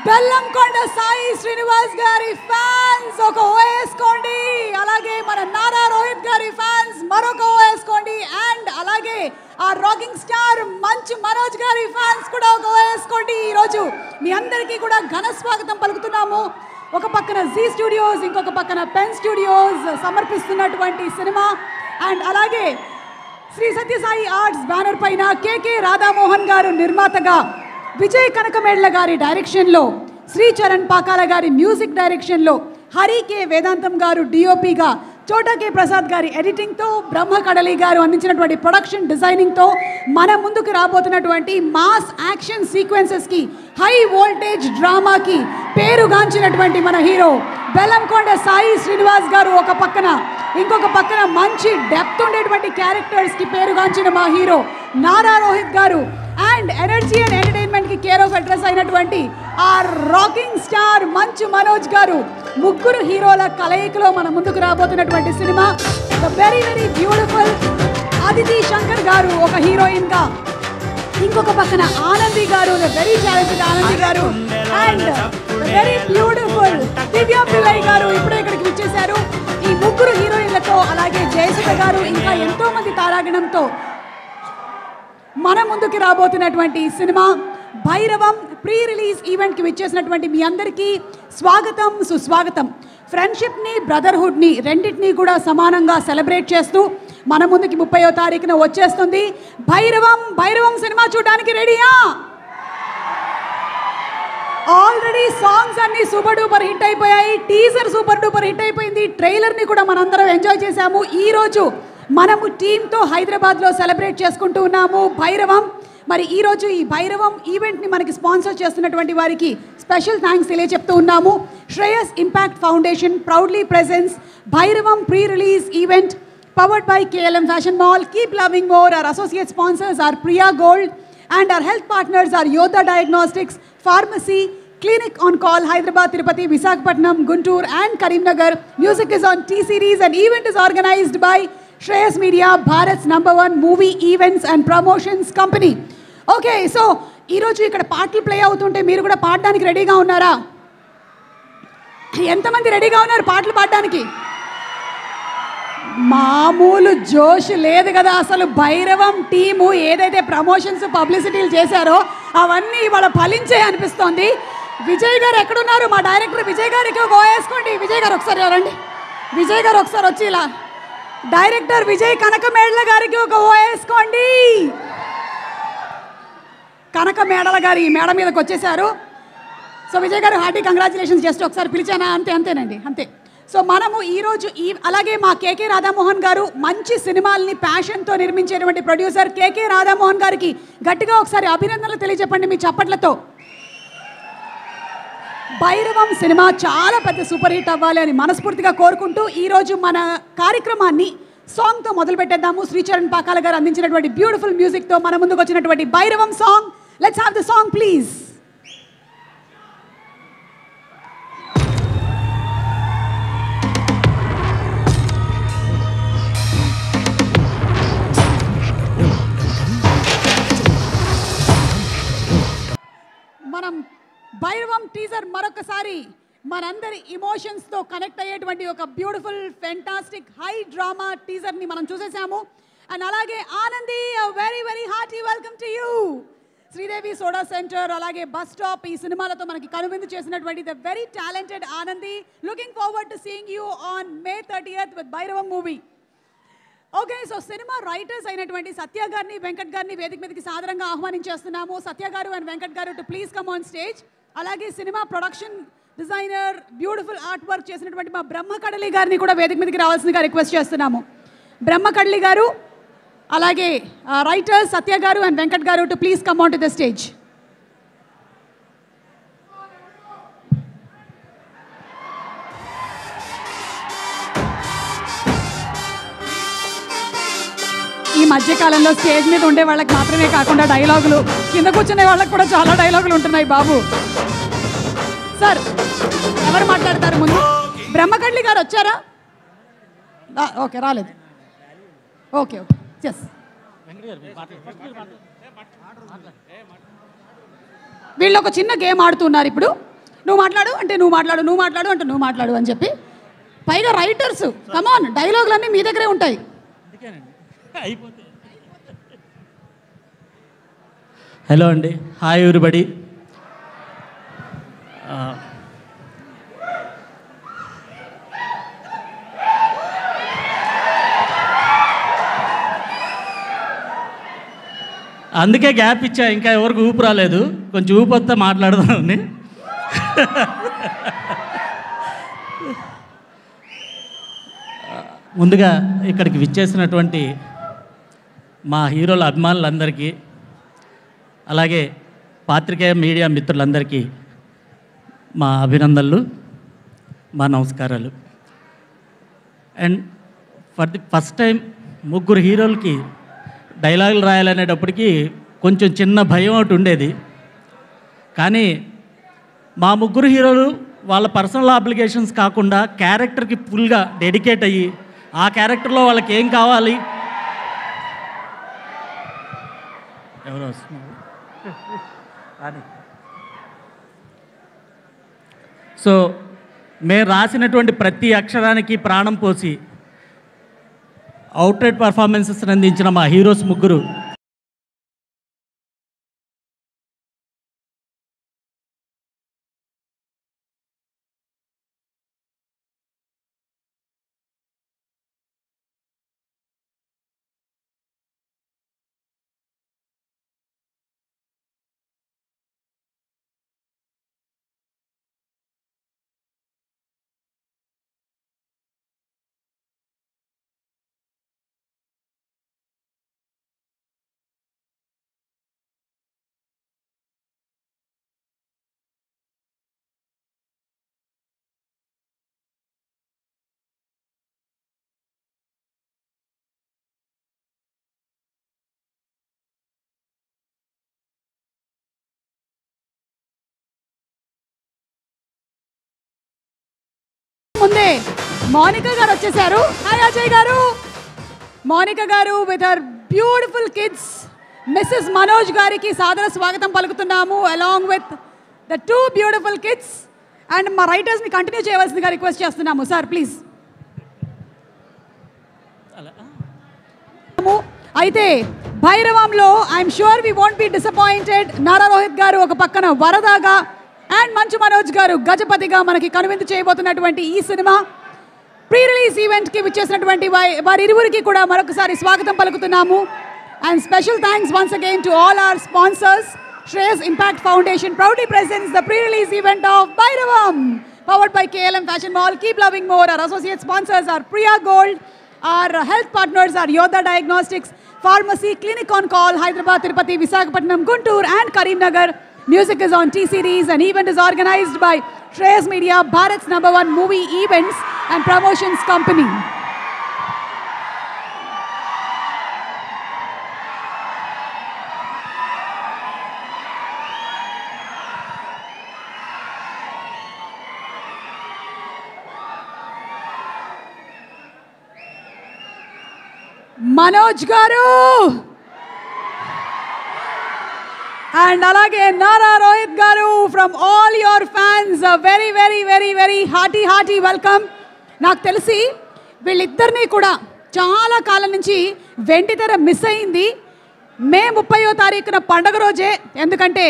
బెల్లంకొండ సాయి శ్రీనివాస్ గారి ఫ్యాన్స్ ఒక ఓవేసుకోండి. అలాగే మన నారా రోహిత్ గారి ఫ్యాన్స్ మరొక ఓవేసుకోండి. అండ్ అలాగే ఆ రాకింగ్ స్టార్ మంచు మనోజ్ గారి ఫ్యాన్స్ కూడా ఒక ఓవేసుకోండి. ఈరోజు మీ అందరికీ కూడా ఘన స్వాగతం పలుకుతున్నాము. ఒక పక్కన జీ స్టూడియోస్, ఇంకొక పక్కన పెన్ స్టూడియోస్ సమర్పిస్తున్నటువంటి సినిమా. అండ్ అలాగే శ్రీ సత్యసాయి ఆర్ట్స్ బ్యానర్ పైన కేకే రాధామోహన్ గారు నిర్మాతగా, విజయ్ కనకమేళ్ల గారి డైరెక్షన్లో, శ్రీ చరణ్ పాకాల గారి మ్యూజిక్ డైరెక్షన్లో, హరి కే వేదాంతం గారు డిఓపిగా, చోటా కే ప్రసాద్ గారి ఎడిటింగ్తో, బ్రహ్మ కడలి గారు అందించినటువంటి ప్రొడక్షన్ డిజైనింగ్తో మన ముందుకు రాబోతున్నటువంటి మాస్ యాక్షన్ సీక్వెన్సెస్కి, హై వోల్టేజ్ డ్రామాకి పేరుగాంచినటువంటి మన హీరో బెల్లంకొండ సాయి శ్రీనివాస్ గారు ఒక పక్కన, ఇంకొక పక్కన మంచి డెప్త్ ఉండేటువంటి క్యారెక్టర్స్కి పేరుగాంచిన మా హీరో నారా రోహిత్ గారు, అండ్ ఎనర్జీ అండ్ ఎంటర్టైన్మెంట్కి కేర్ ఆఫ్ అడ్రస్ అయినటువంటి ఆ రాకింగ్ స్టార్ మంచు మనోజ్ గారు, ముగ్గురు హీరోల కలయికలో మన ముందుకు రాబోతున్నటువంటి cinema the very very beautiful Aditi Shankar గారు ఒక హీరోయిన్గా, ఇంకొక పక్కన ఆనంది గారు, వెరీ టాలెంటెడ్ ఆనంది గారు, అండ్ వెరీ బ్యూటిఫుల్ దివ్య పిల్లై గారు ఇప్పుడే ఇక్కడికి విచ్చేశారు. ఈ ముగ్గురు హీరోయిన్లతో, అలాగే జయసుధ గారు, ఇంకా ఎంతో మంది తారాగణంతో మన ముందుకు రాబోతున్నటువంటి సినిమా భైరవం ప్రీ రిలీజ్ ఈవెంట్కి విచ్చేసినటువంటి మీ అందరికీ స్వాగతం, సుస్వాగతం. ఫ్రెండ్షిప్ని, బ్రదర్హుడ్ని రెండింటినీ కూడా సమానంగా సెలబ్రేట్ చేస్తూ మన ముందుకి 30వ తారీఖున వచ్చేస్తుంది భైరవం. భైరవం సినిమా చూడడానికి రెడీయా? ఆల్రెడీ సాంగ్స్ అన్ని సూపర్ డూపర్ హిట్ అయిపోయాయి, టీజర్ సూపర్ డూపర్ హిట్ అయిపోయింది, ట్రైలర్ని కూడా మనందరం ఎంజాయ్ చేశాము. ఈరోజు మనము టీంతో హైదరాబాద్లో సెలబ్రేట్ చేసుకుంటూ ఉన్నాము భైరవం. మరి ఈరోజు ఈ భైరవం ఈవెంట్ని మనకి స్పాన్సర్ చేస్తున్నటువంటి వారికి స్పెషల్ థ్యాంక్స్ తెలియజెప్తూ ఉన్నాము. Shreyas impact foundation proudly presents Bhairavam pre release event powered by KLM Fashion Mall. Keep loving more. Our associate sponsors are Priya Gold, and our health partners are Yodha Diagnostics, Pharmacy, Clinic on Call, Hyderabad, Tirupati, Visakhapatnam, Guntur and Karimnagar. Music is on T-Series and event is organized by Shreyas Media, Bharat's #1 movie events and promotions company. Okay, so ఈరోజు ఇక్కడ పాటలు play అవుతుంటే మీరు కూడా పాడడానికి రెడీగా ఉన్నారా? ఎంతమంది రెడీగా ఉన్నారు పాటలు పాడడానికి? మామూలు జోష్ లేదు కదా అసలు. భైరవం టీము ఏదైతే ప్రమోషన్స్ పబ్లిసిటీలు చేశారో అవన్నీ ఇవాళ ఫలించే అనిపిస్తోంది. విజయ్ గారు ఎక్కడున్నారు? మా డైరెక్టర్ విజయ్ గారికి ఒక వేసుకోండి. విజయ్ గారు ఒకసారి ఎవరండి? విజయ్ గారు ఒకసారి వచ్చి ఇలా, డైరెక్టర్ విజయ్ కనకమేళ్ల గారికి ఒక వేసుకోండి. కనకమేడల గారు ఈ మేడ మీదకి వచ్చేసారు. సో విజయ్ గారు హార్టీ కంగ్రాచులేషన్స్. జస్ట్ ఒకసారి పిలిచానా, అంతేనండి, అంతే. సో మనము ఈరోజు అలాగే మా కేకే రాధామోహన్ గారు మంచి సినిమాల్ని ప్యాషన్తో నిర్మించేటువంటి ప్రొడ్యూసర్ కేకే రాధామోహన్ గారికి గట్టిగా ఒకసారి అభినందనలు తెలియజెప్పండి మీ చప్పట్లతో. భైరవం సినిమా చాలా పెద్ద సూపర్ హిట్ అవ్వాలి అని మనస్ఫూర్తిగా కోరుకుంటూ ఈరోజు మన కార్యక్రమాన్ని సాంగ్తో మొదలు పెట్టేద్దాము. శ్రీ చరణ్ పాకాల గారు అందించినటువంటి బ్యూటిఫుల్ మ్యూజిక్తో మన ముందుకు వచ్చినటువంటి Bhairavam song. Let's have the song please. మనం భైరవం టీజర్ మరొకసారి మనందరి ఇమోషన్స్తో కనెక్ట్ అయ్యేటువంటి ఒక బ్యూటిఫుల్ ఫెంటాస్టిక్ హై డ్రామా టీజర్ని మనం చూసేసాము. అండ్ అలాగే Anandi, very very hearty welcome to you. Sridevi soda centre, అలాగే బస్ స్టాప్ ఈ సినిమాలతో మనకి కనువిందు చేసినటువంటి the very talented Anandi. Looking forward to seeing you on May 30th with Bhairavam movie. Okay, so cinema writers అయినటువంటి సత్య గారిని, వెంకట్ గారిని వేదిక మీదకి సాదరంగా ఆహ్వానించేస్తున్నాము. సత్య గారు అండ్ వెంకట్ గారు to please come on stage. అలాగే cinema production designer, beautiful art work చేసినటువంటి మా బ్రహ్మ కడలి గారిని కూడా వేదిక మీదకి రావాల్సిందిగా రిక్వెస్ట్ చేస్తున్నాము. బ్రహ్మ కడలి గారు, అలాగే రైటర్స్ సత్య గారు అండ్ వెంకట్ గారు to please come on to the stage. ఈ మధ్యకాలంలో స్టేజ్ మీద ఉండే వాళ్ళకి మాత్రమే కాకుండా డైలాగులు, కింద కూర్చునే వాళ్ళకి కూడా చాలా డైలాగులు ఉంటున్నాయి బాబు. సార్ ఎవరు మాట్లాడతారు ముందు? బ్రహ్మకడ్లి గారు వచ్చారా? ఓకే, రాలేదు. Okay okay, yes. వీళ్ళు ఒక చిన్న గేమ్ ఆడుతున్నారు ఇప్పుడు. నువ్వు మాట్లాడు అంటే నువ్వు మాట్లాడు, నువ్వు మాట్లాడు అంటే నువ్వు మాట్లాడు అని చెప్పి. పైగా రైటర్స్ కమాన్, డైలాగులన్నీ మీ దగ్గరే ఉంటాయి. హలో అండి, హాయ్ ఎవ్రీబడి. అందుకే గ్యాప్ ఇచ్చా, ఇంకా ఎవరికి ఊపు రాలేదు. కొంచెం ఊపు వస్తే మాట్లాడదామని. ముందుగా ఇక్కడికి విచ్చేసినటువంటి మా హీరోల అభిమానులందరికీ, అలాగే పాత్రికేయ మీడియా మిత్రులందరికీ మా అభినందనలు, మా నమస్కారాలు. And for the first time ముగ్గురు హీరోలకి డైలాగులు రాయాలనేటప్పటికీ కొంచెం చిన్న భయం ఒకటి ఉండేది. కానీ మా ముగ్గురు హీరోలు వాళ్ళ పర్సనల్ అప్లికేషన్స్ కాకుండా క్యారెక్టర్కి ఫుల్గా డెడికేట్ అయ్యి ఆ క్యారెక్టర్లో వాళ్ళకి ఏం కావాలి, ఎవరు వస్తున్నారు, సో మేము రాసినటువంటి ప్రతి అక్షరానికి ప్రాణం పోసి అవుట్రైట్ పర్ఫార్మెన్సెస్ అందించిన మా హీరోస్ ముగ్గురు ముందే మోనికా గారు వచ్చేసారు. హాయ్ అజయ్ గారు. మోనికా గారు with her beautiful kids Mrs Manoj గారికి సాదర స్వాగతం పలుకుతున్నాము, along with the 2 beautiful kids. And మా రైటర్స్ని కంటిన్యూ చేయవలసిందిగా రిక్వెస్ట్ చేస్తున్నాము. Sir please. అయితే భైరవంలో I'm sure we won't be disappointed. Nara Rohit గారు ఒక పక్కన వరదాగా అండ్ మంచు మనోజ్ గారు గజపతిగా మనకి కనువిందు చేయబోతున్నటువంటి ఈ సినిమా ప్రీ రిలీజ్ ఈవెంట్కి విచ్చేసినటువంటి వారిరువురికి కూడా మరొకసారి స్వాగతం పలుకుతున్నాము. And special thanks once again to all our sponsors. Shreyas Impact Foundation proudly presents the pre-release event of Bhairavam, powered by KLM Fashion Mall. Keep loving more. Our associate sponsors are Priya Gold. Our health partners are Yoda Diagnostics, Pharmacy, Clinic on Call, Hyderabad, Tirupati, Visakhapatnam, Guntur and Karimnagar. Music is on T-Series. An event is organized by Shreyas Media, Bharat's #1 movie events and promotions company. Manoj గారు and అలాగే నారా రోహిత్ గారు from all your fans very very very very hearty welcome. నాకు తెలిసి వీళ్ళిద్దరినీ కూడా చాలా కాలం నుంచి వెండితెర miss అయింది. మే 30వ తారీఖున పండగ రోజే, ఎందుకంటే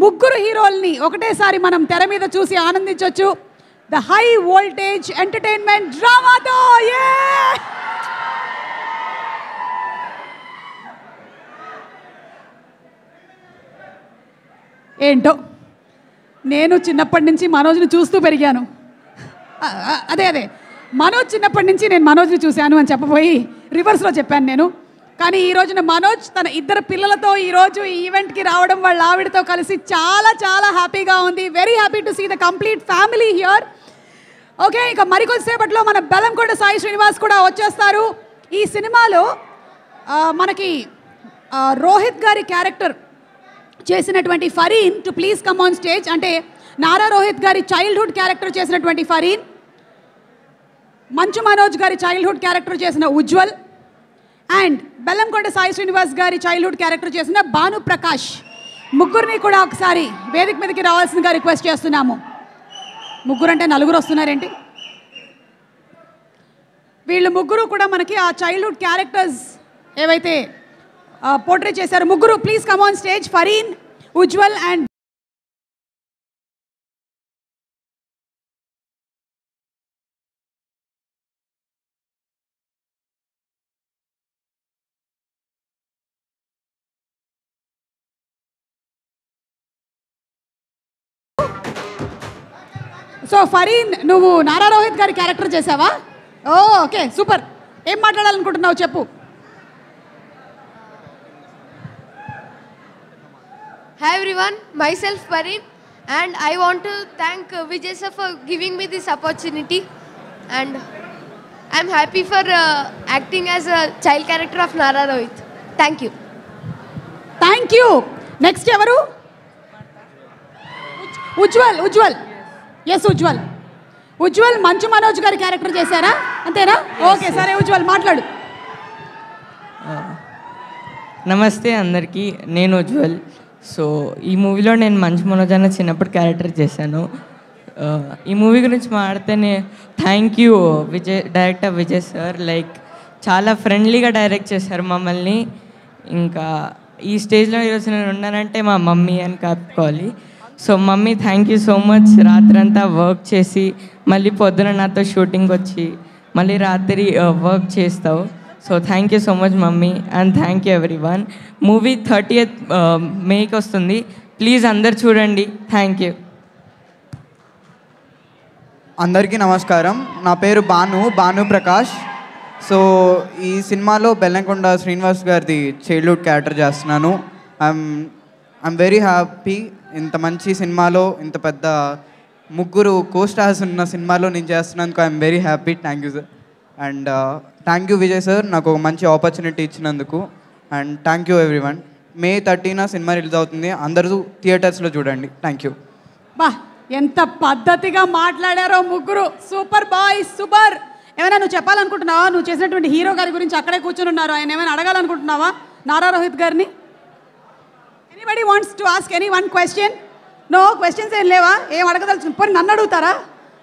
ముగ్గురు హీరోల్ని ఒకటేసారి మనం తెర మీద చూసి ఆనందించవచ్చు. ద హై వోల్టేజ్ ఎంటర్టైన్మెంట్ డ్రామాతో ఏంటో నేను చిన్నప్పటి నుంచి మనోజ్ని చూస్తూ పెరిగాను. అదే మనోజ్ చిన్నప్పటి నుంచి నేను మనోజ్ని చూశాను అని చెప్పబోయి రివర్స్లో చెప్పాను నేను. కానీ ఈ రోజున మనోజ్ తన 2 పిల్లలతో ఈరోజు ఈ ఈవెంట్కి రావడం, వాళ్ళ ఆవిడతో కలిసి చాలా చాలా హ్యాపీగా ఉంది. Very happy to see the complete family here. Okay, ఇక మరికొద్దిసేపట్లో మన బెల్లంకొండ సాయి శ్రీనివాస్ కూడా వచ్చేస్తారు. ఈ సినిమాలో మనకి రోహిత్ గారి క్యారెక్టర్ చేసినటువంటి Fareen to please come on stage. అంటే నారా రోహిత్ గారి చైల్డ్హుడ్ క్యారెక్టర్ చేసినటువంటి ఫరీన్, మంచు మనోజ్ గారి చైల్డ్హుడ్ క్యారెక్టర్ చేసిన ఉజ్వల్, అండ్ బెల్లంకొండ సాయి శ్రీనివాస్ గారి చైల్డ్హుడ్ క్యారెక్టర్ చేసిన భాను ప్రకాష్. ముగ్గురిని కూడా ఒకసారి వేదిక మీదకి రావాల్సిందిగా రిక్వెస్ట్ చేస్తున్నాము. ముగ్గురు అంటే నలుగురు వస్తున్నారేంటి? వీళ్ళు ముగ్గురు కూడా మనకి ఆ చైల్డ్హుడ్ క్యారెక్టర్స్ ఏవైతే పోర్ట్రే చేశారు. ముగ్గురు please come on stage. Fareen, Ujwal and so Fareen, నువ్వు నారా రోహిత్ గారి క్యారెక్టర్ చేసావా? Okay, super. ఏం మాట్లాడాలనుకుంటున్నావు చెప్పు. Hi everyone, myself Pareen, and I want to thank Vijay sir for giving me this opportunity, and I'm happy for acting as a child character of Nara Rohit. Thank you. Thank you. Next ఎవరు? Ujjwal. Ujjwal, yes Ujjwal. Ujjwal Manchu Manoj గారి character చేశారా? అంతేనా? Okay, సరే ఉజ్వల్ మాట్లాడు. నమస్తే అందరికీ, నేను Ujjwal. So ఈ మూవీలో నేను మంచు మనోజ్ అన్న చిన్నప్పుడు క్యారెక్టర్ చేశాను. ఈ మూవీ గురించి మాట్లాడితేనే thank you director Vijay sir. Like చాలా ఫ్రెండ్లీగా డైరెక్ట్ చేశారు మమ్మల్ని. ఇంకా ఈ స్టేజ్లో ఈరోజు నేను ఉన్నానంటే మా మమ్మీ అని కాపుకోవాలి. So mummy, thank you so much. రాత్రంతా వర్క్ చేసి మళ్ళీ పొద్దున నాతో షూటింగ్ వచ్చి మళ్ళీ రాత్రి వర్క్ చేస్తావు. So thank you so much mummy, and thank you everyone. Movie 30th మేకి వస్తుంది, ప్లీజ్ అందరు చూడండి. Thank you. అందరికీ నమస్కారం. నా పేరు భాను ప్రకాష్. సో ఈ సినిమాలో బెల్లంకొండ శ్రీనివాస్ గారిది చైల్డ్హుడ్ క్యారెక్టర్ చేస్తున్నాను. I'm very happy. ఇంత మంచి సినిమాలో, ఇంత పెద్ద ముగ్గురు కోస్టార్స్ ఉన్న సినిమాలో నేను చేస్తున్నందుకు I'm very happy. Thank you sir. And thank you Vijay sir, నాకు ఒక మంచి ఆపర్చునిటీ ఇచ్చినందుకు. And thank you everyone. May 13 cinema release అవుతుంది, అందరూ థియేటర్స్లో చూడండి. Thank you. బా, ఎంత పద్ధతిగా మాట్లాడారో ముగ్గురు. Super boys, super. ఏమైనా నువ్వు చెప్పాలనుకుంటున్నావా? నువ్వు చేసినటువంటి హీరో గారి గురించి అక్కడే కూర్చొని ఉన్నారు, ఆయన ఏమైనా అడగాలనుకుంటున్నావా నారా రోహిత్ గారిని? Anybody wants to ask any one question? No questions ఏం లేవా? ఏం అడగదలుచు? పోనీ నన్ను అడుగుతారా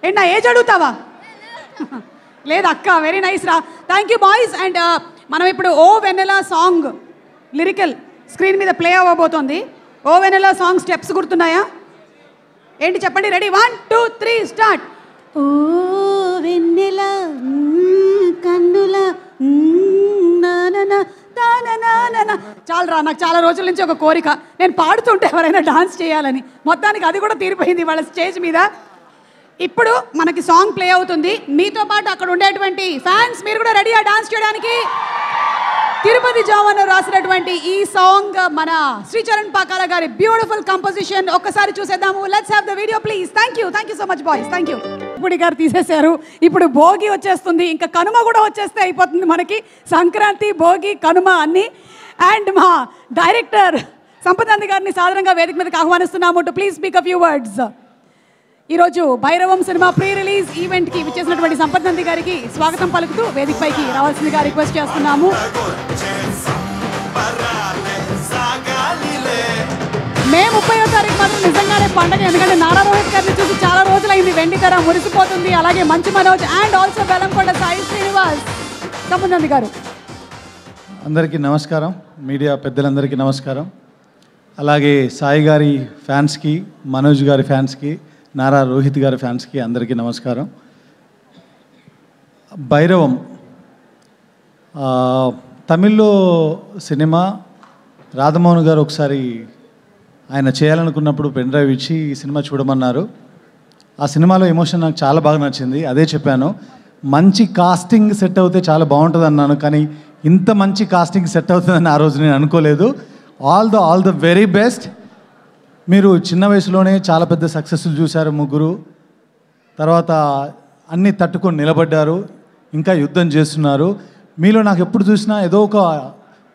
ఏంటి? నా ఏజ్ అడుగుతావా? లేదు అక్క, వెరీ నైస్ రా. Thank you boys. అండ్ మనం ఇప్పుడు ఓ వెన్నెలా సాంగ్ లిరికల్ స్క్రీన్ మీద ప్లే అవ్వబోతోంది. ఓ వెన్నెలా సాంగ్ స్టెప్స్ గుర్తున్నాయా? ఏంటి చెప్పండి. Ready, 1 2 3 start. ఓ వెన్నెల కన్నుల చాలు రా, నాకు చాలా రోజుల నుంచి ఒక కోరిక, నేను పాడుతుంటే ఎవరైనా డాన్స్ చేయాలని. మొత్తానికి అది కూడా తీరిపోయింది వాళ్ళ స్టేజ్ మీద. ఇప్పుడు మనకి సాంగ్ ప్లే అవుతుంది. మీతో పాటు అక్కడ ఉండేటువంటి ఫ్యాన్స్ మీరు కూడా రెడీ ఆ డాన్స్ చేయడానికి? తిరుపతి జావన్ రాసినటువంటి ఈ సాంగ్ మన శ్రీచరణ్ పాకాల గారి బ్యూటిఫుల్ కంపోజిషన్. ఒక్కసారి చూసేద్దాము. Let's have the video please. Thank you so much boys. Thank you. ఇప్పుడు గారు తీసేశారు. ఇప్పుడు భోగి వచ్చేస్తుంది, ఇంకా కనుమ కూడా వచ్చేస్తే అయిపోతుంది మనకి. సంక్రాంతి, భోగి, కనుమ అన్నీ. అండ్ మా డైరెక్టర్ సంపత్ గారిని సాధారణంగా వేదిక మీదకి ఆహ్వానిస్తున్నాము to please speak a few words. ఈరోజు భైరవం సినిమా ప్రీ రిలీజ్ ఈవెంట్కి విచ్చేసినటువంటి సంపత్ నంది గారికి స్వాగతం పలుకుతూ వేదికపైకి రావాల్సిందిగా రిక్వెస్ట్ చేస్తున్నాము. మే 30వ తారీఖు మాత్రం నిజంగానే పండగ, ఎందుకంటే నారా రోహిత్ గారిని చూసి చాలా రోజులైంది. వెండితెర మురిసిపోతుంది. అలాగే మంచు మనోజ్ అండ్ ఆల్సో బెల్లంకొండ సాయి శ్రీనివాస్. సంపత్ నంది గారు. అందరికీ నమస్కారం, మీడియా పెద్దలందరికీ నమస్కారం. అలాగే సాయి గారి ఫ్యాన్స్కి, మనోజ్ గారి ఫ్యాన్స్కి, నారా రోహిత్ గారి ఫ్యాన్స్కి అందరికీ నమస్కారం. భైరవం తమిళ్లో సినిమా. రాధమోహన్ గారు ఒకసారి ఆయన చేయాలనుకున్నప్పుడు పెన్ డ్రైవ్ ఇచ్చి ఈ సినిమా చూడమన్నారు. ఆ సినిమాలో ఎమోషన్ నాకు చాలా బాగా నచ్చింది. అదే చెప్పాను, మంచి కాస్టింగ్ సెట్ అవుతే చాలా బాగుంటుంది అన్నాను, కానీ ఇంత మంచి కాస్టింగ్ సెట్ అవుతుందని ఆ రోజు నేను అనుకోలేదు. All the very best. మీరు చిన్న వయసులోనే చాలా పెద్ద సక్సెస్లు చూశారు ముగ్గురు. తర్వాత అన్నీ తట్టుకొని నిలబడ్డారు, ఇంకా యుద్ధం చేస్తున్నారు. మీలో నాకు ఎప్పుడు చూసినా ఏదో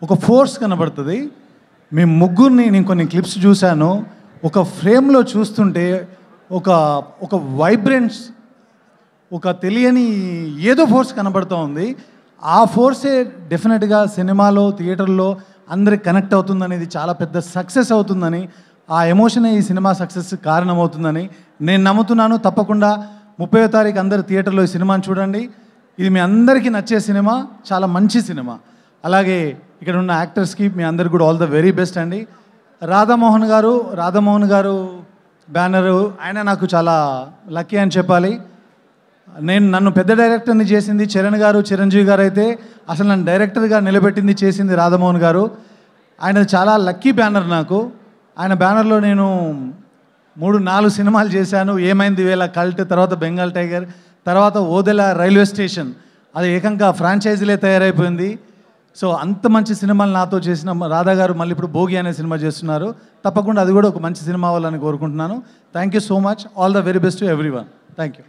ఒక ఫోర్స్ కనబడుతుంది. మీ ముగ్గురిని నేను కొన్ని క్లిప్స్ చూశాను. ఒక ఫ్రేమ్లో చూస్తుంటే ఒక వైబ్రెన్స్, ఒక తెలియని ఏదో ఫోర్స్ కనబడుతూ ఉంది. ఆ ఫోర్సే డెఫినెట్గా సినిమాలో, థియేటర్లో అందరికి కనెక్ట్ అవుతుందని, ఇది చాలా పెద్ద సక్సెస్ అవుతుందని, ఆ ఎమోషనే ఈ సినిమా సక్సెస్ కారణమవుతుందని నేను నమ్ముతున్నాను. తప్పకుండా 30వ తారీఖు అందరు థియేటర్లో ఈ సినిమాని చూడండి. ఇది మీ అందరికీ నచ్చే సినిమా, చాలా మంచి సినిమా. అలాగే ఇక్కడ ఉన్న యాక్టర్స్కి మీ అందరికి కూడా ఆల్ ద వెరీ బెస్ట్ అండి. రాధామోహన్ గారు బ్యానరు, ఆయన నాకు చాలా లక్కీ అని చెప్పాలి. నన్ను పెద్ద డైరెక్టర్ని చేసింది చరణ్ గారు, చిరంజీవి గారు అయితే అసలు నన్ను డైరెక్టర్గా నిలబెట్టింది చేసింది రాధామోహన్ గారు. ఆయన చాలా లక్కీ బ్యానర్ నాకు. ఆయన బ్యానర్లో నేను 3-4 సినిమాలు చేశాను. ఏమైంది వేళ, కల్ట్, తర్వాత బెంగాల్ టైగర్, తర్వాత ఓదెల రైల్వే స్టేషన్. అది ఏకంగా ఫ్రాంచైజీలే తయారైపోయింది. సో అంత మంచి సినిమాలు నాతో చేసిన రాధా గారు మళ్ళీ ఇప్పుడు భోగి అనే సినిమా చేస్తున్నారు. తప్పకుండా అది కూడా ఒక మంచి సినిమా అవ్వాలని కోరుకుంటున్నాను. Thank you so much. All the very best to everyone. Thank you.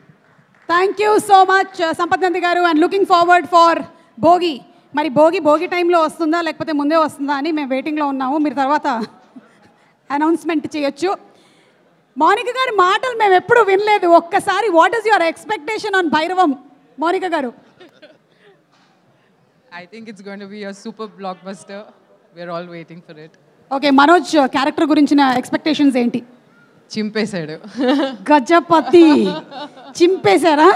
Thank you so much Sampath Nandi garu. And looking forward for Bhogi. మరి భోగి టైంలో వస్తుందా లేకపోతే ముందే వస్తుందా అని మేము వెయిటింగ్లో ఉన్నాము. మీరు తర్వాత అనౌన్స్మెంట్ చేయొచ్చు. మౌనిక గారి మాటలు మేము ఎప్పుడు వినలేదు. ఒక్కసారి what is your expectation on Bhairavam, Mounika garu? I think it's going to be a super blockbuster. We're all waiting for it. Okay, Manoj character గురించిన ఎక్స్పెక్టేషన్స్ ఏంటి? చింపేశాడు. గజపతి చింపేశారా?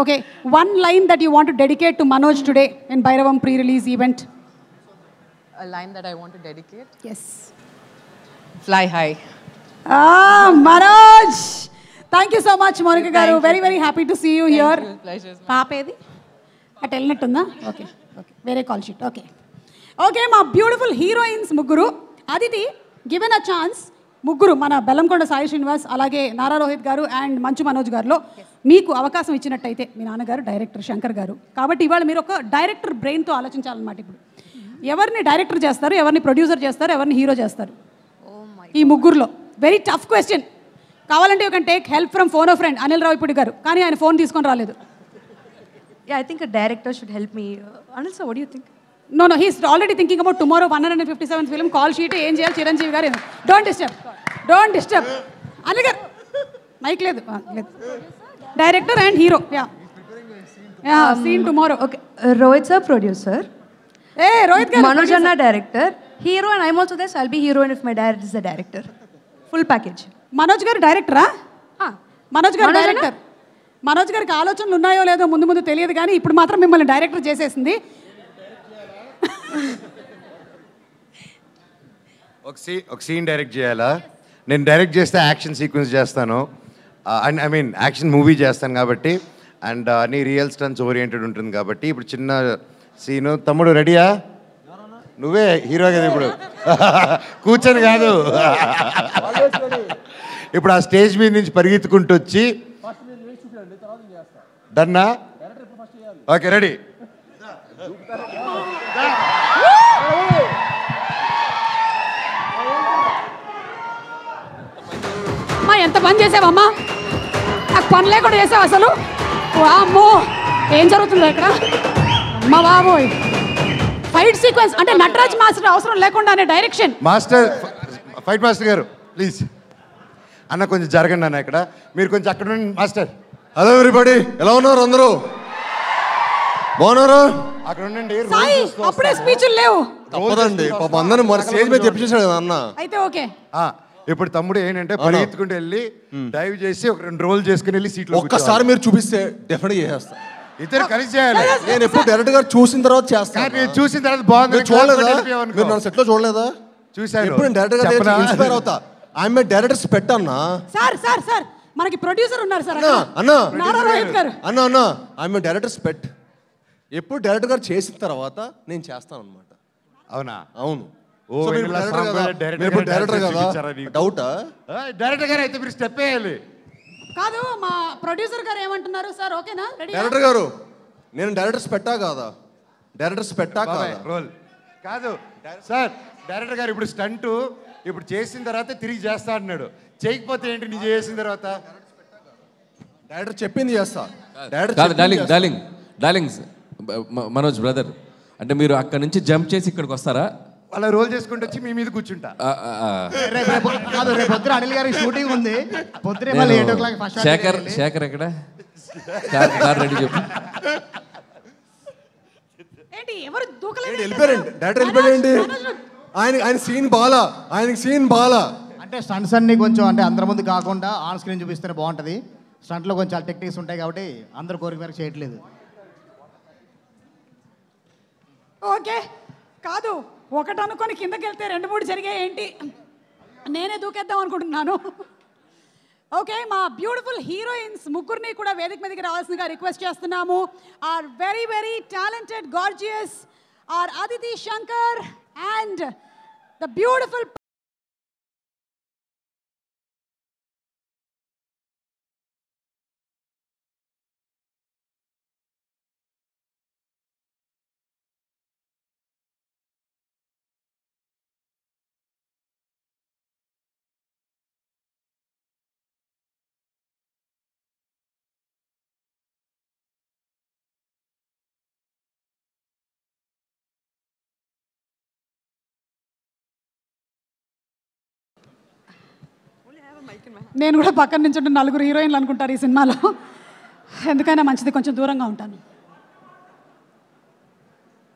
Okay, one line that you want to dedicate to Manoj today in Bhairavam pre release event. A line that I want to dedicate? Yes. Fly high. Manoj, thank you so much Mounika garu. Very very happy to see you here. పాపేది అటు వెళ్ళినట్టుందా? Okay okay, వేరే call sheet. Okay okay, మా beautiful heroines ముగ్గురు. Aditi, given a chance, ముగ్గురు మన బెల్లంకొండ సాయి శ్రీనివాస్, అలాగే నారా రోహిత్ గారు అండ్ మంచు మనోజ్ గారిలో మీకు అవకాశం ఇచ్చినట్టయితే, మీ నాన్నగారు డైరెక్టర్ శంకర్ గారు కాబట్టి ఇవాళ మీరు ఒక డైరెక్టర్ బ్రెయిన్తో ఆలోచించాలన్నమాట. ఇప్పుడు ఎవరిని డైరెక్టర్ చేస్తారు, ఎవరిని ప్రొడ్యూసర్ చేస్తారు, ఎవరిని హీరో చేస్తారు? ఈ ముగ్గురులో వెరీ టఫ్ క్వశ్చన్. కావాలంటే you can take help from phone off friend Anil Ravipudi గారు, కానీ ఆయన ఫోన్ తీసుకొని రాలేదు. Yeah, I think a director should help me. Anil sir, what do you think? No, he's already thinking about tomorrow 157th film call sheet. ఏం చేయాలి చిరంజీవి గారు? Don't disturb Anil గారు, mike లేదు. Director and hero, yeah scene tomorrow. Okay, Rohit sir, producer. Rohit గారు, Manoj Anna, director. Hero, and I'm also there, so I'll be heroine if my dad is the director. Full package. Manoj గారు డైరెక్టరా? మనోజ్ గారు director. Manoj గారికి ఆలోచనలు ఉన్నాయో లేదో ముందు తెలియదు, కానీ ఇప్పుడు మాత్రం మిమ్మల్ని డైరెక్టర్ చేసేసింది. ఒక సీన్ డైరెక్ట్ చేయాలా? నేను డైరెక్ట్ చేస్తే యాక్షన్ సీక్వెన్స్ చేస్తాను, and I mean action movie చేస్తాను కాబట్టి, అండ్ అన్ని రియల్ స్టన్స్ ఓరియంటెడ్ ఉంటుంది కాబట్టి ఇప్పుడు చిన్న సీను. తమ్ముడు రెడీయా? నువ్వే హీరో కదా ఇప్పుడు, కూర్చొని కాదు. ఇప్పుడు ఆ స్టేజ్ మీద నుంచి పరిగెత్తుకుంటూ వచ్చి, డన్నా? Okay, ready. అమ్మా, ఎంత పని చేసావమ్మా? నాకు పనులే కూడా చేసావు అసలు. అమ్మో, ఏం జరుగుతుందో ఇక్కడ? అమ్మ బాబోయ్, ఫైట్ సీక్వెన్స్ అంటే నటరాజ్ మాస్టర్ అవసరం లేకుండానే డైరెక్షన్. మాస్టర్, ఫైట్ మాస్టర్ గారు ప్లీజ్ అన్న కొంచెం జరగండి అన్న. ఇక్కడ మీరు కొంచెం అక్కడ ఉండండి మాస్టర్. హలో ఎవ్రీబడి, ఎలా ఉన్నారు అందరూ? బాగున్నారా? అక్కడ ఉండండి. అప్పుడే స్పీచ్లు లేవు. తప్పదండి, పాప అందరూ మరి స్టేజ్ మీద తెప్పించేసాడు కదా అన్న. అయితే ఓకే. ఇప్పుడు తమ్ముడు ఏంటంటే పరిగెత్తుకుంటూ వెళ్ళి డైవ్ చేసి ఒక 2 రోల్ చేసుకుని వెళ్ళి సీట్లో ఒక్కసారి మీరు చూపిస్తే డెఫినెట్ చేసేస్తా. ఇద్దరు కలిసి చేయాలి. నేను ఎప్పుడు డైరెక్టర్ గారు చూసిన తర్వాత చేస్తాను. నేను చూసిన తర్వాత బాగుంది. చూడలేదా? మీరు నన్ను సెట్లో చూడలేదా? చూసాను. ఎప్పుడు డైరెక్టర్ గారు ఇన్స్పైర్ అవుతా. ఐఎమ్ ఏ డైరెక్టర్స్ పెట్టన్నా. సార్ మనకి ప్రొడ్యూసర్ ఉన్నారు సార్. అన్నా అన్నా ఐఎమ్ ఏ డైరెక్టర్స్ పెట్. ఎప్పుడు డైరెక్టర్ గారు చేసిన తర్వాత నేను చేస్తాను అనమాట. అవునా? అవును. డైరెక్టర్ డౌటా? డైరెక్టర్ గారు అయితే మీరు స్టెప్ వేయాలి. కాదు, మా ప్రొడ్యూసర్ గారు ఏమంటున్నారు సార్? ఓకేనా? డైరెక్టర్ గారు, నేను డైరెక్టర్స్ పెట్టా కాదా? డైరెక్టర్స్ పెట్టా కాదా? రోల్ కాదు సార్. డైరెక్టర్ గారు ఇప్పుడు స్టంట్ ఇప్పుడు చేసిన తర్వాత తిరిగి చేస్తా అన్నాడు. చేయకపోతే ఏంటి? నీ చేసిన తర్వాత డైరెక్టర్ చెప్పింది చేస్తా. డార్లింగ్స్ మనోజ్ బ్రదర్, అంటే మీరు అక్కడ నుంచి జంప్ చేసి ఇక్కడికి వస్తారా? అలా రోల్ చేసుకుంటూ వచ్చి మీ మీద కూర్చుంటా. రేపు అనిల్ గారి షూటింగ్ ఉంది. శేఖర్ ఎక్కడ? రెడీ చెప్పు. ఏంటి ఎవరు దూకలేదు వెళ్ళిపోయారండి, డైరెక్టర్ వెళ్ళిపోయాడండి. ఆయన సీన్ బాలా, ఆయనకి సీన్ బాలా. అంటే స్టంట్స్ అన్ని కొంచెం అంటే అందరి ముందు కాకుండా ఆన్ స్క్రీన్ చూపిస్తేనే బాగుంటుంది. స్టంట్లో కొంచెం చాలా టెక్నిక్స్ ఉంటాయి కాబట్టి అందరు కోరిక మేరకు చేయట్లేదు. ఓకే కాదు, ఒకటి అనుకొని కిందకి వెళ్తే 2-3 జరిగాయి ఏంటి? నేనే దూకేద్దాం అనుకుంటున్నాను. ఓకే, మా బ్యూటిఫుల్ హీరోయిన్స్ ముగ్గురిని కూడా వేదిక మీదకి రావాల్సిందిగా రిక్వెస్ట్ చేస్తున్నాము. Our very very talented, gorgeous our Aditi Shankar and the beautiful నేను కూడా పక్కన నుంచి ఉంటే 4 హీరోయిన్లు అనుకుంటారు ఈ సినిమాలో. ఎందుకైనా మంచిది కొంచెం దూరంగా ఉంటాను.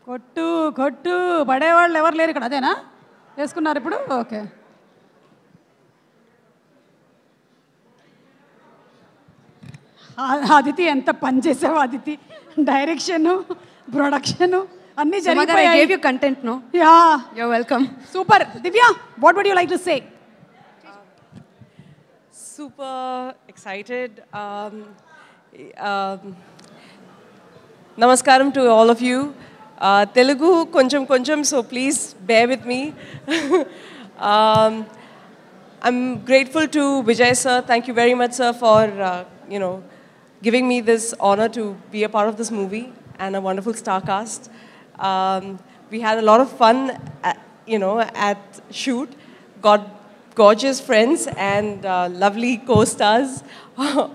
కొట్టు కొట్టు పడేవాళ్ళు ఎవరు లేరు ఇక్కడ, అదేనా వేసుకున్నారు ఇప్పుడు? ఓకే, అదితి ఎంత పని చేసావు అదితి. డైరెక్షన్, ప్రొడక్షన్ అన్నీ జరిగిపోయాయి. gave you content, no? Yeah. You're welcome. Super. Divya, what would you like to say? Super excited. Namaskaram to all of you. Telugu koncham, so please bear with me. I'm grateful to Vijay sir. Thank you very much, sir, for giving me this honor to be a part of this movie and a wonderful star cast. We had a lot of fun, at shoot. Got gorgeous friends and lovely co-stars,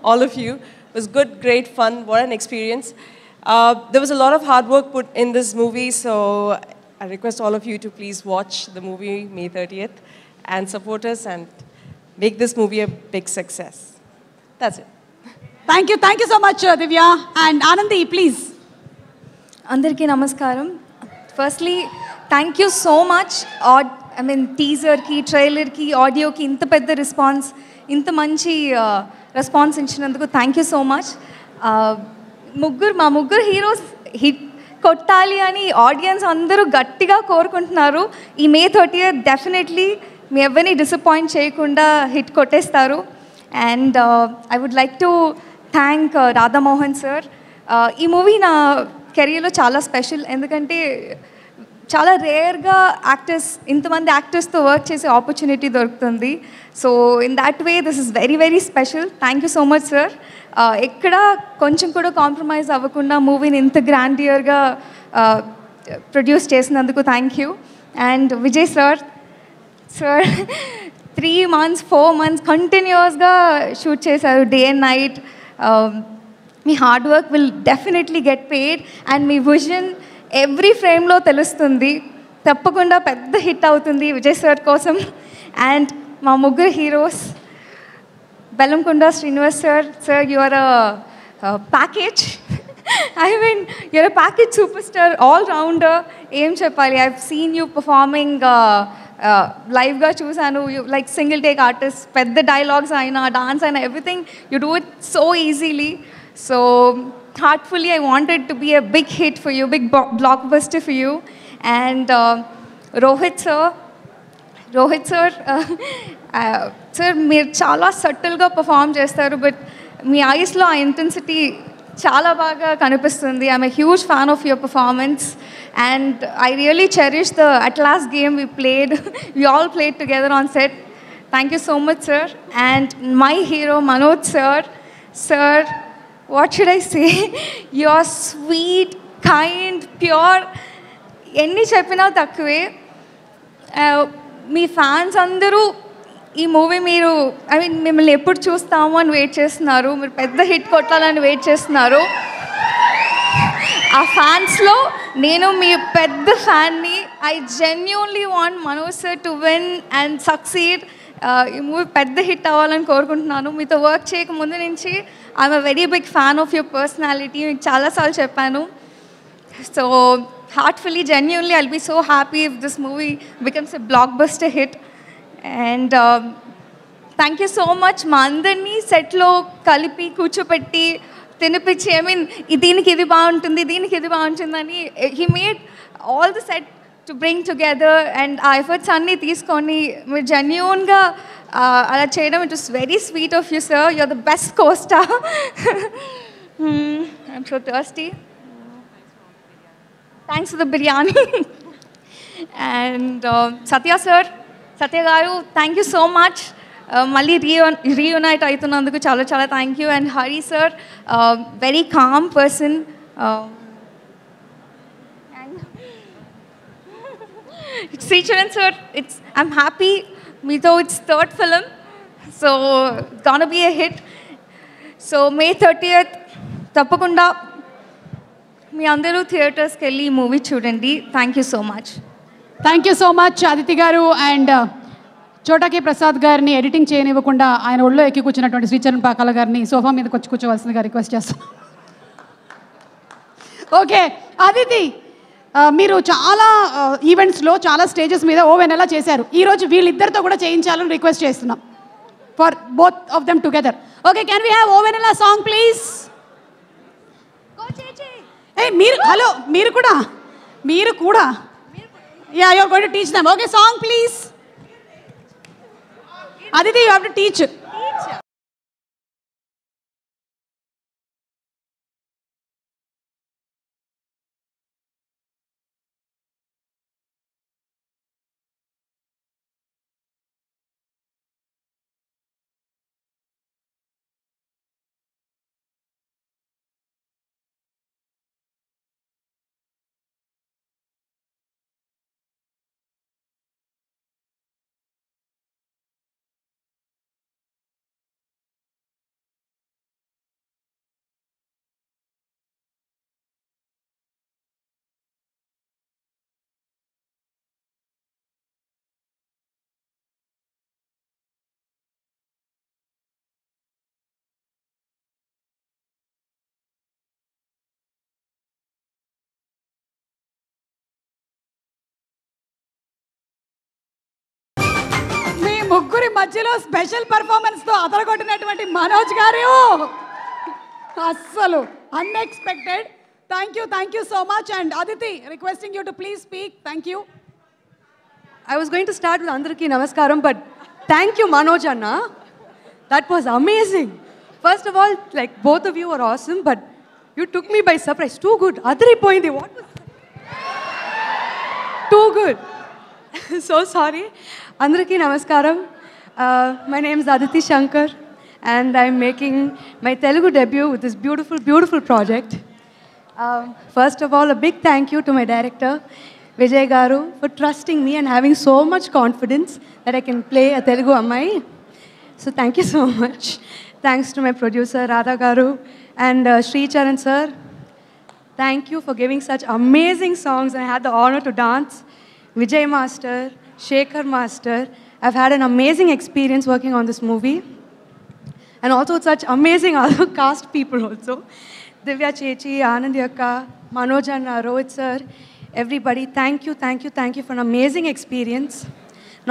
all of you. It was good, great fun. What an experience. There was a lot of hard work put in this movie, so I request all of you to please watch the movie May 30th and support us and make this movie a big success. That's it. Thank you so much, Divya. And Anandi, please. Andarki namaskaram. Firstly, thank you so much. టీజర్కి, ట్రైలర్కి, ఆడియోకి ఇంత పెద్ద response, ఇంత మంచి response ఇచ్చినందుకు thank you so much. మా ముగ్గురు heroes hit కొట్టాలి అని audience అందరూ గట్టిగా కోరుకుంటున్నారు. ఈ May 30th డెఫినెట్లీ మీ ఎవరిని డిసప్పాయింట్ చేయకుండా హిట్ కొట్టేస్తారు. And I would like to thank Radhamohan sir. ఈ మూవీ నా కెరియర్లో చాలా స్పెషల్, ఎందుకంటే చాలా రేర్గా ఇంతమంది యాక్టర్స్తో వర్క్ చేసే ఆపర్చునిటీ దొరుకుతుంది. So in that way this is very very special. Thank you so much sir. ఎక్కడ కొంచెం కూడా కాంప్రమైజ్ అవ్వకుండా మూవీని ఇంత గ్రాండియర్గా ప్రొడ్యూస్ చేసినందుకు thank you. And Vijay sir 3 months 4 months కంటిన్యూస్గా షూట్ చేశారు, డే అండ్ నైట్. మీ hard work will definitely get paid and me vision every ఫ్రేమ్లో తెలుస్తుంది. తప్పకుండా పెద్ద హిట్ అవుతుంది విజయ్ సార్ కోసం. అండ్ మా ముగ్గురు heroes, Bellamkonda Srinivas sir you are a package. you're a package superstar, all rounder. ఏం చెప్పాలి, I've seen you performing లైవ్గా చూసాను. You like single take artist, పెద్ద డైలాగ్స్ అయినా డాన్స్ అయినా everything you do it so easily. So heartfully I wanted to be a big hit for you, big blockbuster for you. And Rohit sir sir మీరు చాలా సటిల్గా perform చేస్తారు, but మీ ఐస్లో ఆ intensity చాలా బాగా కనిపిస్తుంది. I'm a huge fan of your performance and I really cherish the at last game we all played together on set. Thank you so much, sir. And my hero Manoj sir, what should I say? You're sweet, kind, pure. ఎన్ని చెప్పినా తక్కువే. మీ fans అందరూ ఈ movie మిమ్మల్ని ఎప్పుడు చూస్తాము అని wait చేస్తున్నారు. మీరు పెద్ద హిట్ కొట్టాలని వెయిట్ చేస్తున్నారు. ఆ ఫ్యాన్స్లో నేను మీ పెద్ద ఫ్యాన్ని. I genuinely want Manoj sir to win and succeed. ఈ మూవీ పెద్ద హిట్ అవ్వాలని కోరుకుంటున్నాను. మీతో వర్క్ చేయక ముందు నుంచి I'm a very big fan of your personality. మీకు చాలాసార్లు చెప్పాను. So heartfully, genuinely, I'll be so happy if this movie becomes a blockbuster hit. And thank you so much మా అందరినీ సెట్లో కలిపి కూర్చోపెట్టి తినిపించి ఐ మీన్ దీనికి ఇది బాగుంటుంది దీనికి ఇది బాగుంటుందని he made all the set to bring together and ఆ ఎఫర్ట్స్ అన్నీ తీసుకొని మీరు జెన్యూన్గా అలా చేయడం it was very sweet of you sir you are the best costar I'm so thirsty thanks for the biryani and Satya garu thank you so much మళ్ళీ reunite అవుతున్నందుకు చాలా చాలా thank you and Hari sir very calm person Sricharan sir I'm happy మీతో it's third film so gone be a hit so May 30th తప్పకుండా మీ అందరూ థియేటర్స్కి వెళ్ళి ఈ మూవీ చూడండి thank you so much thank you so much Aditi గారు అండ్ చోటాకి ప్రసాద్ గారిని editing చేయనివ్వకుండా ఆయన ఒళ్ళో ఎక్కి కూర్చున్నటువంటి శ్రీచరణ్ పాకాల గారిని సోఫా మీదకి వచ్చి కూర్చోవలసిందిగా రిక్వెస్ట్ చేస్తాను. ఓకే అదితి, మీరు చాలా ఈవెంట్స్లో చాలా స్టేజెస్ మీద ఓవెనెలా చేశారు. ఈరోజు వీళ్ళిద్దరితో కూడా చేయించాలని రిక్వెస్ట్ చేస్తున్నాం for both of them together. Okay, can we have ఓవెనెలా సాంగ్ ప్లీజ్? మీరు హలో మీరు కూడా yeah you are going to teach them. Okay, song please. Aditi, you have to teach. ముగ్గురి మధ్యలో స్పెషల్ పర్ఫార్మెన్స్తో అదరగొట్టినటువంటి మనోజ్ గారు అస్సలు unexpected. Thank you so much. And Aditi, requesting you to please speak. Thank you. I was going to start with Andarki Namaskaram, but thank you, Manoj Anna. That was amazing. First of all, like both of you were awesome, but you took me by surprise. Too good. Adri poindi. What was too good? So sorry. Andarki Namaskaram. My name is Aditi Shankar, and I'm making my Telugu debut with this beautiful, beautiful project. First of all, a big thank you to my director, Vijay Garu, for trusting me and having so much confidence that I can play a Telugu Ammai. So thank you so much. Thanks to my producer, Radha Garu, and Sri Charan sir. Thank you for giving such amazing songs. I had the honor to dance. Vijay Master, Shekhar Master. I've had an amazing experience working on this movie. And also with such amazing other cast people also. Divya Chechi, Anandi Akka, Manoj Anna, Rohit sir. Everybody, thank you for an amazing experience.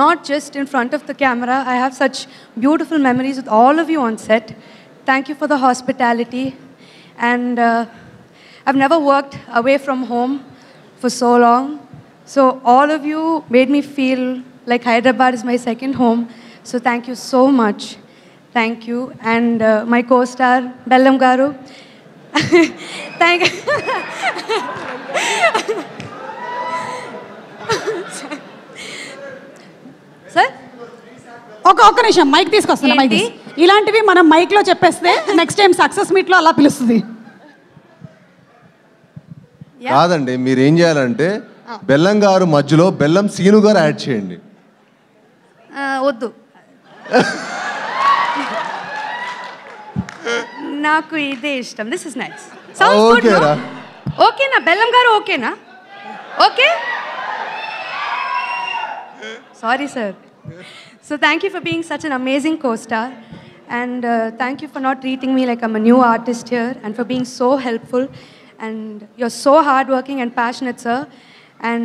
Not just in front of the camera. I have such beautiful memories with all of you on set. Thank you for the hospitality. And I've never worked away from home for so long. So all of you made me feel like Hyderabad is my second home. So thank you so much. Thank you. And my co-star, Bellam Garu. Thank you. Sir ఒక్క నిమిషం mic తీసుకొస్తున్నా. Mic ఇలాంటివి మనం మైక్లో చెప్పేస్తే next time success మీట్లో అలా పిలుస్తుంది. కాదండి, మీరు ఏం చేయాలంటే బెల్లం గారు మధ్యలో బెల్లం సీను గారు యాడ్ చేయండి. వద్దు, నాకు ఇదే ఇష్టం. This is nice. ఓకేనా? ఓకేనా బెల్లం గారు? ఓకేనా? Okay. Sorry, sir. So thank you for being such an amazing co-star. And thank you for not treating me like I'm a new artist here and for being so helpful. And you're so hardworking and passionate, sir. And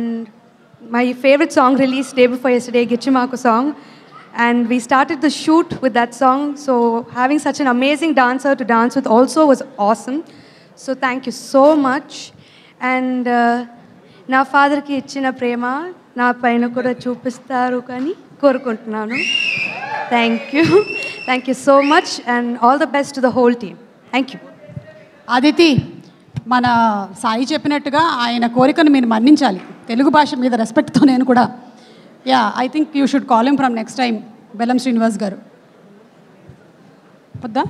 my favorite song released day before yesterday, Gichimaku song. And we started the shoot with that song. So having such an amazing dancer to dance with also was awesome. So thank you so much. And నా ఫాదర్కి ఇచ్చిన ప్రేమ నా పైన కూడా చూపిస్తారు కానీ కోరుకుంటున్నాను. Thank you so much and all the best to the whole team. Thank you. Aditi, మన సాయి చెప్పినట్టుగా ఆయన కోరికను మీరు మన్నించాలి. తెలుగు భాష మీద రెస్పెక్ట్తో నేను కూడా I think you should call him from next time. బెల్లం శ్రీనివాస్ గారు వద్దా?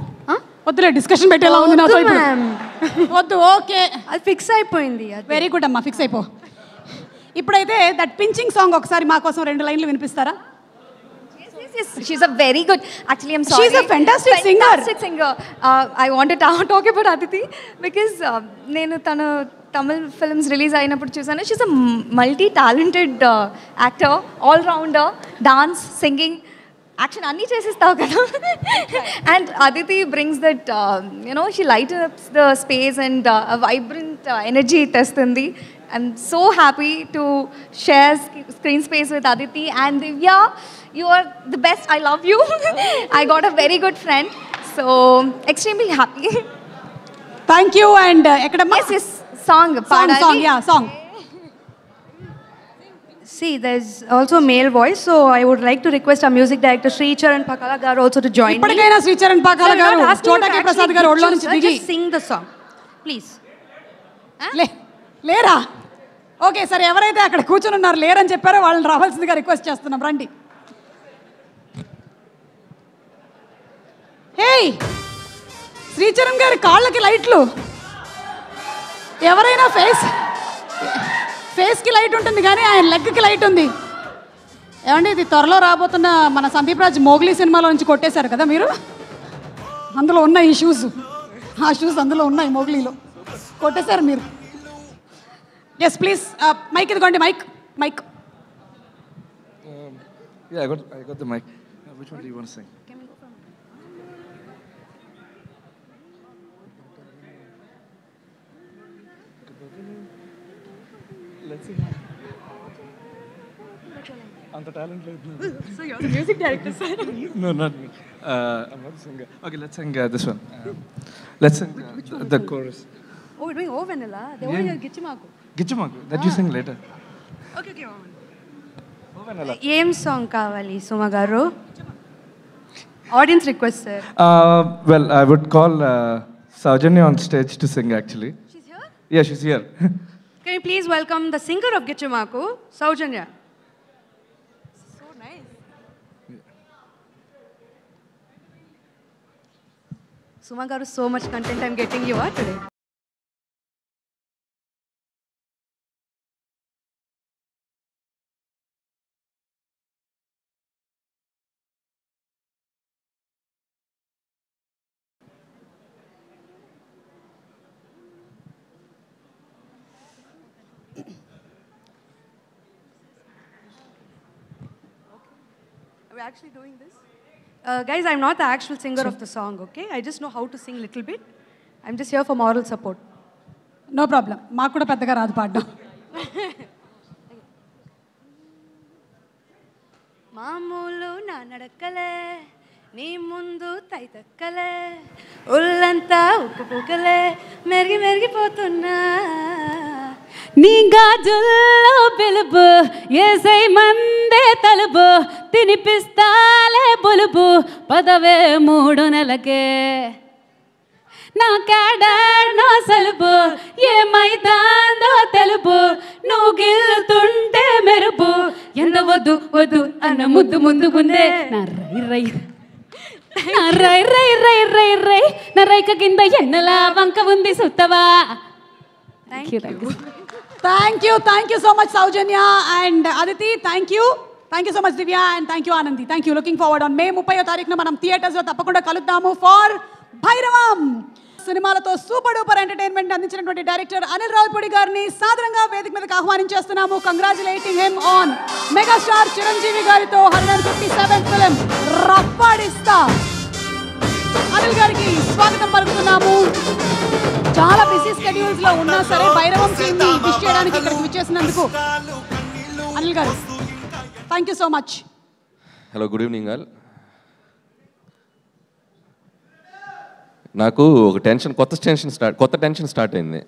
వద్దులే, డిస్కషన్ పెట్టేలా ఉంది నాతో. వద్దు, ఓకే, అది ఫిక్స్ అయిపోయింది. వెరీ గుడ్ అమ్మా, ఫిక్స్ అయిపో. ఇప్పుడైతే దట్ పించింగ్ సాంగ్ ఒకసారి మా కోసం 2 లైన్లు వినిపిస్తారా? She's a very good. Actually, I'm sorry. She's a fantastic singer. I wanted to talk about Aditi because నేను తను తమిళ్ ఫిల్మ్స్ రిలీజ్ అయినప్పుడు చూసాను. She's a multi talented actor, all rounder, dance, singing, action అన్నీ చేసేస్తావు కదా. And Aditi brings that she lightens the space and vibrant energy తెస్తుంది. I'm so happy to share screen space with Aditi and Divya. You are the best. I love you. I got a very good friend. So, extremely happy. Thank you. And yes, song. Yeah, song. See, there's also a male voice, so I would like to request our music director Sri Charan Pakala garu also to join me. ఇప్పటికైనా శ్రీ చరణ్ పాకాల గారు, చోటా కే ప్రసాద్ గారు ఒళ్ళో నుంచి దిగి just sing the song, please. లేరా? Okay, సరే, ఎవరైతే అక్కడ కూర్చుని ఉన్నారు లేరని చెప్పారో వాళ్ళని రావాల్సిందిగా రిక్వెస్ట్ చేస్తున్నాం. రండి. హే, శ్రీచరణ్ గారి కాళ్ళకి లైట్లు. ఎవరైనా ఫేస్కి లైట్ ఉంటుంది కానీ ఆయన లెగ్కి లైట్ ఉంది. ఏమండి, ఇది త్వరలో రాబోతున్న మన సందీప్ రాజ్ మోగ్లీ సినిమాలో నుంచి కొట్టేశారు కదా మీరు. అందులో ఉన్నాయి ఈ షూస్, ఆ షూస్ అందులో ఉన్నాయి మోగ్లీలో, కొట్టేశారు మీరు. ఎస్ ప్లీజ్, మైక్ ఇదిగోండి, mic. Yeah, I got the mic. Which one do you want to sing? Let's see. Anta talent లేదు. So you're the music director, sir? No, not me. I'm not a singer. Okay, let's sing this one. Let's sing the chorus. Oh, we're doing O Vanilla. They want to Gichimaku. Gichimaku. That you sing later. Okay. O Vanilla. ఏం song కావాలి సుమ గారు? Audience request sir. Well, I would call Saujanya on stage to sing actually. She's here? Yeah, she's here. Can you please welcome the singer of Gichimaku, Saujanya? So nice. Suma garu, so much content I'm getting you today. Are we actually doing this? Guys, I'm not the actual singer of the song, okay? I just know how to sing a little bit. I'm just here for moral support. No problem. మాకు కూడా పెద్దగా రాదు పాడడం. మామూలు నా నడకలే నీ ముందు తైతక్కలే ఒళ్ళంతా ఉక్కుపుకలే మెరిగిపోతున్నా నీ గాజుల్లో పిలుపు ఏసై మందే తలుపు తినిపిస్తాలే బులుపు పదవే 3 నెలకే నా క్యాడర్ నా సలుపు ఏమైతాందో తెలుపు నువ్వు గిల్లుతుంటే మెరుపు ఎంత వద్దు వద్దు అన్న ముద్దు ముందుకుందే నా రై నా రైక కింద ఎన్నెలా వంక ఉంది సుత్తవా. Thank you so much Saujanya and Aditi. Thank you so much Divya and thank you Anandi. Thank you. Looking forward on May 30వ తారీఖున మనం థియేటర్స్ లో తప్పకుండా కలుద్దాము ఫర్ భైరవం సినిమాలతో సూపర్ డూపర్ ఎంటర్టైన్మెంట్ అందించినటువంటి డైరెక్టర్ అనిల్ రావిపూడి గారిని సాదరంగా వేదిక మీదకి ఆహ్వానించేస్తున్నాము. Congratulating him on megastar Chiranjeevi గారితో 157th ఫిలిం రప్పాడిస్తా. అనిల్ గారికి స్వాగతం పలుకుతున్నాము. చాలా బిజీ స్కెడ్యూల్స్ లో ఉన్నా సరే భైరవం టీమ్ ని విష్ చేయడానికి ఇక్కడికి విచ్చేసినందుకు అనిల్ గారు thank you so much. Hello, good evening all. నాకు ఒక కొత్త టెన్షన్ స్టార్ట్ అయింది.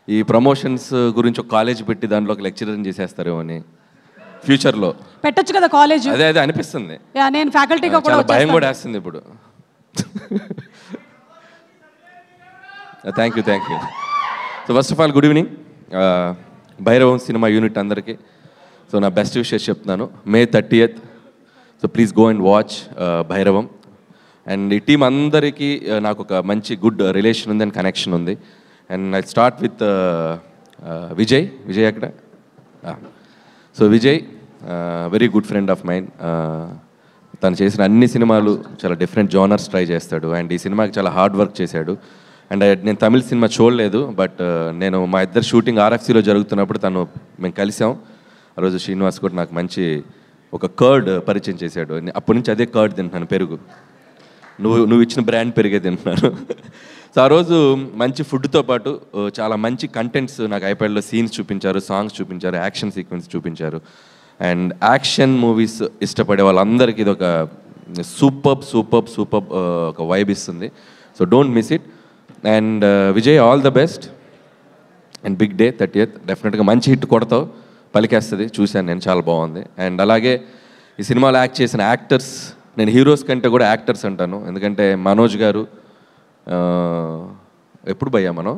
ఈ ప్రమోషన్స్ గురించి ఒక కాలేజ్ పెట్టి దాంట్లో ఒక లెక్చరర్ చేసేస్తారేమో అని ఫ్యూచర్లో పెట్టొచ్చు కదా కాలేజ్. అదే అనిపిస్తుంది. నేను ఫ్యాకల్టీగా కూడా భయం కూడా వేస్తుంది ఇప్పుడు. Thank you. So first of all good evening Bhairavam cinema unit అందరికీ. సో నా బెస్ట్ విషెస్ చెప్తున్నాను. May 30th. So please go and watch Bhairavam. And ఈ టీం అందరికీ నాకు ఒక మంచి గుడ్ రిలేషన్ ఉంది అండ్ కనెక్షన్ ఉంది. And I start with Vijay అక్కడ. So Vijay very good friend of mind. తను చేసిన అన్ని సినిమాలు చాలా డిఫరెంట్ జోనర్స్ ట్రై చేస్తాడు. అండ్ ఈ సినిమాకి చాలా హార్డ్ వర్క్ చేశాడు. అండ్ నేను తమిళ సినిమా చూడలేదు, బట్ నేను మా ఇద్దరు షూటింగ్ RFCలో జరుగుతున్నప్పుడు మేము కలిసాం. ఆ రోజు శ్రీనివాస్ కూడా నాకు మంచి ఒక కర్డ్ పరిచయం చేశాడు. అప్పటి నుంచి అదే కర్డ్ తింటున్నాను, పెరుగు. నువ్వు ఇచ్చిన బ్రాండ్ పెరిగే తింటున్నాను. సో ఆ రోజు మంచి ఫుడ్తో పాటు చాలా మంచి కంటెంట్స్ నాకు ఐప్యాడ్లో సీన్స్ చూపించారు, సాంగ్స్ చూపించారు, యాక్షన్ సీక్వెన్స్ చూపించారు. అండ్ యాక్షన్ మూవీస్ ఇష్టపడే వాళ్ళందరికీ ఇది ఒక సూపర్ ఒక వైబ్ ఇస్తుంది. So don't miss it. And Vijay, all the best. And big day 30th. డెఫినెట్గా మంచి హిట్ కొడతావు, పలికేస్తుంది. చూశాను నేను, చాలా బాగుంది. అండ్ అలాగే ఈ సినిమాలో యాక్ట్ చేసిన యాక్టర్స్, నేను హీరోస్ కంటే కూడా యాక్టర్స్ అంటాను. ఎందుకంటే మనోజ్ గారు ఎప్పుడు భయ్యా మనం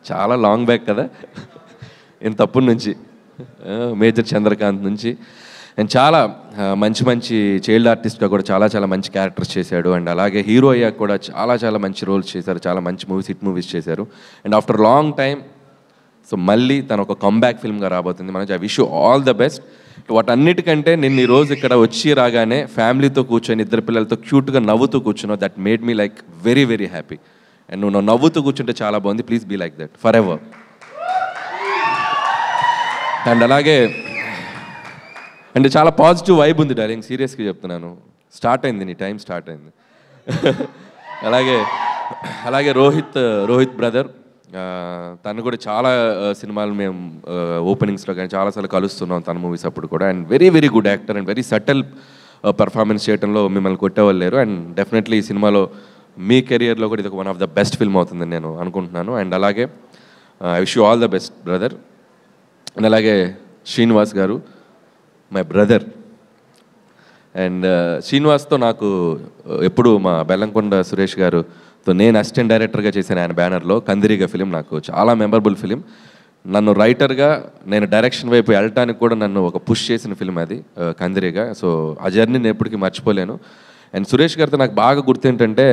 చాలా లాంగ్ బ్యాక్ కదా, ఇంత అప్పటి నుంచి మేజర్ చంద్రకాంత్ నుంచి. అండ్ చాలా మంచి చైల్డ్ ఆర్టిస్ట్గా కూడా చాలా మంచి క్యారెక్టర్స్ చేశాడు. అండ్ అలాగే హీరో అయ్యాక కూడా చాలా మంచి రోల్స్ చేశారు, చాలా మంచి మూవీస్, హిట్ మూవీస్ చేశారు. And after long time so మళ్ళీ తను ఒక కంబ్యాక్ ఫిల్మ్గా రాబోతుంది. మనకి I wish you all the best. వాటన్నిటికంటే నిన్న ఈ రోజు ఇక్కడ వచ్చి రాగానే ఫ్యామిలీతో కూర్చొని ఇద్దరు పిల్లలతో క్యూట్గా నవ్వుతూ కూర్చున్నావు. That made me like very happy. And నువ్వు నవ్వుతూ కూర్చుంటే చాలా బాగుంది. Please be like that forever. And అలాగే అంటే చాలా పాజిటివ్ వైబ్ ఉంది డార్లింగ్, సీరియస్గా చెప్తున్నాను. స్టార్ట్ అయింది, నీ టైం స్టార్ట్ అయింది. అలాగే రోహిత్ బ్రదర్, తను కూడా చాలా సినిమాలు మేము ఓపెనింగ్స్లో కానీ చాలాసార్లు కలుస్తున్నాం తన మూవీస్ అప్పుడు కూడా. And very good actor and very subtle performance చేయడంలో మిమ్మల్ని కొట్టేవాళ్ళు లేరు. అండ్ డెఫినెట్లీ ఈ సినిమాలో మీ కెరియర్లో కూడా ఇది ఒక one of the best film అవుతుందని నేను అనుకుంటున్నాను. అండ్ అలాగే I wish you all the best brother. And అలాగే శ్రీనివాస్ గారు, మై బ్రదర్. అండ్ శ్రీనివాస్తో నాకు ఎప్పుడు మా బెల్లంకొండ సురేష్ గారుతో నేను అసిస్టెంట్ డైరెక్టర్గా చేశాను ఆయన బ్యానర్లో. కందిరిగా ఫిలిం నాకు చాలా మెమరబుల్ ఫిలిం. నన్ను రైటర్గా నేను డైరెక్షన్ వైపు వెళ్ళటానికి కూడా నన్ను ఒక పుష్ చేసిన ఫిలిం అది కందిరిగా. సో ఆ జర్నీ నేను ఎప్పటికీ మర్చిపోలేను. అండ్ సురేష్ గారితో నాకు బాగా గుర్తు ఏంటంటే,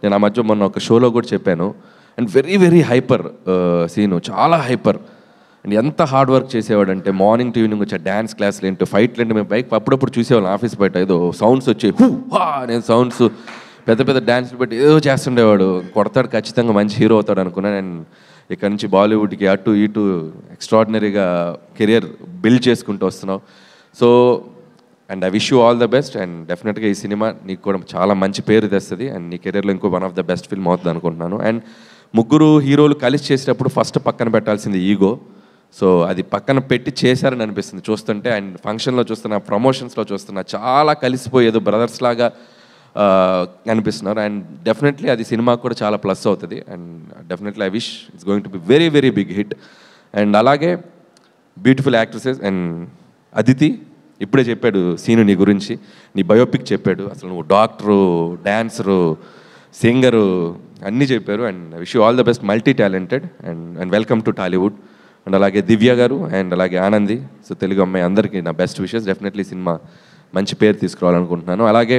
నేను ఆ మధ్య మొన్న ఒక షోలో కూడా చెప్పాను. అండ్ వెరీ హైపర్ సీను, చాలా హైపర్. అండ్ ఎంత హార్డ్ వర్క్ చేసేవాడంటే మార్నింగ్ టు ఈవినింగ్ వచ్చే డ్యాన్స్ క్లాస్లు ఏంటో ఫైట్లు ఏంటో మేము బైక్ అప్పుడప్పుడు చూసేవాళ్ళం ఆఫీస్ బయట. ఏదో సౌండ్స్ వచ్చి నేను సౌండ్స్ పెద్ద డ్యాన్స్లు పెట్టి ఏదో చేస్తుండేవాడు. కొడతాడు, ఖచ్చితంగా మంచి హీరో అవుతాడు అనుకున్నాను. అండ్ ఇక్కడ నుంచి బాలీవుడ్కి అటు ఇటు ఎక్స్ట్రాడినరీగా కెరియర్ బిల్డ్ చేసుకుంటూ వస్తున్నావు. So and I wish you all the best. And డెఫినెట్గా ఈ సినిమా నీకు కూడా చాలా మంచి పేరు తెస్తుంది. అండ్ నీ కెరియర్లో ఇంకో one of the best film అవుతుంది అనుకుంటున్నాను. అండ్ ముగ్గురు హీరోలు కలిసి చేసేటప్పుడు ఫస్ట్ పక్కన పెట్టాల్సింది ఈగో. సో అది పక్కన పెట్టి చేశారని అనిపిస్తుంది చూస్తుంటే. అండ్ ఫంక్షన్లో చూస్తున్నా, ప్రమోషన్స్లో చూస్తున్నా, చాలా కలిసిపోయేదో బ్రదర్స్ లాగా అనిపిస్తున్నారు. అండ్ డెఫినెట్లీ అది సినిమాకు కూడా చాలా ప్లస్ అవుతుంది. And definitely I wish it's going to be very big hit. And అలాగే బ్యూటిఫుల్ యాక్ట్రెసెస్. అండ్ అదితి ఇప్పుడే చెప్పాడు సీను నీ గురించి, నీ బయోపిక్ చెప్పాడు. అసలు నువ్వు డాక్టరు, డాన్సరు, సింగరు అన్నీ చెప్పారు. And I wish you all the best, multi talented. And welcome to Tollywood. And అలాగే దివ్య గారు అండ్ అలాగే ఆనంది, సో తెలుగు అమ్మాయి, అందరికీ నా బెస్ట్ విషెస్. డెఫినెట్లీ సినిమా మంచి పేరు తీసుకురావాలనుకుంటున్నాను. అలాగే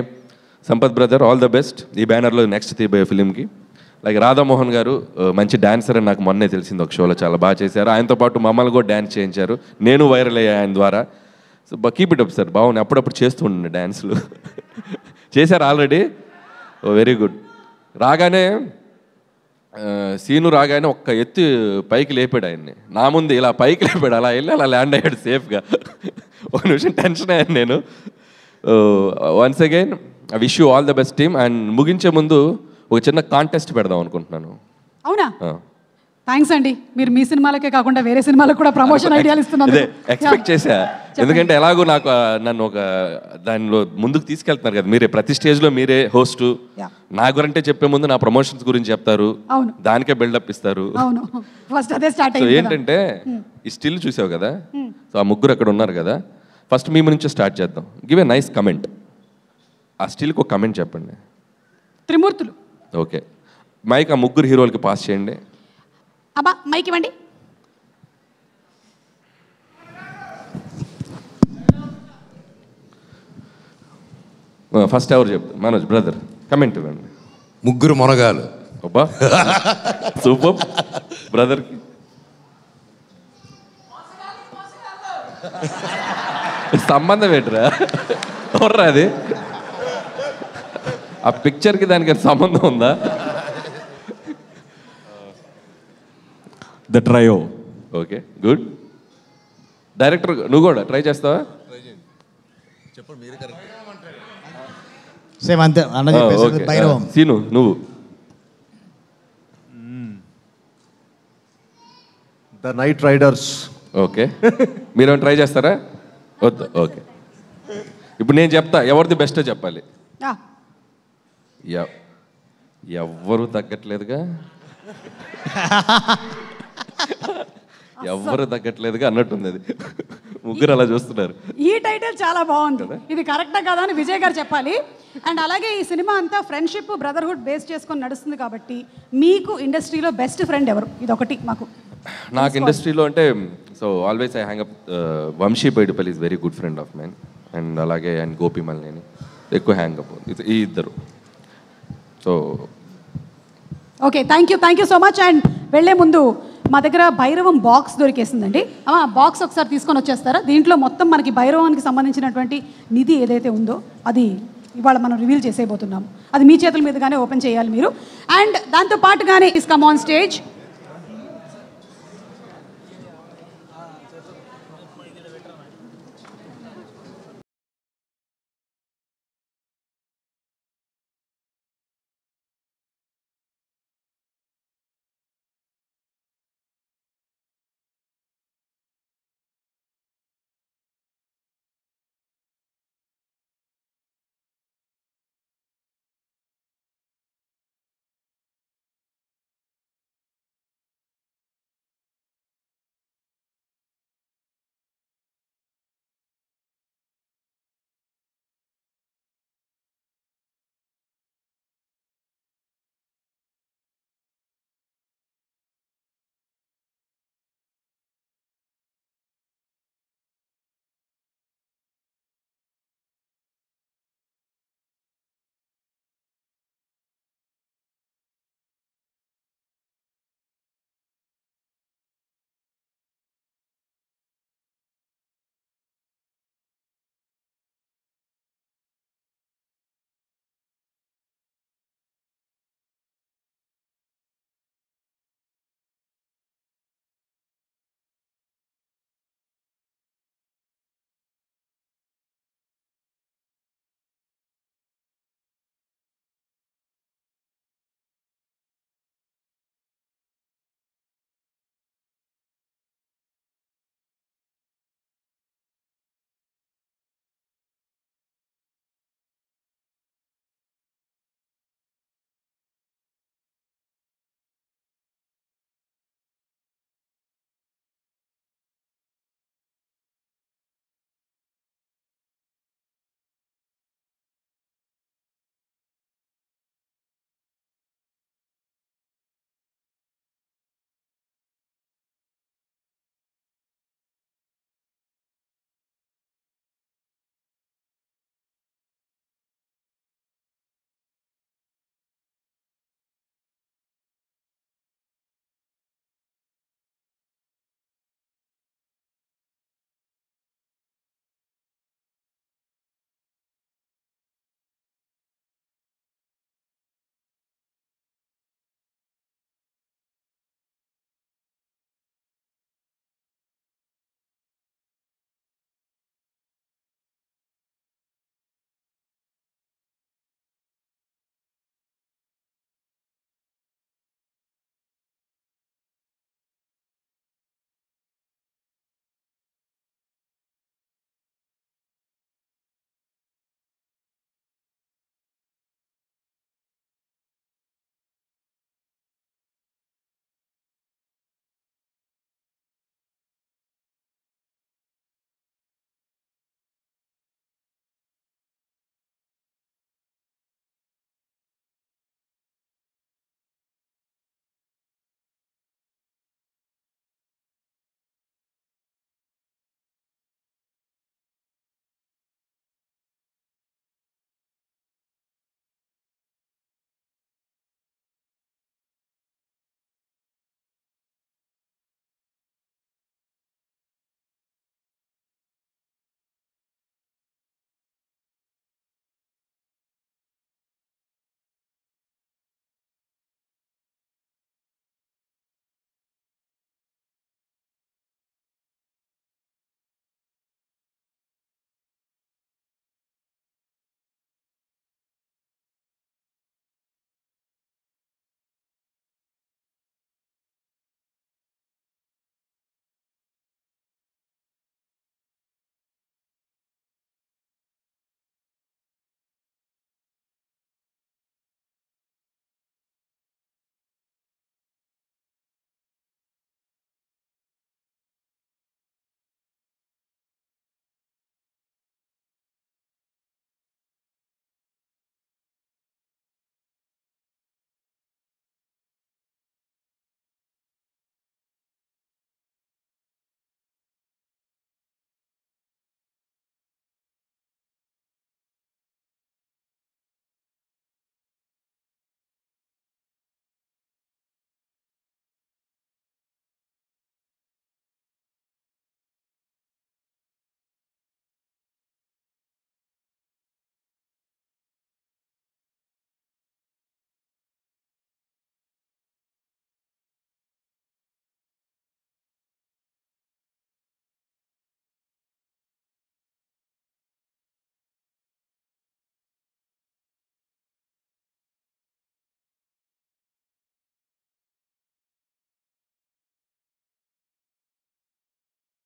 Sampath brother, all the best ఈ బ్యానర్లో నెక్స్ట్ తీయబోయే ఫిలింకి. అలాగే రాధామోహన్ గారు మంచి డాన్సర్ అని నాకు మొన్నే తెలిసింది, ఒక షోలో చాలా బాగా చేశారు. ఆయనతో పాటు మమ్మల్ని కూడా డ్యాన్స్ చేయించారు, నేను వైరల్ అయ్యా ఆయన ద్వారా. So keep it up sir, బాగున్నాయి. అప్పుడప్పుడు చేస్తూ ఉండండి డ్యాన్సులు. చేశారు ఆల్రెడీ, వెరీ గుడ్. రాగానే సీను రాగానే ఒక్క ఎత్తి పైకి లేపాడు ఆయన్ని, నా ముందు ఇలా పైకి లేపాడు, అలా వెళ్ళి అలా ల్యాండ్ అయ్యాడు సేఫ్గా. ఒక నిమిషం టెన్షన్ అయ్యాను నేను. Once again I wish you all the best team. And ముగించే ముందు ఒక చిన్న కాంటెస్ట్ పెడదాం అనుకుంటున్నాను. అవునా? థ్యాంక్స్ అండి, మీరు మీ సినిమాలకే కాకుండా వేరే సినిమాలకు కూడా ప్రమోషన్ ఐడియాలు ఇస్తున్నారు. అదే ఎక్స్పెక్ట్ చేశా, ఎందుకంటే ఎలాగో నాకు నన్ను ఒక దానిలో ముందుకు తీసుకెళ్తున్నారు కదా మీరే, ప్రతి స్టేజ్లో మీరే హోస్ట్. నా గురంటే చెప్పే ముందు నా ప్రమోషన్స్ గురించి చెప్తారు, దానికే బిల్డప్ ఇస్తారు. అవును, ఫస్ట్ అదే స్టార్ట్ సో అయ్యింది. ఏంటంటే ఈ స్టిల్ చూసావు కదా, సో ఆ ముగ్గురు అక్కడ ఉన్నారు కదా, ఫస్ట్ మీ నుంచి స్టార్ట్ చేద్దాం. Give a nice comment. ఆ స్టిల్కి ఒక కమెంట్ చెప్పండి. త్రిమూర్తులు. ఓకే, మైక్ ఆ ముగ్గురు హీరోలకి పాస్ చేయండి. అబ్బా మైక్ ఇవ్వండి. ఫస్ట్ ఎవరు చెప్తారు? మనోజ్ బ్రదర్ కమెంట్ ఇవ్వండి. ముగ్గురు మొనగాలు. అబ్బా సూపర్. బ్రదర్కి సంబంధం ఏంట్రా? ఎవర్రా అది? ఆ పిక్చర్కి దానికి సంబంధం ఉందా? The trio. Okay good. Director నువ్వు కూడా ట్రై చేస్తావా? సేమ్ అంతే అన్న చెప్పేసి భైరవం. సీను నువ్వు. The night riders. ఓకే, మీరేమైనా ట్రై చేస్తారా? వద్దు. ఓకే, ఇప్పుడు నేను చెప్తా, ఎవరిది బెస్టో చెప్పాలి. ఎవ్వరు తగ్గట్లేదుగా, ఎవ్వరు తగ్గట్లేదుగా అన్నట్టుంది అది. ముగ్గురు అలా చూస్తున్నారు. ఈ టైటిల్ చాలా బాగుంది. ఇది కరెక్టా కదా అని విజయ్ గారు చెప్పాలి. అండ్ అలాగే ఈ సినిమా అంతా ఫ్రెండ్షిప్ బ్రదర్హుడ్ బేస్ చేసుకొని నడుస్తుంది కాబట్టి మీకు ఇండస్ట్రీలో బెస్ట్ ఫ్రెండ్ ఎవరు? ఇది ఒకటి మాకు. నాకు ఇండస్ట్రీలో అంటే so always I hang up Vamshi Paidipally is very good friend of mine. And అలాగే అండ్ గోపి మల్లేని ఎక్కువ హ్యాంగ్ అప్ ఈ ఇద్దరు. So okay, thank you so much. And వెళ్ళే ముందు మా దగ్గర భైరవం బాక్స్ దొరికేసిందండి. బాక్స్ ఒకసారి తీసుకొని వచ్చేస్తారా? దీంట్లో మొత్తం మనకి భైరవానికి సంబంధించినటువంటి నిధి ఏదైతే ఉందో అది ఇవాళ మనం రివీల్ చేసేయబోతున్నాము. అది మీ చేతుల మీదుగానే ఓపెన్ చేయాలి మీరు. అండ్ దాంతో పాటుగానే ఇస్ కమ్ ఆన్ స్టేజ్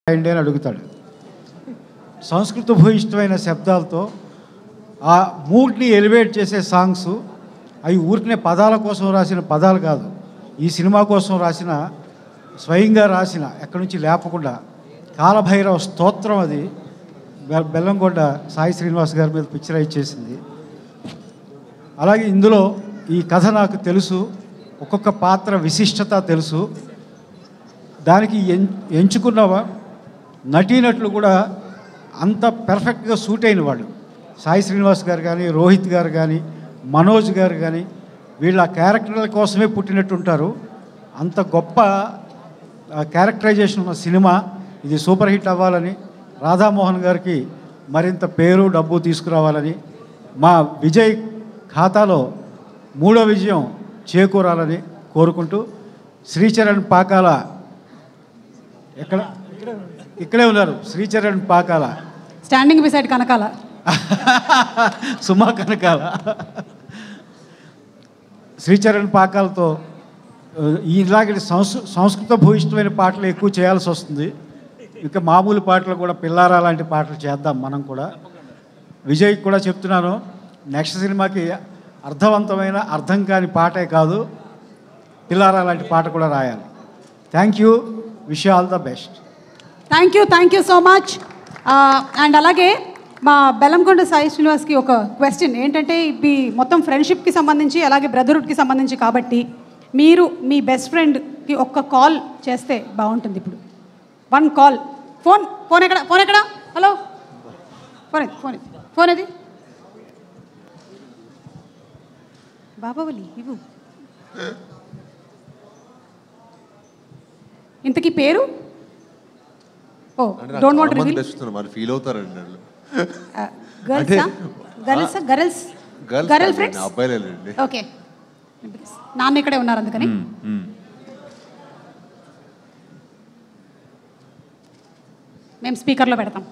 రాయండి అని అడుగుతాడు. సంస్కృత భూయిష్టమైన శబ్దాలతో ఆ మూడ్ని ఎలివేట్ చేసే సాంగ్స్, అవి ఊరికనే పదాల కోసం రాసిన పదాలు కాదు, ఈ సినిమా కోసం రాసిన, స్వయంగా రాసిన, ఎక్కడి నుంచి లేపకుండా కాలభైరవ స్తోత్రం. అది బెల్లంకొండ సాయి శ్రీనివాస్ గారి మీద పిక్చరైజ్ చేసింది. అలాగే ఇందులో ఈ కథ నాకు తెలుసు, ఒక్కొక్క పాత్ర విశిష్టత తెలుసు. దానికి ఎంచుకున్న నటీనటులు కూడా అంత పెర్ఫెక్ట్గా సూట్ అయిన వాళ్ళు. సాయి శ్రీనివాస్ గారు కానీ, రోహిత్ గారు కానీ, మనోజ్ గారు కానీ, వీళ్ళ క్యారెక్టర్ల కోసమే పుట్టినట్టుంటారు. అంత గొప్ప క్యారెక్టరైజేషన్ ఉన్న సినిమా ఇది. సూపర్ హిట్ అవ్వాలని, రాధామోహన్ గారికి మరింత పేరు డబ్బు తీసుకురావాలని, మా విజయ్ ఖాతాలో 3వ విజయం చేకూరాలని కోరుకుంటూ, శ్రీచరణ్ పాకాల ఇక్కడే ఉన్నారు. శ్రీచరణ్ పాకాల స్టాండింగ్ బిసైడ్ కనకాల, సుమా కనకాల, శ్రీచరణ్ పాకాలతో ఇలాంటి సంస్కృత భూయిష్టమైన పాటలు ఎక్కువ చేయాల్సి వస్తుంది. ఇంకా మామూలు పాటలు కూడా, పిల్లారా లాంటి పాటలు చేద్దాం మనం కూడా. విజయ్ కూడా చెప్తున్నాను, నెక్స్ట్ సినిమాకి అర్థవంతమైన, అర్థం కాని పాటే కాదు, పిల్లారా లాంటి పాట కూడా రాయాలి. Thank you, wish all the best. Thank you so much. And అలాగే మా బెల్లంకొండ సాయి శ్రీనివాస్కి ఒక క్వశ్చన్ ఏంటంటే, ఇది మొత్తం ఫ్రెండ్షిప్కి సంబంధించి, అలాగే బ్రదర్హుడ్కి సంబంధించి కాబట్టి, మీరు మీ బెస్ట్ ఫ్రెండ్కి ఒక్క కాల్ చేస్తే బాగుంటుంది. ఇప్పుడు 1 కాల్. ఫోన్ ఎక్కడ? హలో, ఫోన్ ఏది? బాబావలి ఇవ్వు. ఇంతకీ పేరు? ఓ, డోంట్ వాంట్ రివీల్. మరి ఫీల్ అవుతారండి వాళ్ళు. Girl friends అబ్బాయిలేండి. ఓకే, నాన్న ఇక్కడే ఉన్నారు అందుకని. మేము స్పీకర్లో పెడతాం.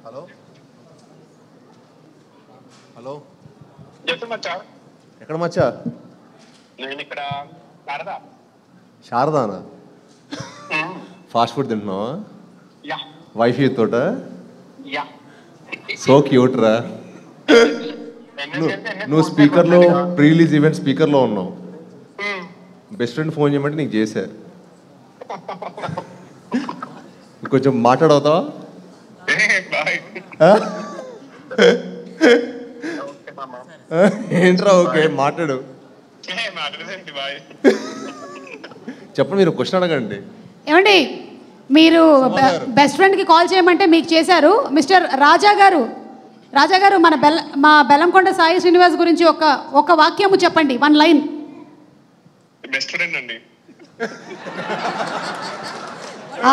హలో హలో, ఎక్కడ మచ్చా? నేను ఇక్కడ శారదానా? ఫాస్ట్ ఫుడ్ తింటున్నావా? వైఫై తోట? సో క్యూట్ రా. నువ్వు స్పీకర్లో, ప్రీ రిలీజ్ ఈవెంట్ స్పీకర్లో ఉన్నావు. బెస్ట్ ఫ్రెండ్ ఫోన్ చేయమంటే నీకు చేశా. కొంచెం మాట్లాడవుతావా? ఏంట్రా? ఓకే, మాట్లాడు. చెప్పండి, మీరు క్వశ్చన్ అడగండి. ఏమండి, మీరు బెస్ట్ ఫ్రెండ్కి కాల్ చేయమంటే మీకు చేశారు. మిస్టర్ రాజా గారు, మా బెల్లంకొండ సాయి శ్రీనివాస్ గురించి ఒక వాక్యము చెప్పండి, 1 లైన్. బెస్ట్ ఫ్రెండ్ అండి.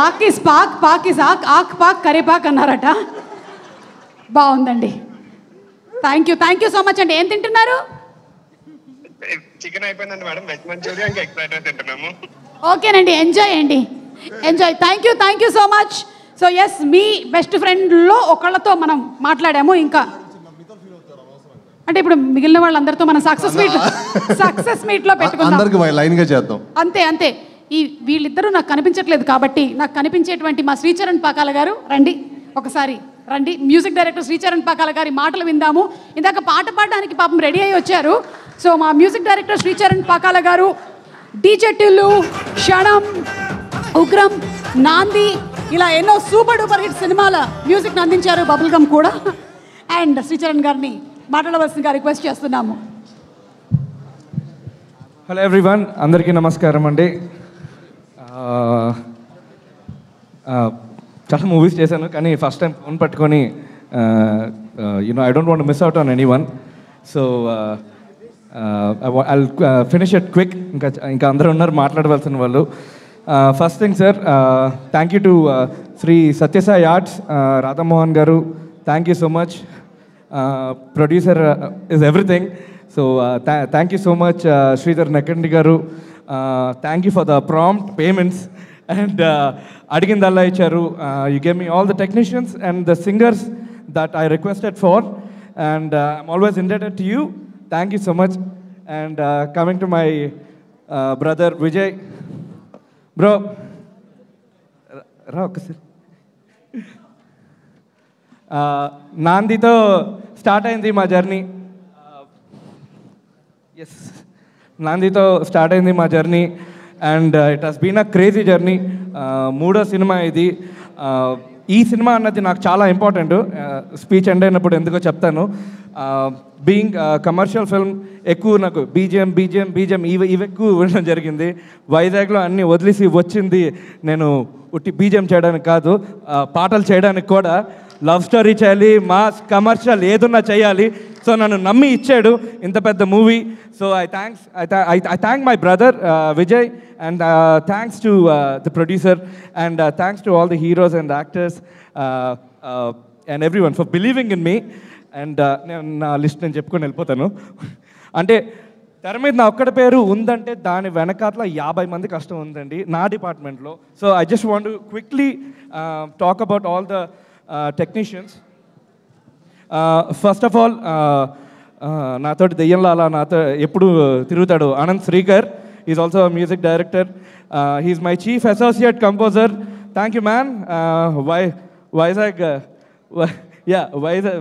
ఆక్ ఇస్ పాక్, పాక్ ఇస్ ఆక్, ఆక్ పాక్ కరేపాక్ అన్నారట. బాగుందండి. థ్యాంక్ యూ సో మచ్ అండి. ఏం తింటున్నారు? చికెన్ అయిపోయిందండి మేడం, వెజ్ మంచూరియా ఇంకా ఎగ్ ఫ్రైడ్ రైస్ తింటున్నాము. ఓకేనండి, enjoy. Thank you so much. So yes, మీ బెస్ట్ ఫ్రెండ్లో ఒకళ్ళతో మనం మాట్లాడాము. ఇంకా అంటే ఇప్పుడు మిగిలిన వాళ్ళందరితో మనం సక్సెస్ మీట్లో పెట్టుకుందాం. లైన్గా చేద్దాం. అంతే. ఈ వీళ్ళిద్దరూ నాకు కనిపించట్లేదు కాబట్టి, నాకు కనిపించేటువంటి మా శ్రీచరణ్ పాకాల గారు ఒకసారి రండి. మ్యూజిక్ డైరెక్టర్ శ్రీచరణ్ పాకాల గారి మాటలు విందాము. ఇందాక పాట పాడడానికి పాపం రెడీ అయ్యి వచ్చారు. సో మా మ్యూజిక్ డైరెక్టర్ శ్రీచరణ్ పాకాల గారు డీజెటిల్లు, క్షణం, ఉగ్రం, నాంది ఇలా ఎన్నో సూపర్ డూపర్ హిట్ సినిమాల మ్యూజిక్ని అందించారు, బబుల్ గమ్ కూడా. అండ్ శ్రీచరణ్ గారిని మాట్లాడవలసిందిగా రిక్వెస్ట్ చేస్తున్నాము. హలో ఎవ్రీవన్, అందరికీ నమస్కారం అండి. చాలా మూవీస్ చేశాను, కానీ ఫస్ట్ టైం ఫోన్ పట్టుకొని I don't want miss out on any one. So I'll finish it quick. ఇంకా అందరూ ఉన్నారు మాట్లాడవలసిన వాళ్ళు. First thing sir, thank you to Shri Sathya Sai arts, Radhamohan garu, thank you so much. Producer is everything. So thank you so much Sridhar Nekandi garu. Thank you for the prompt payments and అడిగిందల్లా ఇచ్చారు. You gave me all the technicians and the singers that I requested for, and I'm always indebted to you. Thank you so much. And coming to my brother Vijay bro రా ఒకసారి. నాందితో start అయింది మా journey. Yes, నాందితో start అయింది మా journey and it has been a crazy journey. 3వ సినిమా ఇది. ఈ సినిమా అన్నది నాకు చాలా ఇంపార్టెంట్. స్పీచ్ ఎండ్ అయినప్పుడు ఎందుకో చెప్తాను. బీయింగ్ కమర్షియల్ ఫిల్మ్ ఎక్కువ నాకు బీజిఎం ఇవి ఎక్కువ వినడం జరిగింది. వైజాగ్లో అన్నీ వదిలేసి వచ్చింది నేను ఉట్టి బీజిఎం చేయడానికి కాదు, పాటలు చేయడానికి కూడా. లవ్ స్టోరీ చేయాలి, మాస్ కమర్షియల్ ఏదున్నా చేయాలి. సో నన్ను నమ్మి ఇచ్చాడు ఇంత పెద్ద movie. So I thank my brother Vijay and thanks to the producer and thanks to all the heroes and actors and every one for believing in me. And నేను నా లిస్ట్ నేను చెప్పుకొని వెళ్ళిపోతాను. అంటే తెర మీద నా ఒక్కడి పేరు ఉందంటే దాని వెనకాతల 50 మంది కష్టం ఉందండి నా డిపార్ట్మెంట్లో. So I just want to quickly talk about all the technicians. First of all నాతోటి దెయ్యంలో అలా నాతో ఎప్పుడు తిరుగుతాడు Anant Srikar. Is also music director. He's my chief associate composer. Thank you man.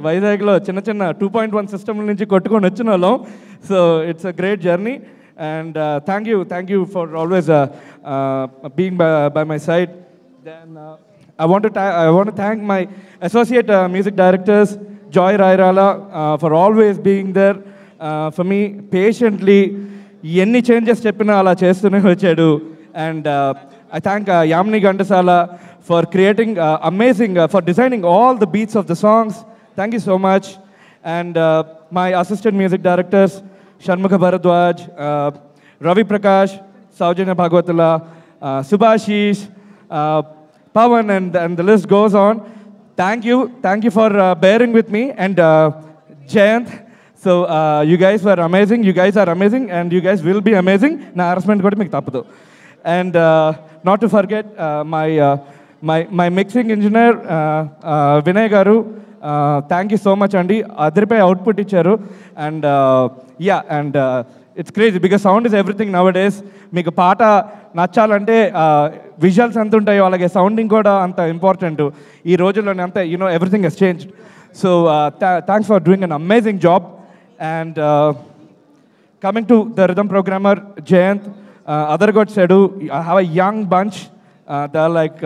వైజాగ్లో చిన్న చిన్న 2.1 సిస్టమ్ నుంచి కొట్టుకొని వచ్చిన వాళ్ళం. So it's a great journey and thank you for always being by my side. Then I want to thank my associate music directors, Joy Rairala, for always being there for me patiently. Enni changes cheppina ala chestune vachaadu. And I thank Yamini Gandasala for creating amazing, for designing all the beats of the songs. Thank you so much. And my assistant music directors, Shanmukha Bharadwaj, Ravi Prakash, Saujanya Bhagwatula, Subhashish, Pawan, and the list goes on. Thank you for bearing with me and Jayant. So you guys were amazing. You guys are amazing, and you guys will be amazing. Na harassment kuda meeku tappadu. And not to forget my mixing engineer Vinay garu. Thank you so much, Andy. Adripai output icharu, and it's crazy because sound is everything nowadays. మీకు పాట నచ్చాలంటే visuals ఎంత ఉంటాయో అలాగే sounding కూడా అంత important ఈ రోజుల్లోనే. అంత everything he's changed. So thanks for doing an amazing job. And coming to the rhythm programmer Jayanth, అదర్గోడ్ said, I have a young bunch, they are like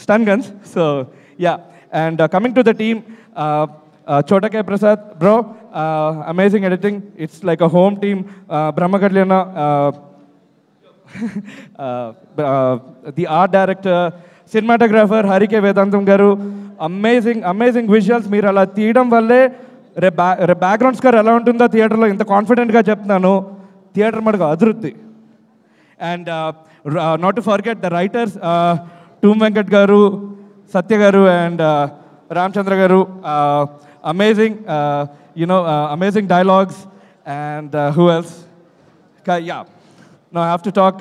stun guns. So and coming to the team, Chotake Prasad, bro, amazing editing. It's like a home team. Brahma Kadlena, the art director, cinematographer Harike Vedantam garu, amazing visuals. Meer ala తీయడం వల్లే రే background score ఎలా ఉంటుందో థియేటర్లో ఇంత కాన్ఫిడెంట్గా చెప్తున్నాను. Theatre మటుకు అదురుద్ది. And not to forget the writers, టూమ్ Venkat garu, Satya garu, and Ramchandra garu, amazing, amazing dialogues. And who else? Now I have to talk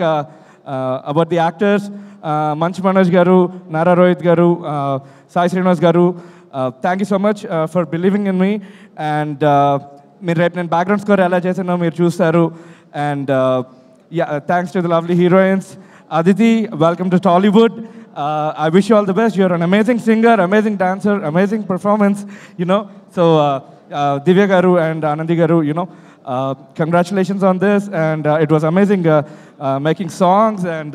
about the actors. Manch Manoj garu, Nara Rohit garu, Sai Srinivas garu, thank you so much for believing in me. And meer repu nen background score ela chesano meer chustaru. And thanks to the lovely heroines. Aditi, welcome to Tollywood. I wish you all the best. You're an amazing singer, amazing dancer, amazing performance, So Divya garu and Anandi garu, congratulations on this. And it was amazing making songs and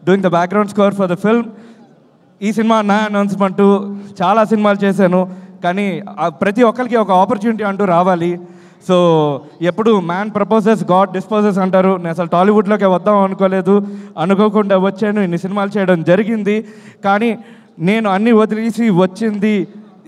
doing the background score for the film. Ee cinema na announcement chaala cinemalu chesanu, kani prati okkalki oka opportunity antu raavali. So ఎప్పుడు man proposes God disposes అంటారు. నేను అసలు టాలీవుడ్లోకి వద్దాం అనుకోలేదు, అనుకోకుండా వచ్చాను, ఇన్ని సినిమాలు చేయడం జరిగింది. కానీ నేను అన్నీ వదిలేసి వచ్చింది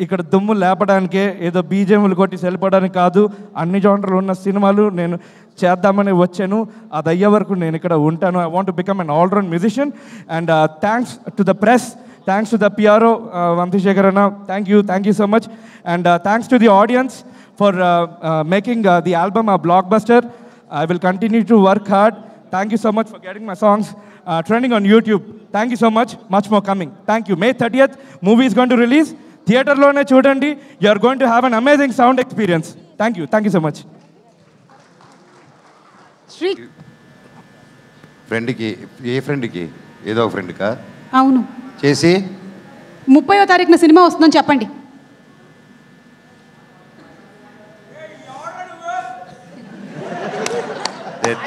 ఇక్కడ దుమ్ము లేపడానికే, ఏదో బీజేములు కొట్టి వెళ్ళిపోవడానికి కాదు. అన్ని జానర్లు ఉన్న సినిమాలు నేను చేద్దామని వచ్చాను. అది అయ్యే వరకు నేను ఇక్కడ ఉంటాను. I want to become an all round musician. And thanks to the press, thanks to the PRO Vanthishekar Anna, thank you so much. And thanks to the audience for making the album a blockbuster. I will continue to work hard. Thank you so much for getting my songs trending on YouTube. Thank you so much. Much more coming. Thank you. May 30th, movie is going to release. Theatre lone chudandi. You are going to have an amazing sound experience. Thank you so much. Sri ఫ్రెండ్కి ఏ ఫ్రెండ్కి ఏదో ఒక ఫ్రెండ్కా అవును చేసి 30వ తారీఖున cinema వస్తుందని చెప్పండి.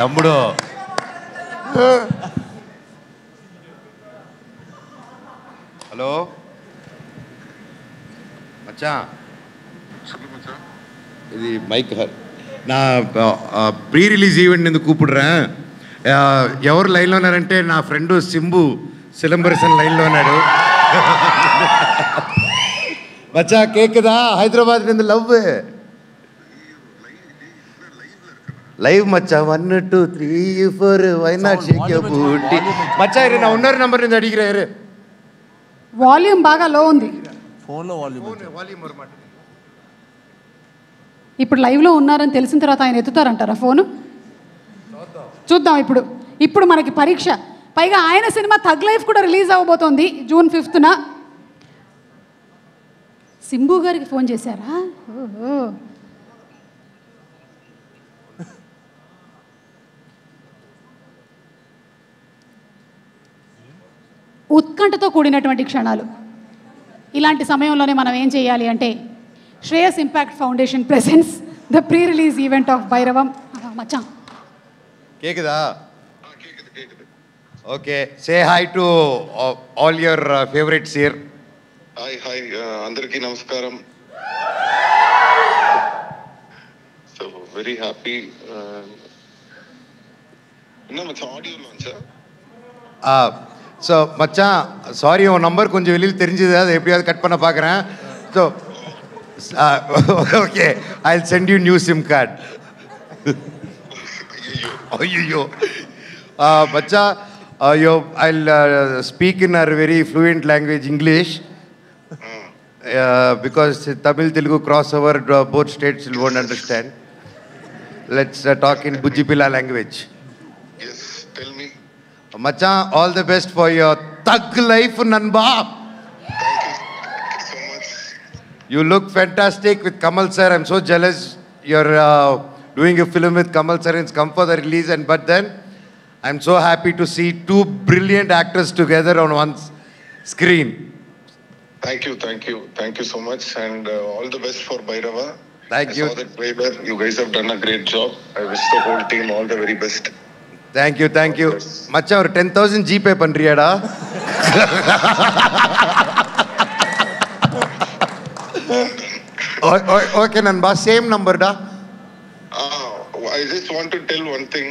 తమ్ముడు హలో మచ్చా ఇది మైక్ నా ప్రీ రిలీజ్ ఈవెంట్ ఎందుకు కూపుడురా ఎవరు లైన్లో ఉన్నారంటే నా ఫ్రెండ్ సింబు సిలంబరసన్ లైన్లో ఉన్నాడు. మచ్చా కేక్దా హైదరాబాద్ నింద love live Maccha 1 2 3 4 why not Sheikh your బూటీ మచ్చా ఇరే నా ఉన్నర్ నంబర్ నింద అడిగిరా ఇరే వాల్యూమ్ బాగా లో ఉంది. ఫోన్లో వాల్యూమ్ ఇప్పుడు లైవ్లో ఉన్నారని తెలిసిన తర్వాత ఆయన ఎత్తుతారంటారా ఫోను? చూద్దాం. ఇప్పుడు మనకి పరీక్ష. పైగా ఆయన సినిమా థగ్ లైఫ్ కూడా రిలీజ్ అవ్వబోతోంది June 5th. సింబు గారికి ఫోన్ చేశారా? ఓహో. ఉత్కంఠతో కూడినటువంటి క్షణాలు. ఇలాంటి సమయంలోనే మనం ఏం చేయాలి అంటే Shreyas impact foundation presents the pre release event of Bhairavam. మచ్చా కేకుదా okay say hi to all your favourites here. Hi అందరికీ నమస్కారం. So very happy. ஆடியோ லான்ச்சா? ஸோ மச்சான் சாரி உன் நம்பர் கொஞ்சம் வெளியில் தெரிஞ்சது, அதை எப்படியாவது கட் பண்ண பார்க்குறேன். So okay I will send you new sim card. ஐயோ மச்சா I'll speak in our very fluent language, English, because Tamil, Telugu crossover, both states won't understand. Let's talk in Bujipila language. Yes, tell me. Macha, all the best for your thug life, Nanba. Thank you so much. You look fantastic with Kamal sir. I'm so jealous. You're doing a film with Kamal sir. It's come for the release, but then I'm so happy to see two brilliant actors together on one screen. Thank you so much, and all the best for Bhairava. Thank you. I saw that trailer. You guys have done a great job. I wish the whole team all the very best. Thank you. Macha, or 10,000 GPay pandriyada? Okay, Nanba, same number da. I just want to tell one thing.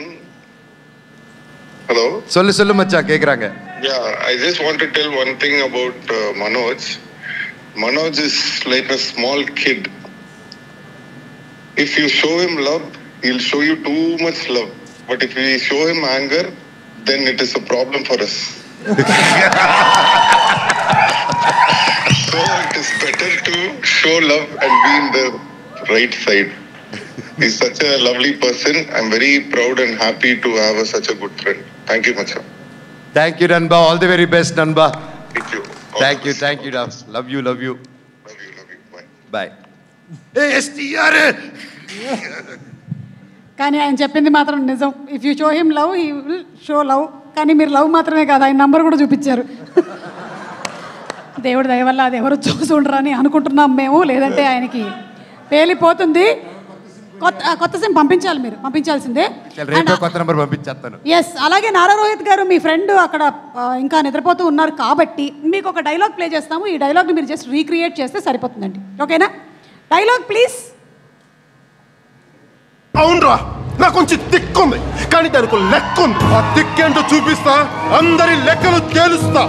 Hello? Sollu macha, kekranga. Yeah, I just want to tell one thing about Manoj. Manoj is like a small kid. If you show him love, he'll show you too much love. But if we show him anger, then it is a problem for us. So it is better to show love and be in the right side. He's such a lovely person. I'm very proud and happy to have such a good friend. Thank you, Macha. Thank you, Nanba. All the very best, Nanba. Thank you. Thank you, Nanba. Love you. Bye. Hey, STR! కానీ ఆయన చెప్పింది మాత్రం నిజం. If you show him love he will show love. కానీ మీరు love మాత్రమే కాదు, ఆయన నంబర్ కూడా చూపించారు. దేవుడి దయ వల్ల అది ఎవరు చూసుండరని అనుకుంటున్నాం మేము, లేదంటే ఆయనకి పేలిపోతుంది. కొత్త సిమ్ పంపించాలి, మీరు పంపించాల్సిందే. కొత్త నంబర్ పంపించేస్తాను. ఎస్. అలాగే నారా రోహిత్ గారు మీ ఫ్రెండ్ అక్కడ ఇంకా నిద్రపోతూ ఉన్నారు కాబట్టి మీకు ఒక డైలాగ్ ప్లే చేస్తాము. ఈ డైలాగ్ని మీరు జస్ట్ రీక్రియేట్ చేస్తే సరిపోతుందండి. ఓకేనా? Dialogue please. అవునరా, నాకు కొంచెం దిక్కుంది, కానీ దానికి లెక్క ఉంది. ఆ దిక్కేంటో చూపిస్తా, అందరి లెక్కలు తేలుస్తా.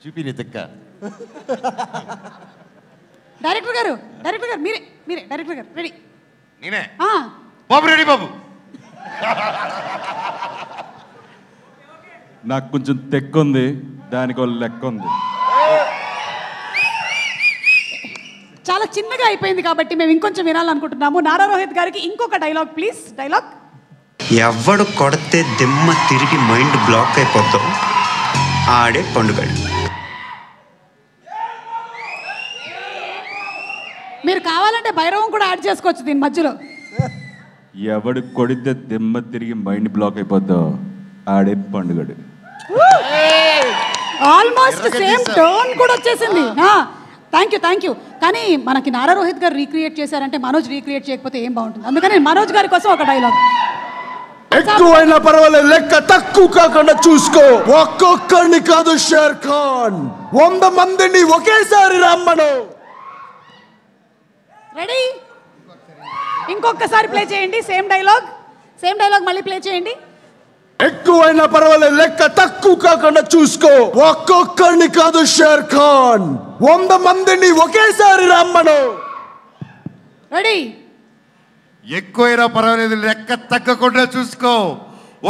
చూపిని తిక్క. డైరెక్టర్ గారు మీరే డైరెక్టర్ గారు రెడీ? నేనే బాబు. రెడీ బాబు. నాకు కొంచెం తెక్కుంది, దానికి ఒక లెక్క ఉంది. చాలా చిన్నగా అయిపోయింది కాబట్టి మేము ఇంకొంచెం వినాలనుకుంటున్నాము. నారా రోహిత్ గారికి ఇంకొక డైలాగ్ ప్లీజ్. డైలాగ్. ఎవడు కొడితే దిమ్మ తిరిగి మైండ్ బ్లాక్ అయిపోతాం ఆడే పండుగ. కావాలంటే భైరవం కూడా యాడ్ చేసుకోవచ్చు దీని మధ్యలో. ఎవడు కొడితే దిమ్మ తిరిగి మైండ్ బ్లాక్ అయిపోద్దో ఆడే పండుగడు. ఆల్మోస్ట్ సేమ్ టోన్ కూడా వచ్చేసింది. Thank you. కానీ మనకి నారా రోహిత్ గారు రీక్రియేట్ చేశారంటే మనోజ్ రీక్రియేట్ చేయకపోతే ఏం బాగుంటుంది. అందుకని మనోజ్ గారి కోసం ఒక డైలాగ్. ఎక్కువైనా పర్వాలేదు, లెక్క తక్కువ కాకుండా చూసుకో. ఒక్కొక్కరిని కాదు షేర్ ఖాన్, 100 మందిని ఒకేసారి రమ్మను. రెడీ? ఇంకొకసారి ప్లే చేయండి. సేమ్ డైలాగ్ మళ్ళీ ప్లే చేయండి. ఎక్కువైనా పర్వాలేదు, లెక్క తక్కువ కాకుండా చూసుకో. ఒక్కొక్కరిని కాదు షేర్ ఖాన్, 100 మందిని ఒకేసారి రమ్మను. రెడీ? ఎక్కువైనా పర్వాలేదు, లెక్క తగ్గకుండా చూసుకో.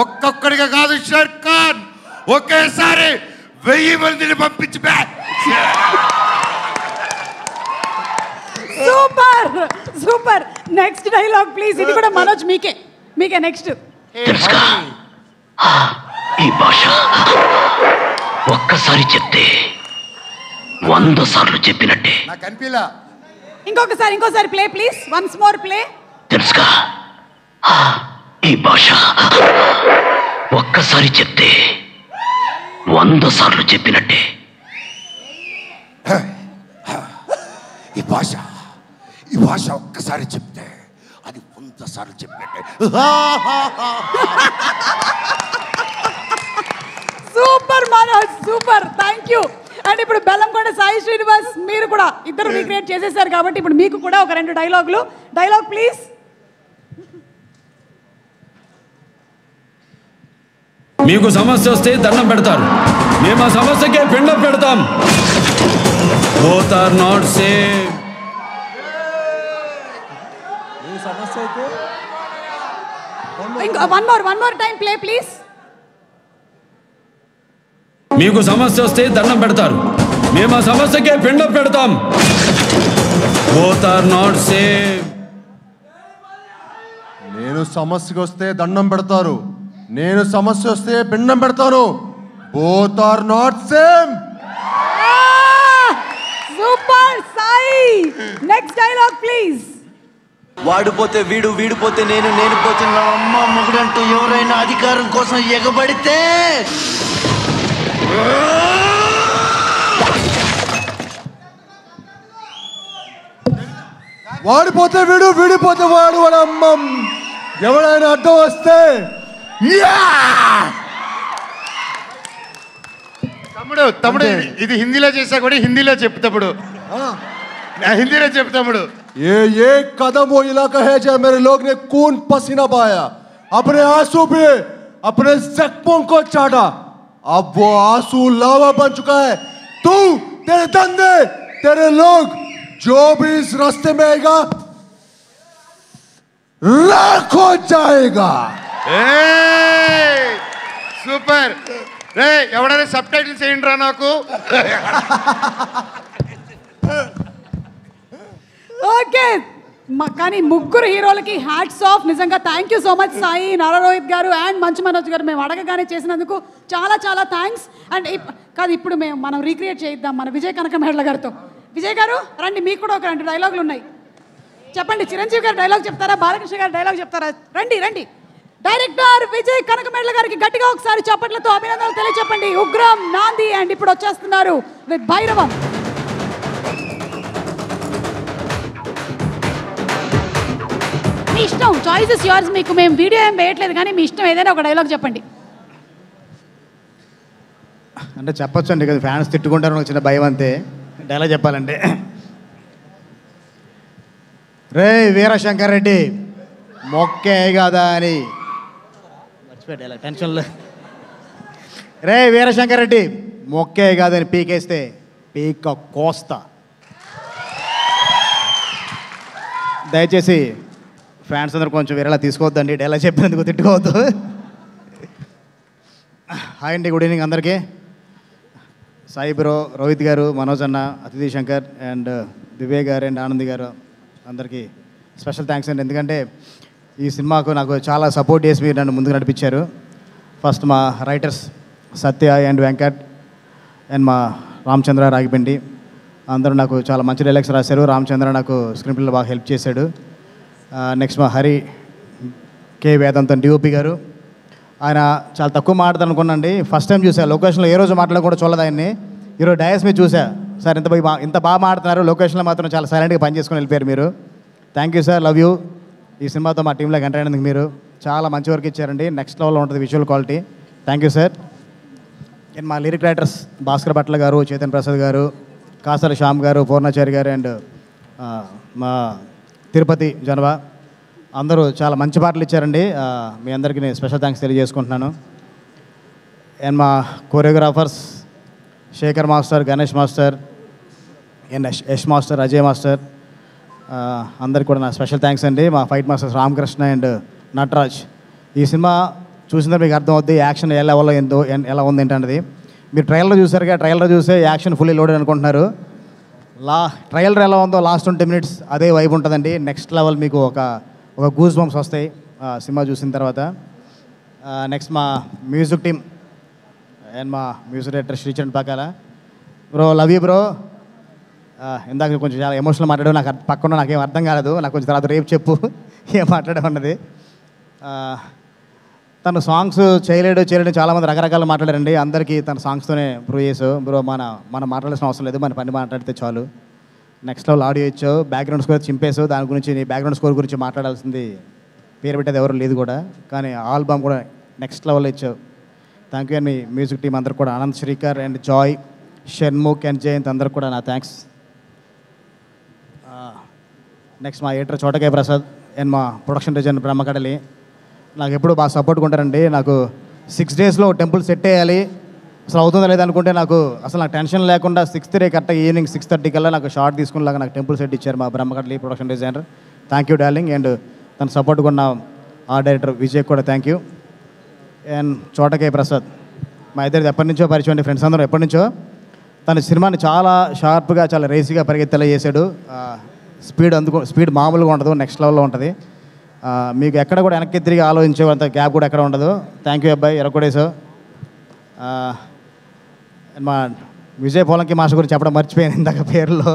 ఒక్కొక్కడిగా కాదు షేర్ ఖాన్, ఒకేసారి 1000 మందిని పంపించి సూపర్. Next dialogue please. ఇది కూడా మనోజ్ మీకే నెక్స్ట్. ఈ భాష ఒక్కసారి చెప్తే 100 సార్లు చెప్పినట్టే. నాకు అనిపిలా. ఇంకోసారి play please. Once more play. తెలుసుగా, ఈ భాష ఒక్కసారి చెప్తే 100 సార్లు చెప్పినట్టే. ఈ భాష ఒక్కసారి చెప్తే అది 100 సార్లు చెప్పినట్టే. Super Manoj, super. Thank you. And ఇప్పుడు బెల్లంకొండ సాయి శ్రీనివాస్ మీరు కూడా ఇద్దరు రీక్రియేట్ చేసేసారు కాబట్టి ఇప్పుడు మీకు కూడా ఒక 2 డైలాగులు. Dialogue please. మీకు సమస్య వస్తే దండం పెడతారు, మేము ఆ సమస్యకే పిండం పెడతాం. Both are not same. One more time play please. మీకు సమస్య వస్తే దండం పెడతారు, మేము ఆ సమస్యకే పిండం పెడతాం. Both are not same. నేను సమస్యకు వస్తే దండం పెడతారు, నేను సమస్య వస్తే పిండం పెడతాను. Both are not same. Super Sai. Next dialogue please. వాడిపోతే వీడు, వీడిపోతే నేను, నేను పోతే నా అమ్మ మొగుడంటూ ఎవరైనా అధికారం కోసం ఎగబడితే వాడిపోతే వీడు, వీడిపోతే వాడు, వాడు అమ్మం ఎవరైనా అడ్డం వస్తే తమ్ముడు ఇది హిందీలో చేసా కూడా హిందీలో చెప్తాడు. హిందీలో చెప్తాడు. ये कदम वो इलाका है जहाँ मेरे लोग ने खून पसीना बहाया, अपने आंसू पे अपने जख्मों को चाटा. अब वो आंसू लावा बन चुका है. तू, तेरे धंधे, तेरे लोग, जो भी इस रास्ते में आएगा राख हो जाएगा. సూపర్. రే ఎవడైనా సబ్ టైటిల్స్ ఏంటి రా నాకు. ఓకే కానీ ముగ్గురు హీరోలకి హ్యాట్స్ ఆఫ్. నిజంగా thank you so much Sai, Nara Rohit గారు అండ్ మంచు మనోజ్ గారు. మేము అడగగానే చేసినందుకు చాలా థ్యాంక్స్. అండ్ కాదు ఇప్పుడు మనం రీక్రియేట్ చేయిద్దాం మన విజయ్ కనకమేడల గారితో. విజయ్ గారు రండి, మీకు కూడా ఒక 2 డైలాగులు ఉన్నాయి. చెప్పండి. చిరంజీవి గారు డైలాగ్ చెప్తారా, బాలకృష్ణ గారు డైలాగ్ చెప్తారా? రండి. డైరెక్టర్ విజయ్ కనకమేడల గారికి గట్టిగా ఒకసారి చప్పట్లతో అభినందనలు తెలియచెప్పండి. ఉగ్రం, నాంది అండ్ ఇప్పుడు వచ్చేస్తున్నారు విత్ భైరవం. మీ ఇష్టం, చాయిస్ ఇస్ యోర్స్. మీకు మేము వీడియో ఏం వేయట్లేదు కానీ మీ ఇష్టం ఏదైనా ఒక డైలాగ్ చెప్పండి. అంటే చెప్పొచ్చు అండి కదా, ఫ్యాన్స్ తిట్టుకుంటారు, చిన్న భయం అంతే. డైలాగ్ చెప్పాలంటే రే వీరశంకర్ రెడ్డి మొక్కే కదా అని మర్చిపోయా డైలాగ్ టెన్షన్లో. రే వీరశంకర్ రెడ్డి మొక్కే కాదని పీకేస్తే పీక కోస్తా. దయచేసి ఫ్యాన్స్ అందరూ కొంచెం వేరేలా తీసుకోవద్దండి, డైలాగ్ చెప్పినందుకు తిట్టుకోవద్దు. హాయ్ అండి, గుడ్ ఈవినింగ్ అందరికీ. సాయి బ్రో, రోహిత్ గారు, మనోజ్ అన్న, అతిథి శంకర్ అండ్ దివ్య గారు అండ్ ఆనంద్ గారు అందరికీ స్పెషల్ థ్యాంక్స్ అండి. ఎందుకంటే ఈ సినిమాకు నాకు చాలా సపోర్ట్ చేసి మీరు నన్ను ముందుకు నడిపించారు. ఫస్ట్ మా writers Satya and Venkat and మా రామచంద్ర రాగిపెండి అందరూ నాకు చాలా మంచి డైలాగ్స్ రాశారు. రామచంద్ర నాకు స్క్రీన్ ప్లేలో బాగా హెల్ప్ చేశాడు. నెక్స్ట్ మా హరి కే వేదాంతం డిఓపి గారు, ఆయన చాలా తక్కువ మాట్లాడతాను అనుకున్నాండి. ఫస్ట్ టైం చూసా లొకేషన్లో, ఏ రోజు మాట్లాడడం కూడా చూడదు ఆయన్ని. ఈరోజు డయాస్ మీద చూసా, సార్ ఇంత బాగా మాట్లాడుతున్నారు, లొకేషన్లో మాత్రం చాలా సైలెంట్గా పనిచేసుకొని వెళ్ళిపోయారు మీరు. Thank you sir, love you. ఈ సినిమాతో మా టీంలోకి ఎంటర్ అయినందుకు మీరు చాలా మంచి వర్క్ ఇచ్చారండి. నెక్స్ట్ లెవెల్లో ఉంటుంది visual quality. Thank you sir. మా లిరిక్ రైటర్స్ భాస్కర్ భట్ల గారు, చేతన్ ప్రసాద్ గారు, కాసర శ్యామ్ గారు, పూర్ణాచారి గారు అండ్ మా తిరుపతి జనవా అందరూ చాలా మంచి పాటలు ఇచ్చారండి. మీ అందరికీ నేను స్పెషల్ థ్యాంక్స్ తెలియజేసుకుంటున్నాను. అండ్ మా choreographers Shekhar master, Ganesh master and Yash master, Ajay master అందరికి కూడా నా స్పెషల్ థ్యాంక్స్ అండి. మా fight masters Ramakrishna and Nataraj. ఈ సినిమా చూసిన మీకు అర్థమవుద్ది యాక్షన్ ఏ లెవెల్లో ఎలా ఉంది ఏంటన్నది. మీరు ట్రైలర్ చూసారుగా, ట్రైలర్ చూసే యాక్షన్ ఫుల్లీ లోడెడ్ అనుకుంటున్నారు. ట్రైలర్ ఎలా ఉందో లాస్ట్ 20 minutes అదే వైబ్ ఉంటుందండి. నెక్స్ట్ లెవెల్ మీకు ఒక గూస్ బంప్స్ వస్తాయి సినిమా చూసిన తర్వాత. నెక్స్ట్ మా మ్యూజిక్ టీమ్ అండ్ మా music director Sricharan Pakala. Bro love you bro. ఇందాక కొంచెం చాలా ఎమోషనల్ మాట్లాడావు, నాకు పక్కన నాకేం అర్థం కాలేదు. నాకు కొంచెం తర్వాత రేపు చెప్పు ఏం మాట్లాడామన్నది. తను సాంగ్స్ చేయలేడు చాలామంది రకరకాలు మాట్లాడారండి. అందరికీ తన సాంగ్స్తోనే ప్రూవ్ చేసావు బ్రో. మనం మాట్లాడాల్సిన అవసరం లేదు, మన పని మాట్లాడితే చాలు. నెక్స్ట్ లెవెల్ ఆడియో ఇచ్చావు, బ్యాక్గ్రౌండ్ స్కోర్ చింపేసావు. దాని గురించి నీ బ్యాక్గ్రౌండ్ స్కోర్ గురించి మాట్లాడాల్సింది పేరు పెట్టేది ఎవరు లేదు కూడా, కానీ ఆల్బమ్ కూడా నెక్స్ట్ లెవెల్లో ఇచ్చావు. Thank you. అండ్ మీ మ్యూజిక్ టీం అందరికి కూడా, ఆనంద్ శ్రీకర్ అండ్ జాయ్, షణ్ముఖ్ అండ్ జయంత్ అందరికి కూడా నా థ్యాంక్స్. నెక్స్ట్ మా ఎడిటర్ చోటకాయ ప్రసాద్ అండ్ మా ప్రొడక్షన్ డిజైనర్ బ్రహ్మకడలి నాకు ఎప్పుడు బాగా సపోర్ట్గా ఉంటారండి. నాకు 6 daysలో టెంపుల్ సెట్ చేయాలి, అసలు అవుతుందా లేదా అనుకుంటే నాకు టెన్షన్ లేకుండా 6th day కరెక్ట్గా ఈవినింగ్ 6:30 కల్లా నాకు షార్ట్ తీసుకునేలాగా నాకు టెంపుల్ సెట్ ఇచ్చారు మా Brahmakadali production designer. Thank you darling. And తను సపోర్ట్గా ఉన్న ఆ డైరెక్టర్ విజయ్ కూడా థ్యాంక్ యూ. అండ్ చోటకాయ ప్రసాద్ మా ఇద్దరిది ఎప్పటి నుంచో పరిచయం అండి, ఫ్రెండ్స్ అందరూ ఎప్పటి నుంచో. తన సినిమాని చాలా షార్ప్గా చాలా రేసీగా పరిగెత్తేలా చేశాడు. స్పీడ్ మామూలుగా ఉండదు, నెక్స్ట్ లెవెల్లో ఉంటుంది. మీకు ఎక్కడ కూడా వెనక్కి తిరిగి ఆలోచించేంత గ్యాప్ కూడా ఎక్కడ ఉండదు. థ్యాంక్ యూ అబ్బాయి ఎరకొడేసో. మా విజయ్ పోలంకి మాస్టర్ గురించి చెప్పడం మర్చిపోయాను ఇందాక పేరులో,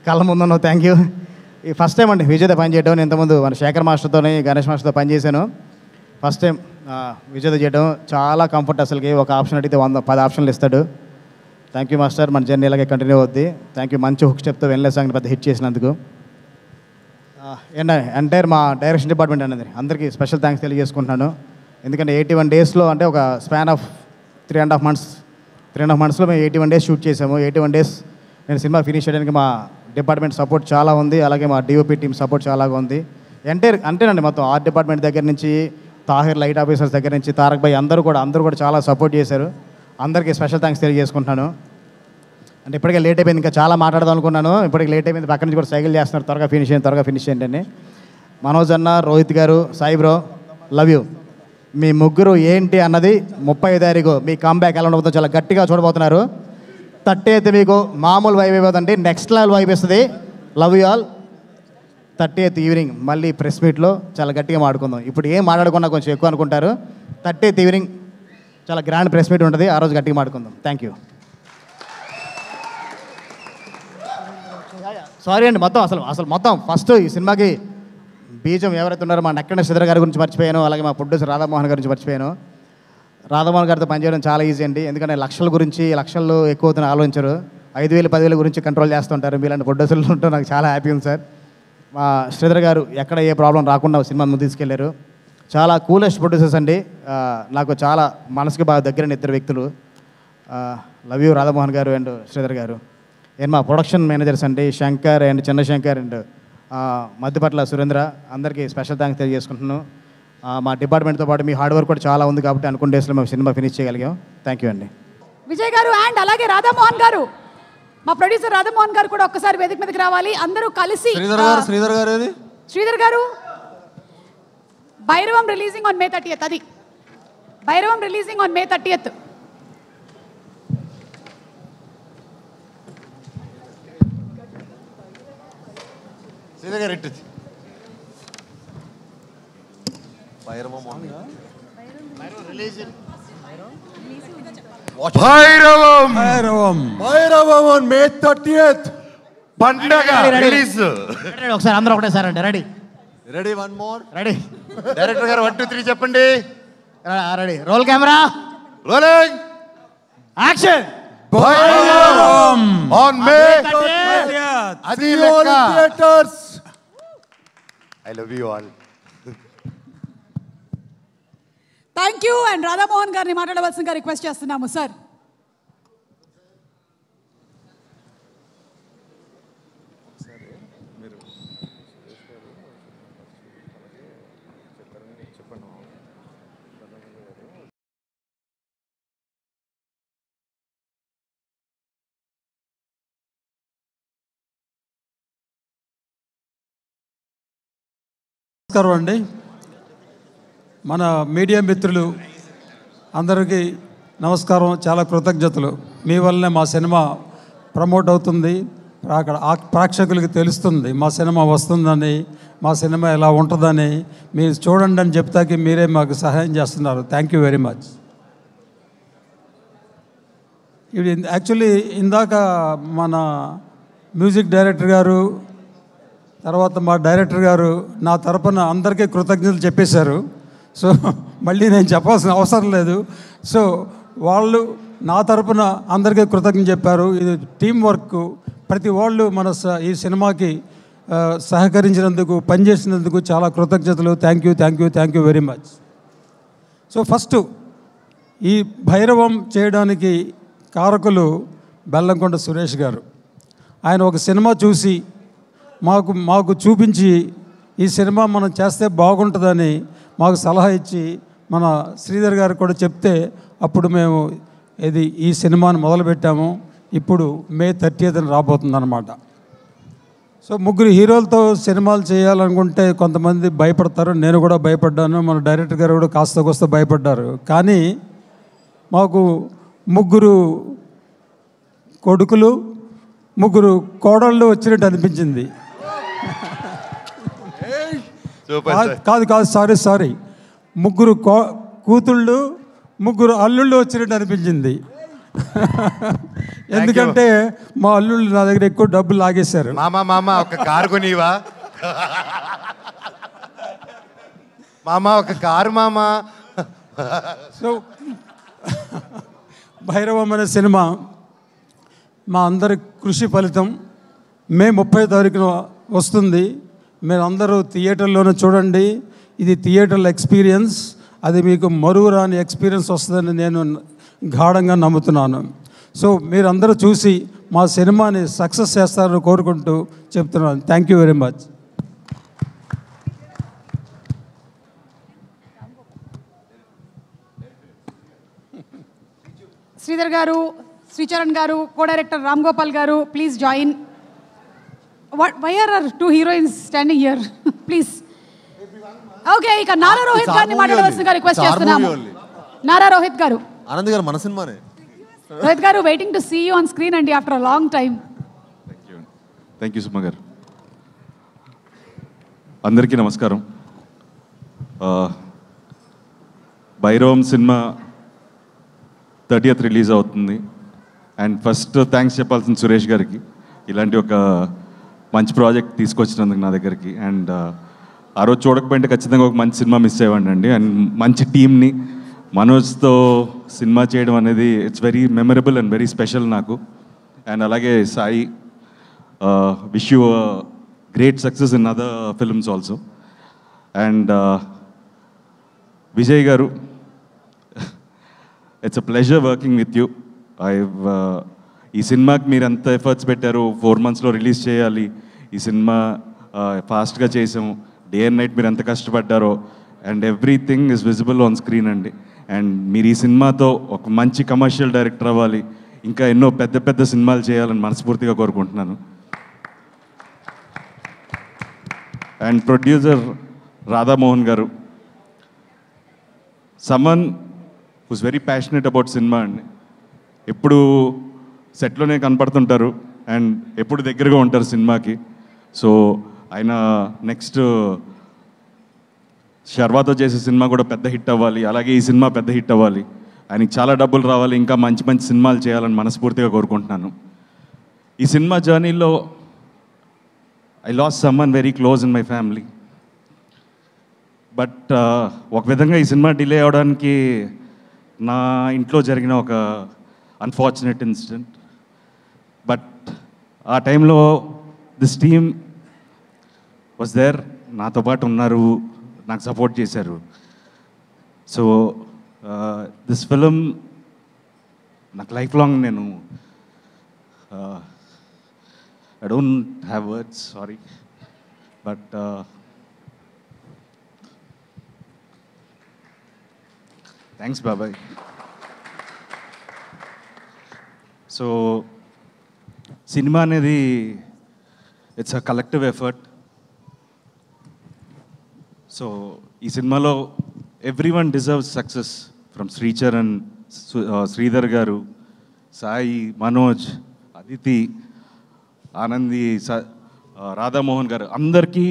కళ్ళ ముందున్నావు. Thank you. ఈ ఫస్ట్ టైం అండి విజయ్తో పనిచేయడం. నేను ఇంతకుముందు మన శేఖర్ మాస్టర్తో గణేష్ మాస్టర్తో పనిచేశాను. ఫస్ట్ టైం విజయ్తో చేయడం చాలా కంఫర్ట్. అసలుకి ఒక ఆప్షన్ అడిగితే 10 ఆప్షన్లు ఇస్తాడు. Thank you master. మన జర్నీ ఇలాగే కంటిన్యూ అవుద్ది. Thank you. మంచి హుక్ స్టెప్తో వెన్లే సాంగ్ని పెద్ద హిట్ చేసినందుకు. ఎంటైర్ మా డైరెక్షన్ డిపార్ట్మెంట్ అనేది అందరికీ స్పెషల్ థ్యాంక్స్ తెలియజేసుకుంటున్నాను. ఎందుకంటే 81 daysలో అంటే ఒక స్పాన్ ఆఫ్ 3.5 monthsలో మేము 81 days షూట్ చేసాము. 81 days నేను సినిమా ఫినిష్ చేయడానికి మా డిపార్ట్మెంట్ సపోర్ట్ చాలా ఉంది, అలాగే మా డిఓపి టీం సపోర్ట్ చాలా ఉంది. అంటేనండి మొత్తం ఆర్ట్ డిపార్ట్మెంట్ దగ్గర నుంచి తాహిర్ లైట్ ఆఫీసర్స్ దగ్గర నుంచి తారక్ భాయ్ అందరూ కూడా చాలా సపోర్ట్ చేశారు. అందరికీ స్పెషల్ థ్యాంక్స్ తెలియజేసుకుంటున్నాను. అంటే ఇప్పటికే లేట్ అయిపోయింది, ఇంకా చాలా మాట్లాడదాం అనుకున్నాను, ఇప్పటికి లేట్ అయిపోయింది. పక్క నుంచి కూడా సైకిల్ చేస్తున్నారు, త్వరగా ఫినిష్ చేయండి అని. మనోజ్ అన్న, రోహిత్ గారు, సాయి బ్రో లవ్ యూ. మీ ముగ్గురు ఏంటి అన్నది 35వ తారీఖు మీ కంబ్యాక్ ఎలా ఉండబోతుందో చాలా గట్టిగా చూడబోతున్నారు. 30th మీకు మామూలు వైబ్ అయిపోతుందండి, నెక్స్ట్ లెవెల్ వైబ్ ఇస్తుంది. Love you all. 30th evening మళ్ళీ ప్రెస్ మీట్లో చాలా గట్టిగా మాట్లాడుకుందాం. ఇప్పుడు ఏం మాట్లాడుకున్నా కొంచెం ఎక్కువ అనుకుంటారు. 30th ఈవినింగ్ చాలా గ్రాండ్ ప్రెస్ మీట్ ఉంటుంది, ఆ రోజు గట్టిగా మాట్లాడుకుందాం. Thank you. సారీ అండి, మొత్తం ఫస్ట్ ఈ సినిమాకి బీజం ఎవరైతే ఉన్నారో మా నక్కన శ్రీధర్ గారి గురించి మర్చిపోయాను, అలాగే మా ప్రొడ్యూసర్ రాధామోహన్ గారి గురించి మర్చిపోయాను. రాధామోహన్ గారితో పనిచేయడం చాలా ఈజీ అండి, ఎందుకంటే లక్షలు ఎక్కువ అవుతున్న ఆలోచించరు. 5,000 10,000 గురించి కంట్రోల్ చేస్తుంటారు. మీలాంటి ప్రొడ్యూసర్లు ఉంటూ నాకు చాలా హ్యాపీ ఉంది సార్. మా శ్రీధర్ గారు ఎక్కడ ఏ ప్రాబ్లం రాకుండా సినిమా ముందు తీసుకెళ్లారు. చాలా కూలెస్ట్ ప్రొడ్యూసర్స్ అండి, నాకు చాలా మనసుకి బాగా దగ్గరైన 2 వ్యక్తులు. లవ్ యూ రాధామోహన్ గారు అండ్ శ్రీధర్ గారు. అండ్ మా ప్రొడక్షన్ మేనేజర్స్ అండి శంకర్ అండ్ చంద్రశంకర్ అండ్ మధ్యపట్ల సురేంద్ర, అందరికీ స్పెషల్ థ్యాంక్స్ తెలియజేసుకుంటున్నాను. మా డిపార్ట్మెంట్తో పాటు మీ హార్డ్ వర్క్ కూడా చాలా ఉంది కాబట్టి అనుకున్న డేస్లో మేము సినిమా ఫినిష్ చేయగలిగాం. థ్యాంక్ యూ అండి. విజయ్ గారు అండ్ అలాగే రాధామోహన్ గారు, మా ప్రొడ్యూసర్ రాధామోహన్ గారు కూడా ఒక్కసారి వేదిక మీదకి రావాలి. అందరూ కలిసి శ్రీధర్ గారు Bhairavam releasing on May 30th. అది Bhairavam releasing on May 30th. Bhairavam on May 30th. పండగ రిలీజ్. ఒకసారి అందరూ ఒకటేసారి అండి. Ready ready, 1 more. Ready. Director garu 1 2 3 చెప్పండి. Ready. Roll camera, rolling, action. On May అది theatres. I love you all. Thank you. And Radhamohan గారిని మాట్లాడవలసిందిగా రిక్వెస్ట్ చేస్తున్నాము సార్. నమస్కారం అండి. మన మీడియా మిత్రులు అందరికీ నమస్కారం, చాలా కృతజ్ఞతలు. మీ వల్లనే మా సినిమా ప్రమోట్ అవుతుంది, అక్కడ ప్రేక్షకులకి తెలుస్తుంది మా సినిమా వస్తుందని, మా సినిమా ఎలా ఉంటుందని. మీరు చూడండి అని చెప్తాకి మీరే మాకు సహాయం చేస్తున్నారు. Thank you very much. ఇది యాక్చువల్లీ ఇందాక మన మ్యూజిక్ డైరెక్టర్ గారు, తర్వాత మా డైరెక్టర్ గారు నా తరపున అందరికీ కృతజ్ఞతలు చెప్పేశారు. సో మళ్ళీ నేను చెప్పాల్సిన అవసరం లేదు. సో వాళ్ళు నా తరపున అందరికీ కృతజ్ఞతలు చెప్పారు. ఇది టీం వర్క్. ప్రతి వాళ్ళు మన ఈ సినిమాకి సహకరించినందుకు, పనిచేసినందుకు చాలా కృతజ్ఞతలు. Thank you very much. So first ఈ భైరవం చేయడానికి కారకులు బెల్లంకొండ సురేష్ గారు. ఆయన ఒక సినిమా చూసి మాకు చూపించి ఈ సినిమా మనం చేస్తే బాగుంటుందని మాకు సలహా ఇచ్చి మన శ్రీధర్ గారు కూడా చెప్తే అప్పుడు మేము ఈ సినిమాని మొదలుపెట్టాము. ఇప్పుడు May 30th రాబోతుంది అన్నమాట. సో 3 హీరోలతో సినిమాలు చేయాలనుకుంటే కొంతమంది భయపడతారు. నేను కూడా భయపడ్డాను, మన డైరెక్టర్ గారు కూడా కాస్త భయపడ్డారు. కానీ మాకు 3 కొడుకులు 3 కోడళ్ళు వచ్చినట్టు అనిపించింది. కాదు సారీ 3 కూతుళ్ళు 3 అల్లుళ్ళు వచ్చినట్టు అనిపించింది. ఎందుకంటే మా అల్లుళ్ళు నా దగ్గర ఎక్కువ డబ్బులు లాగేశారు. మామ ఒక కారు కొనివా మామ, ఒక కారు మామ. సో భైరవం అనే సినిమా మా అందరి కృషి ఫలితం. May 30th వస్తుంది. మీరు అందరూ థియేటర్లోనే చూడండి. ఇది థియేటర్ ఎక్స్పీరియన్స్. అది మీకు మరువురాని ఎక్స్పీరియన్స్ వస్తుందని నేను గాఢంగా నమ్ముతున్నాను. సో మీరందరూ చూసి మా సినిమాని సక్సెస్ చేస్తారని కోరుకుంటూ చెప్తున్నాను. Thank you very much. Sridhar గారు, శ్రీచరణ్ గారు, కో డైరెక్టర్ రామ్ గోపాల్ గారు, please join. Why are our 2 heroines standing here? Please. Okay, ఇక నారా రోహిత్ గారిని మాట్లాడవలసిందిగా రిక్వెస్ట్ చేస్తున్నాము. నారా రోహిత్ గారు. ఆనంద్ గారు మన సినిమానే. Rohit garu, waiting to see you on screen అండి after a long time. Thank you Suma garu. అందరికీ నమస్కారం. భైరవం సినిమా 30th రిలీజ్ అవుతుంది. అండ్ ఫస్ట్ థ్యాంక్స్ చెప్పాల్సిన సురేష్ గారికి, ఇలాంటి ఒక మంచి ప్రాజెక్ట్ తీసుకొచ్చినందుకు నా దగ్గరికి. అండ్ ఆ రోజు చూడకపోయింటే ఖచ్చితంగా ఒక మంచి సినిమా మిస్ అయ్యేవాడిని అండి. అండ్ మంచి టీమ్ని మనోజ్తో సినిమా చేయడం అనేది it's very memorable and very special నాకు. అండ్ అలాగే Sai, wish you great success in other films also. And Vijay garu, it's a pleasure working with you. ఈ సినిమాకి మీరు ఎంత ఎఫర్ట్స్ పెట్టారు, 4 monthsలో రిలీజ్ చేయాలి, ఈ సినిమా ఫాస్ట్గా చేసాము, డే అండ్ నైట్ మీరు ఎంత కష్టపడ్డారో. And everything is visible on screen అండి. అండ్ మీరు ఈ సినిమాతో ఒక మంచి కమర్షియల్ డైరెక్టర్ అవ్వాలి, ఇంకా ఎన్నో పెద్ద సినిమాలు చేయాలని మనస్ఫూర్తిగా కోరుకుంటున్నాను. అండ్ ప్రొడ్యూసర్ రాధామోహన్ గారు, someone who's very passionate about సినిమా అండి. ఎప్పుడు సెట్లోనే కనపడుతుంటారు అండ్ ఎప్పుడు దగ్గరగా ఉంటారు సినిమాకి. సో ఆయన నెక్స్ట్ శర్వాతో చేసే సినిమా కూడా పెద్ద హిట్ అవ్వాలి, అలాగే ఈ సినిమా పెద్ద హిట్ అవ్వాలి, ఆయనకి చాలా డబ్బులు రావాలి, ఇంకా మంచి సినిమాలు చేయాలని మనస్ఫూర్తిగా కోరుకుంటున్నాను. ఈ సినిమా జర్నీలో I last someone very close in my family. But ఒక విధంగా ఈ సినిమా డిలే అవడానికి నా ఇంట్లో జరిగిన ఒక అన్ఫార్చునేట్ ఇన్సిడెంట్. బట్ ఆ టైంలో దిస్ టీమ్ వాజ్ దేర్, నాతో పాటు ఉన్నారు, నాకు సపోర్ట్ చేశారు. సో దిస్ ఫిలిం నాకు లైఫ్ లాంగ్ నేను I don't have words, sorry, but thanks బాబాయ్. సో సినిమా అనేది it's a collective effort. So ఈ సినిమాలో every one deserves success, from Sricharan, Sridhar గారు, సాయి, మనోజ్, అదితి, ఆనంది, రాధామోహన్ గారు, అందరికీ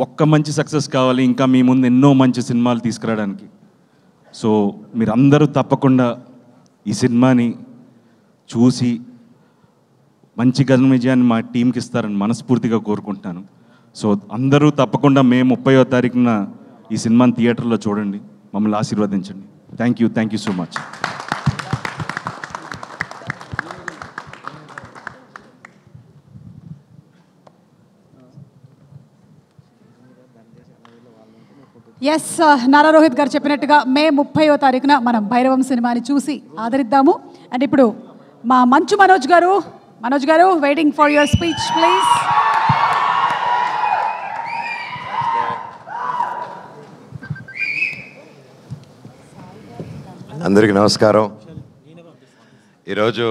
ఒక్క మంచి సక్సెస్ కావాలి, ఇంకా మీ ముందు ఎన్నో మంచి సినిమాలు తీసుకురావడానికి. సో మీరందరూ తప్పకుండా ఈ సినిమాని చూసి మంచి ఘన విజయాన్ని మా టీంకి ఇస్తారని మనస్ఫూర్తిగా కోరుకుంటున్నాను. సో అందరూ తప్పకుండా మే 30వ తారీఖున ఈ సినిమాని థియేటర్లో చూడండి, మమ్మల్ని ఆశీర్వదించండి. Thank you so much. Yes, Nara Rohit గారు చెప్పినట్టుగా మే 30వ తారీఖున మనం భైరవం సినిమాని చూసి ఆదరిద్దాము. అండ్ ఇప్పుడు మా మంచు మనోజ్ గారు waiting for your speech please. అందరికీ నమస్కారం. ఈరోజు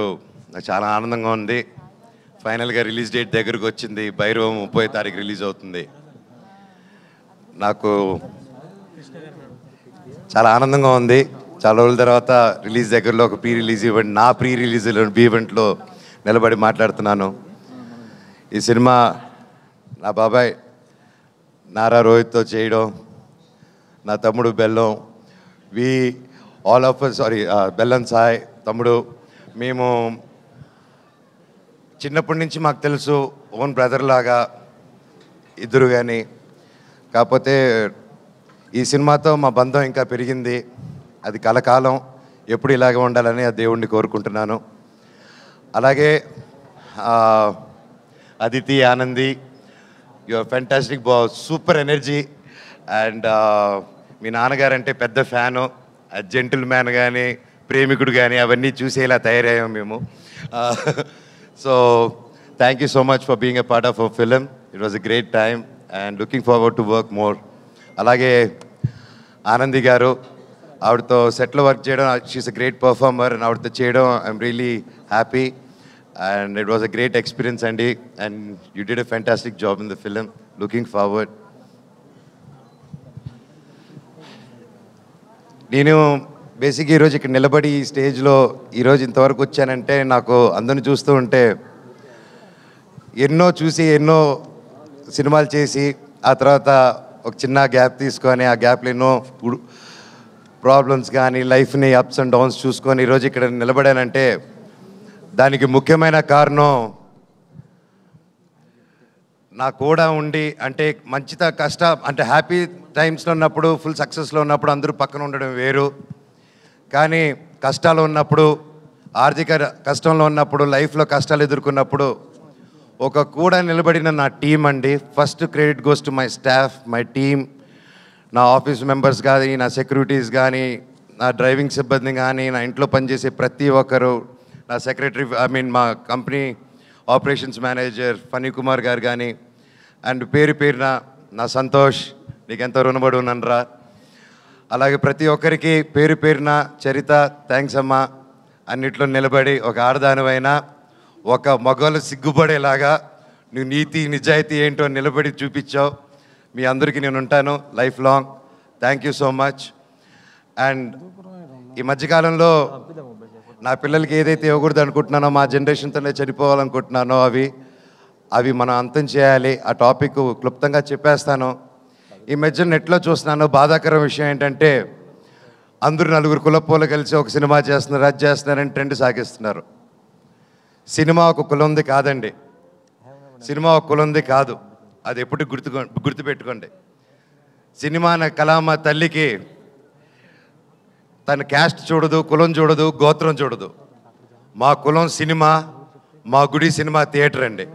నాకు చాలా ఆనందంగా ఉంది. ఫైనల్గా రిలీజ్ డేట్ దగ్గరకు వచ్చింది. భైరవం 30వ తారీఖు రిలీజ్ అవుతుంది. నాకు చాలా ఆనందంగా ఉంది. చాలా రోజుల తర్వాత రిలీజ్ దగ్గరలో ఒక ప్రీ రిలీజ్ ఈవెంట్, నా ప్రీ రిలీజ్ ఈవెంట్లో నిలబడి మాట్లాడుతున్నాను. ఈ సినిమా నా బాబాయ్ నారా రోహిత్తో చేయడం, నా తమ్ముడు బెల్లం, బెల్లం సాయ్ తమ్ముడు, మేము చిన్నప్పటి నుంచి మాకు తెలుసు, ఓన్ బ్రదర్ లాగా ఇద్దరు. కానీ కాకపోతే ఈ సినిమాతో మా బంధం ఇంకా పెరిగింది. అది కలకాలం ఎప్పుడు ఇలాగే ఉండాలని ఆ దేవుణ్ణి కోరుకుంటున్నాను. అలాగే Aditi, Anandi, your fantastic, super energy. And మీ నాన్నగారంటే పెద్ద ఫ్యాను. జెంటిల్ మ్యాన్ కానీ, ప్రేమికుడు కానీ, అవన్నీ చూసేలా తయారయ్యాం మేము. So thank you so much for being a part of our film. It was a great time and looking forward to work more. అలాగే ఆనంది గారు, ఆవిడతో సెట్లో వర్క్ చేయడం, she's a great performer. And ఆవిడతో చేయడం I'm really happy and it was a great experience అండి. And you did a fantastic job in the film. Looking forward. నేను బేసిక్గా ఈరోజు ఇక్కడ నిలబడి ఈ స్టేజ్లో ఈరోజు ఇంతవరకు వచ్చానంటే, నాకు అందరిని చూస్తూ ఉంటే, ఎన్నో చూసి ఎన్నో సినిమాలు చేసి ఆ తర్వాత ఒక చిన్న గ్యాప్ తీసుకొని, ఆ గ్యాప్లో ఎన్నో ప్రాబ్లమ్స్ కానీ, లైఫ్ని అప్స్ అండ్ డౌన్స్ చూసుకొని ఈరోజు ఇక్కడ నిలబడానంటే దానికి ముఖ్యమైన కారణం నా కూడా ఉండి, అంటే అంటే హ్యాపీ టైమ్స్లో ఉన్నప్పుడు, ఫుల్ సక్సెస్లో ఉన్నప్పుడు అందరూ పక్కన ఉండడం వేరు. కానీ కష్టాలు ఉన్నప్పుడు, ఆర్థిక కష్టంలో ఉన్నప్పుడు, లైఫ్లో కష్టాలు ఎదుర్కొన్నప్పుడు ఒక కూడా నిలబడిన నా టీం అండి. First credit goes to my staff, my team, నా ఆఫీస్ మెంబర్స్ కానీ, నా సెక్యూరిటీస్ కానీ, నా డ్రైవింగ్ సిబ్బంది కానీ, నా ఇంట్లో పనిచేసే ప్రతి ఒక్కరు, నా సెక్రటరీ, మా company operations manager Phani Kumar గారు కానీ, అండ్ పేరున నా సంతోష్, నీకెంతో రుణపడి ఉన్నానురా. అలాగే ప్రతి ఒక్కరికి పేరున చరిత, థ్యాంక్స్ అమ్మా. అన్నిట్లో నిలబడి ఒక ఆడదానివైనా ఒక మగవాళ్ళు సిగ్గుపడేలాగా నువ్వు నీతి నిజాయితీ ఏంటో నిలబడి చూపించావు. మీ అందరికీ నేను ఉంటాను life long. Thank you so much. And ఈ మధ్యకాలంలో నా పిల్లలకి ఏదైతే ఇవ్వకూడదు అనుకుంటున్నానో, మా జనరేషన్తోనే చనిపోవాలనుకుంటున్నానో అవి మనం అంతం చేయాలి. ఆ టాపిక్ క్లుప్తంగా చెప్పేస్తాను. ఈ మధ్య నెట్లో చూస్తున్నాను, బాధాకరం విషయం ఏంటంటే, అందరూ నలుగురు కులపోలు కలిసి ఒక సినిమా చేస్తున్నారు, అది చేస్తున్నారని ట్రెండ్ సాగిస్తున్నారు. సినిమా ఒక కులంది కాదండి. సినిమా ఒక కులంది కాదు. అది ఎప్పుడు గుర్తుపెట్టుకోండి. సినిమా కళామ తల్లికి తన క్యాస్ట్ చూడదు, కులం చూడదు, గోత్రం చూడదు. మా కులం సినిమా, మా గుడి సినిమా థియేటర్ అండి.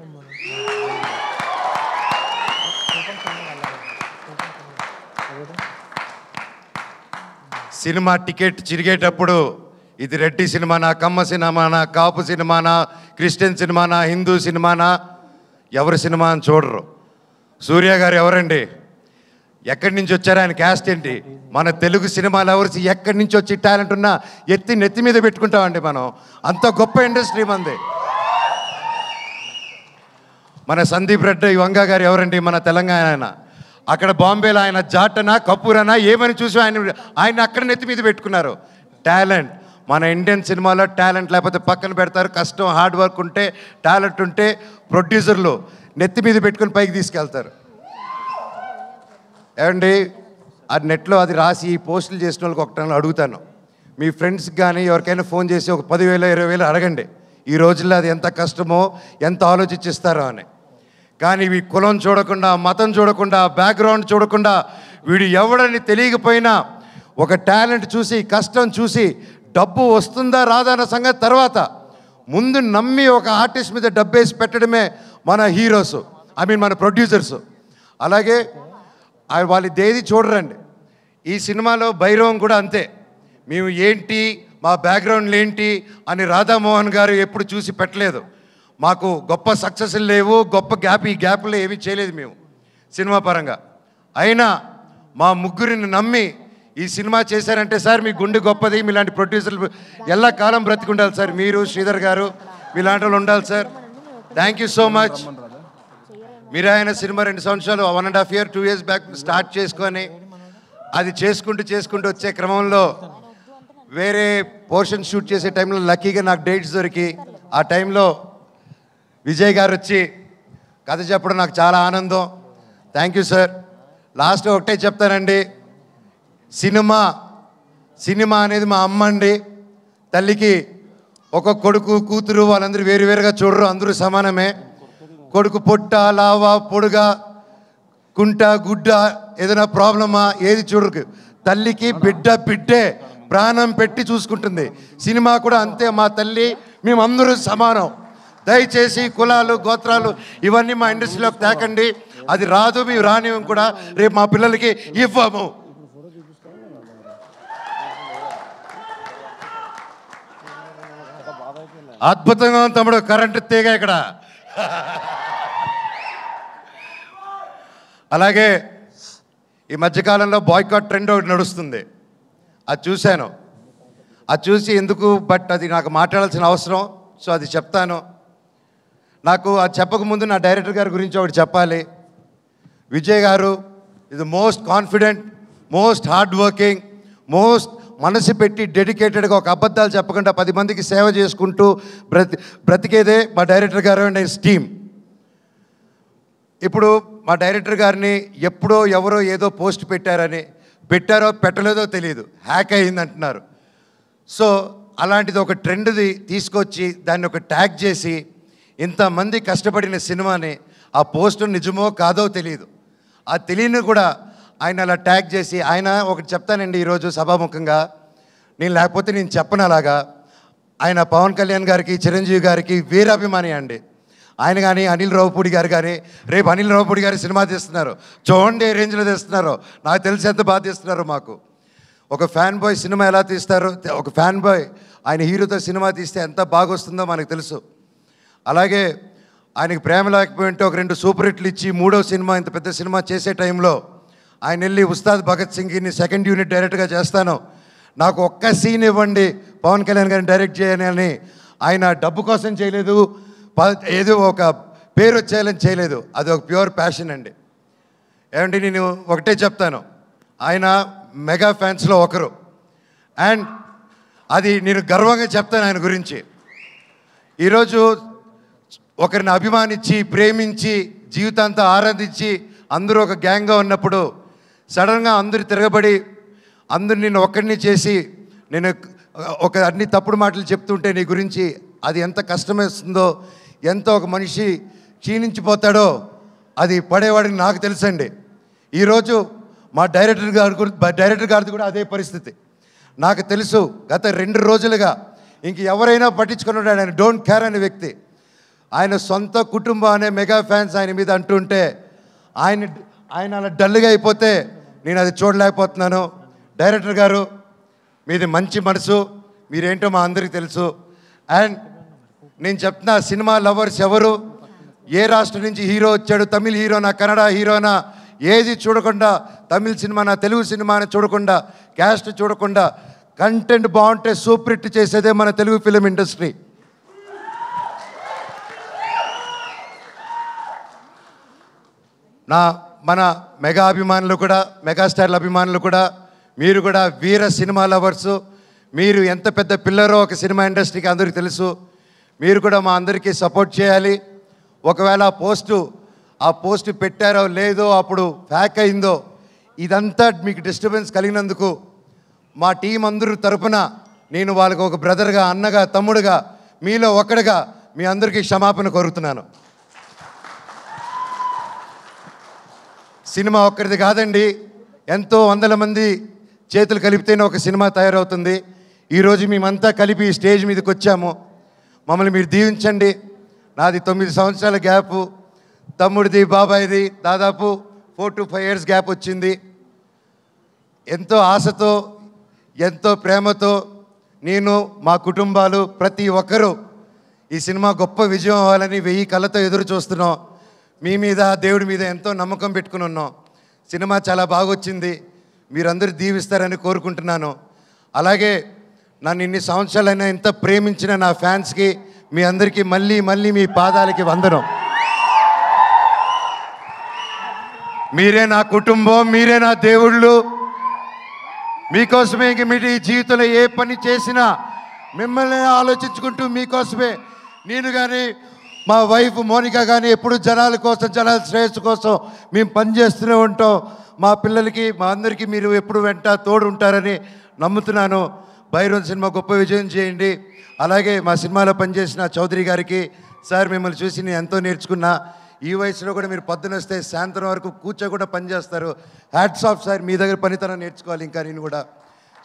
సినిమా టికెట్ చిరిగేటప్పుడు ఇది రెడ్డి సినిమానా, కమ్మ సినిమానా, కాపు సినిమానా, క్రిస్టియన్ సినిమానా, హిందూ సినిమానా, ఎవరి సినిమా అని చూడరు. సూర్య గారు ఎవరండి, ఎక్కడి నుంచి వచ్చారు, ఆయన క్యాస్ట్ ఏంటి, మన తెలుగు సినిమాలు ఎవరు ఎక్కడి నుంచి వచ్చి టాలెంట్ ఉన్నా నెత్తి మీద పెట్టుకుంటామండి మనం. అంత గొప్ప ఇండస్ట్రీ మంది. మన సందీప్ రెడ్డి వంగ గారు ఎవరండి, మన తెలంగాణ ఆయన. అక్కడ బాంబేలో ఆయన జాటనా కపూరనా ఏమని చూసి ఆయన అక్కడ నెత్తి మీద పెట్టుకున్నారు. టాలెంట్ మన ఇండియన్ సినిమాలో టాలెంట్ లేకపోతే పక్కన పెడతారు. కష్టం, హార్డ్ వర్క్ ఉంటే, టాలెంట్ ఉంటే ప్రొడ్యూసర్లు నెత్తి మీద పెట్టుకుని పైకి తీసుకెళ్తారు. ఏమండి ఆ నెట్లో అది రాసి పోస్టులు చేసిన వాళ్ళకి ఒకటి అడుగుతాను, మీ ఫ్రెండ్స్కి కానీ ఎవరికైనా ఫోన్ చేసి ఒక 10,000 20,000 అడగండి. ఈ రోజుల్లో అది ఎంత కష్టమో, ఎంత ఆలోచించిస్తారో అని. కానీ ఈ కులం చూడకుండా, మతం చూడకుండా, బ్యాక్గ్రౌండ్ చూడకుండా, వీడు ఎవడని తెలియకపోయినా ఒక టాలెంట్ చూసి, కష్టం చూసి, డబ్బు వస్తుందా రాదా అన్న సంగతి తర్వాత ముందు నమ్మి ఒక ఆర్టిస్ట్ మీద డబ్బేసి పెట్టడమే మన హీరోస్, మన ప్రొడ్యూసర్స్. అలాగే వాళ్ళు దేది చూడరండి. ఈ సినిమాలో భైరవం కూడా అంతే. మేము ఏంటి, మా బ్యాక్గ్రౌండ్లు ఏంటి అని రాధామోహన్ గారు ఎప్పుడు చూసి పెట్టలేదు. మాకు గొప్ప సక్సెస్లు లేవు, గొప్ప ఈ గ్యాప్లో ఏమీ చేయలేదు మేము సినిమా పరంగా. అయినా మా ముగ్గురిని నమ్మి ఈ సినిమా చేశారంటే సార్ మీ గుండె గొప్పది, మీలాంటి ప్రొడ్యూసర్లు ఎల్లా కాలం బ్రతికుండాలి సార్. మీరు శ్రీధర్ గారు మీలాంటి వాళ్ళు ఉండాలి sir. Thank you so much. మీరు ఆయన సినిమా 2 సంవత్సరాలు 1.5 year 2 years బ్యాక్ స్టార్ట్ చేసుకొని అది చేసుకుంటూ వచ్చే క్రమంలో వేరే పోర్షన్ షూట్ చేసే టైంలో లక్కీగా నాకు డేట్స్ దొరికి ఆ టైంలో విజయ్ గారు వచ్చి కథ చెప్పడం నాకు చాలా ఆనందం. Thank you sir. లాస్ట్ ఒకటే చెప్తానండి, సినిమా అనేది మా అమ్మ అండి. తల్లికి ఒక కొడుకు కూతురు వాళ్ళందరూ వేరువేరుగా చూడరు, అందరూ సమానమే. కొడుకు పొట్ట లావా పొడుగా కుంట గుడ్డ ఏదైనా ప్రాబ్లమా ఏది చూడరు. తల్లికి బిడ్డే ప్రాణం పెట్టి చూసుకుంటుంది. సినిమా కూడా అంతే. మా తల్లి మేమందరూ సమానం. దయచేసి కులాలు గోత్రాలు ఇవన్నీ మా ఇండస్ట్రీలోకి తేకండి. అది రాదు, మేము రానివ్వం కూడా, రేపు మా పిల్లలకి ఇవ్వము. అద్భుతంగా ఉంది తమ్ముడు, కరెంటు తీగ ఇక్కడ. అలాగే ఈ మధ్యకాలంలో బాయ్కాట్ ట్రెండ్ ఒకటి నడుస్తుంది, అది చూశాను. అది చూసి ఎందుకు, బట్ అది నాకు మాట్లాడాల్సిన అవసరం, సో అది చెప్తాను. నాకు అది చెప్పకముందు నా డైరెక్టర్ గారి గురించి ఒకటి చెప్పాలి. విజయ్ గారు ఇది most confident, most hard working, most మనసు పెట్టి డెడికేటెడ్గా ఒక అబద్ధాలు చెప్పకుండా 10 మందికి సేవ చేసుకుంటూ బ్రతికేదే మా డైరెక్టర్ గారు అండ్ హిస్ టీమ్. ఇప్పుడు మా డైరెక్టర్ గారిని ఎప్పుడో ఎవరో ఏదో పోస్ట్ పెట్టారో పెట్టలేదో తెలియదు, హ్యాక్ అయింది అంటున్నారు. సో అలాంటిది ఒక ట్రెండ్ది తీసుకొచ్చి దాన్ని ఒక ట్యాగ్ చేసి ఇంతమంది కష్టపడిన సినిమాని ఆ పోస్ట్ నిజమో కాదో తెలియదు, ఆ తెలియని కూడా ఆయన అలా ట్యాగ్ చేసి, ఆయన ఒకటి చెప్తానండి ఈరోజు సభాముఖంగా, నేను లేకపోతే నేను చెప్పను అలాగా. ఆయన పవన్ కళ్యాణ్ గారికి, చిరంజీవి గారికి వీరాభిమాని అండి. ఆయన కానీ అనిల్ రావుపూడి గారు కానీ, రేపు అనిల్ రావుపూడి గారి సినిమా తీస్తున్నారు, చూడండి ఏ రేంజ్లో తీస్తున్నారో, నాకు తెలిసి ఎంత బాగా తీస్తున్నారో. మాకు ఒక ఫ్యాన్ బాయ్ సినిమా ఎలా తీస్తారో, ఒక ఫ్యాన్ బాయ్ ఆయన హీరోతో సినిమా తీస్తే ఎంత బాగా వస్తుందో మనకు తెలుసు. అలాగే ఆయనకి ప్రేమ లేకపోయింటే ఒక 2 సూపర్ హిట్లు ఇచ్చి 3వ సినిమా ఇంత పెద్ద సినిమా చేసే టైంలో ఆయన వెళ్ళి ఉస్తాద్ భగత్ సింగ్ని 2nd యూనిట్ డైరెక్ట్గా చేస్తాను, నాకు ఒక్క సీన్ ఇవ్వండి పవన్ కళ్యాణ్ గారిని డైరెక్ట్ చేయని ఆయన డబ్బు కోసం చేయలేదు, ఏదో ఒక పేరు వచ్చేయాలని చేయలేదు. అది ఒక ప్యూర్ ప్యాషన్ అండి. ఏమంటే నేను ఒకటే చెప్తాను, ఆయన మెగా ఫ్యాన్స్లో ఒకరు, అండ్ అది నేను గర్వంగా చెప్తాను ఆయన గురించి. ఈరోజు ఒకరిని అభిమానించి, ప్రేమించి, జీవితాంతా ఆరాధించి అందరూ ఒక గ్యాంగ్గా ఉన్నప్పుడు సడన్గా అందరు తిరగబడి అందరు నిన్ను ఒక్కడిని చేసి నేను అన్ని తప్పుడు మాటలు చెప్తుంటే నీ గురించి అది ఎంత కష్టమేస్తుందో, ఎంత ఒక మనిషి క్షీణించిపోతాడో అది పడేవాడిని నాకు తెలుసండి. ఈరోజు మా డైరెక్టర్ గారిది కూడా అదే పరిస్థితి నాకు తెలుసు. గత 2 రోజులుగా ఇంక ఎవరైనా పట్టించుకున్నాడు, ఆయన డోంట్ కేర్ అనే వ్యక్తి. ఆయన సొంత కుటుంబం అనే మెగా ఫ్యాన్స్ ఆయన మీద అంటుంటే ఆయన అలా డల్గా అయిపోతే నేను అది చూడలేకపోతున్నాను. డైరెక్టర్ గారు, మీది మంచి మనసు, మీరేంటో మా అందరికీ తెలుసు. అండ్ నేను చెప్తున్నా, సినిమా లవర్స్ ఎవరు, ఏ రాష్ట్రం నుంచి హీరో వచ్చాడు, తమిళ్ హీరోనా, కన్నడ హీరోనా, ఏది చూడకుండా, తమిళ సినిమానా, తెలుగు సినిమాని చూడకుండా, క్యాస్ట్ చూడకుండా, కంటెంట్ బాగుంటే సూపర్ హిట్ చేసేదే మన తెలుగు ఫిలిం ఇండస్ట్రీ. మన మెగా అభిమానులు కూడా, మెగాస్టార్ల అభిమానులు కూడా, మీరు కూడా వీర సినిమా లవర్సు. మీరు ఎంత పెద్ద పిల్లరో ఒక సినిమా ఇండస్ట్రీకి అందరికీ తెలుసు. మీరు కూడా మా అందరికీ సపోర్ట్ చేయాలి. ఒకవేళ ఆ పోస్టు పెట్టారో లేదో, అప్పుడు ఫ్యాక్ అయిందో, ఇదంతా మీకు డిస్టర్బెన్స్ కలిగినందుకు మా టీం అందరూ తరపున నేను వాళ్ళకి ఒక బ్రదర్గా, అన్నగా, తమ్ముడుగా, మీలో ఒకడుగా మీ అందరికీ క్షమాపణ కోరుతున్నాను. సినిమా ఒక్కరిది కాదండి, ఎంతో వందల మంది చేతులు కలిపితేనే ఒక సినిమా తయారవుతుంది. ఈరోజు మేమంతా కలిపి స్టేజ్ మీదకి వచ్చాము. మమ్మల్ని మీరు దీవించండి. నాది 9 సంవత్సరాల గ్యాపు, తమ్ముడిది, బాబాయిది దాదాపు 4 to 5 years గ్యాప్ వచ్చింది. ఎంతో ఆశతో, ఎంతో ప్రేమతో నేను, మా కుటుంబాలు, ప్రతి ఒక్కరూ ఈ సినిమా గొప్ప విజయం అవ్వాలని 1000 కళ్ళతో ఎదురు చూస్తున్నాం. మీ మీద, దేవుడి మీద ఎంతో నమ్మకం పెట్టుకుని ఉన్నాం. సినిమా చాలా బాగొచ్చింది, మీరందరూ దీవిస్తారని కోరుకుంటున్నాను. అలాగే నన్ను ఇన్ని సంవత్సరాలైనా ఎంత ప్రేమించిన నా ఫ్యాన్స్కి, మీ అందరికీ మళ్ళీ మళ్ళీ మీ పాదాలకి వందనం. మీరే నా కుటుంబం, మీరే నా దేవుళ్ళు. మీకోసమే ఇంక మీ జీవితంలో ఏ పని చేసినా మిమ్మల్ని ఆలోచించుకుంటూ మీకోసమే. నేను కానీ, మా వైఫ్ మోనికా కానీ ఎప్పుడు జనాల కోసం, జనాల శ్రేయస్సు కోసం మేము పనిచేస్తూనే ఉంటాం. మా పిల్లలకి, మా అందరికీ మీరు ఎప్పుడు వెంట తోడు ఉంటారని నమ్ముతున్నాను. భైరవం సినిమా గొప్ప విజయం చేయండి. అలాగే మా సినిమాలో పనిచేసిన చౌదరి గారికి, సార్ మిమ్మల్ని చూసి నేను ఎంతో నేర్చుకున్నా. ఈ వయసులో కూడా మీరు పొద్దున వస్తే సాయంత్రం వరకు కూర్చోకుండా పనిచేస్తారు. హ్యాట్స్ ఆఫ్ సార్, మీ దగ్గర పనితనం నేర్చుకోవాలి ఇంకా నేను కూడా.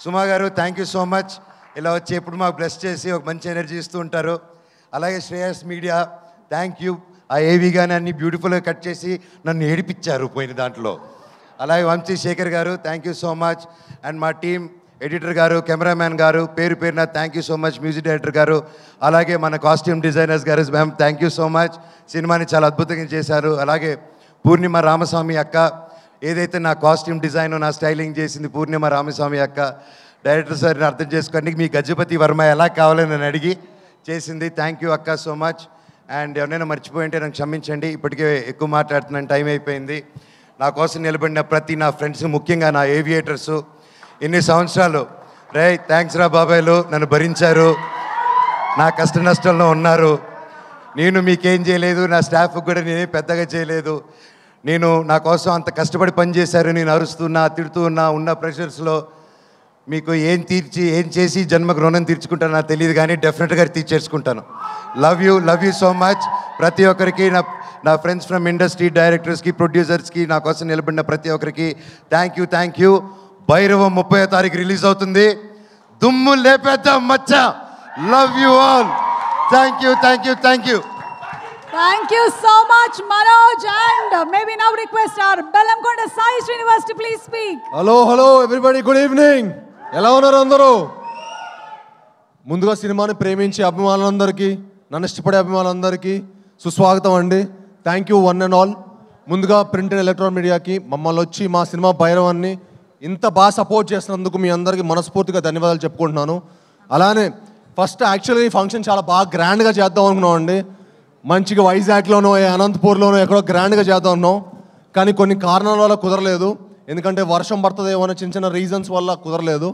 సుమా గారు, థ్యాంక్ యూ సో మచ్. ఇలా వచ్చి ఎప్పుడు మాకు బ్లెస్ చేసి ఒక మంచి ఎనర్జీ ఇస్తూ ఉంటారు. అలాగే శ్రేయస్ మీడియా, థ్యాంక్ యూ. ఆ ఏవి కానీ అన్ని బ్యూటిఫుల్గా కట్ చేసి నన్ను ఏడిపించారు పోయిన దాంట్లో. అలాగే వంశీ శేఖర్ గారు, thank you so much. And మా టీం, ఎడిటర్ గారు, కెమెరామ్యాన్ గారు, పేరు పేరున thank you so much. Music director గారు, అలాగే మన కాస్ట్యూమ్ డిజైనర్స్ గారు, ma'am thank you so much. సినిమాని చాలా అద్భుతంగా చేశారు. అలాగే పూర్ణిమ రామస్వామి అక్క, ఏదైతే నా కాస్ట్యూమ్ డిజైన్, నా స్టైలింగ్ చేసింది పూర్ణిమ రామస్వామి అక్క. డైరెక్టర్ సార్ని అర్థం చేసుకోండి, మీ గజపతి వర్మ ఎలా కావాలని నన్ను అడిగి చేసింది. థ్యాంక్ యూ అక్క సో మచ్. అండ్ ఎవరైనా మర్చిపోయింటే నాకు క్షమించండి, ఇప్పటికే ఎక్కువ మాట్లాడుతున్నాను, టైం అయిపోయింది. నా కోసం నిలబడిన ప్రతి నా ఫ్రెండ్స్, ముఖ్యంగా నా ఏవియేటర్సు, ఇన్ని సంవత్సరాలు థ్యాంక్స్ రా బాబాయ్లు, నన్ను భరించారు, నా కష్ట నష్టంలో ఉన్నారు. నేను మీకేం చేయలేదు, నా స్టాఫ్కి కూడా నేనే పెద్దగా చేయలేదు. నా కోసం అంత కష్టపడి పనిచేశారు. నేను అరుస్తున్నా, తిడుతూ ఉన్న ప్రెషర్స్లో మీకు ఏం చేసి జన్మకు రుణం తీర్చుకుంటానో నాకు తెలియదు, కానీ డెఫినెట్గా తీర్చేసుకుంటాను. Love you so much. ప్రతి ఒక్కరికి, నా ఫ్రెండ్స్ ఫ్రమ్ ఇండస్ట్రీ, డైరెక్టర్స్కి, ప్రొడ్యూసర్స్కి, నా కోసం నిలబడిన ప్రతి ఒక్కరికి థ్యాంక్ యూ. భైరవం 30వ తారీఖు రిలీజ్ అవుతుంది. దుమ్ము లేపేద్దాం మచ్చ. Love you all. Thank you. Thank you so much, Manoj, and maybe now request our Bellamkonda Sai Srinivas to please speak. Hello everybody, good evening. ఎలా ఉన్నారు అందరూ? ముందుగా సినిమాని ప్రేమించే అభిమానులందరికీ, నన్ను ఇష్టపడే అభిమానులందరికీ సుస్వాగతం అండి. Thank you one and all. ముందుగా ప్రింట్ అండ్ ఎలక్ట్రానిక్ మీడియాకి మమ్మల్ని వచ్చి మా సినిమా భైరవాన్ని ఇంత బాగా సపోర్ట్ చేసినందుకు మీ అందరికీ మనస్ఫూర్తిగా ధన్యవాదాలు చెప్పుకుంటున్నాను. అలానే ఫస్ట్ యాక్చువల్గా ఈ ఫంక్షన్ చాలా బాగా గ్రాండ్గా చేద్దాం అనుకున్నామండి. మంచిగా వైజాగ్లోనో, అనంతపూర్లోనో ఎక్కడో గ్రాండ్గా చేద్దాం ఉన్నాం. కానీ కొన్ని కారణాల వల్ల కుదరలేదు. ఎందుకంటే వర్షం పడుతుందేమో అనే చిన్న రీజన్స్ వల్ల కుదరలేదు.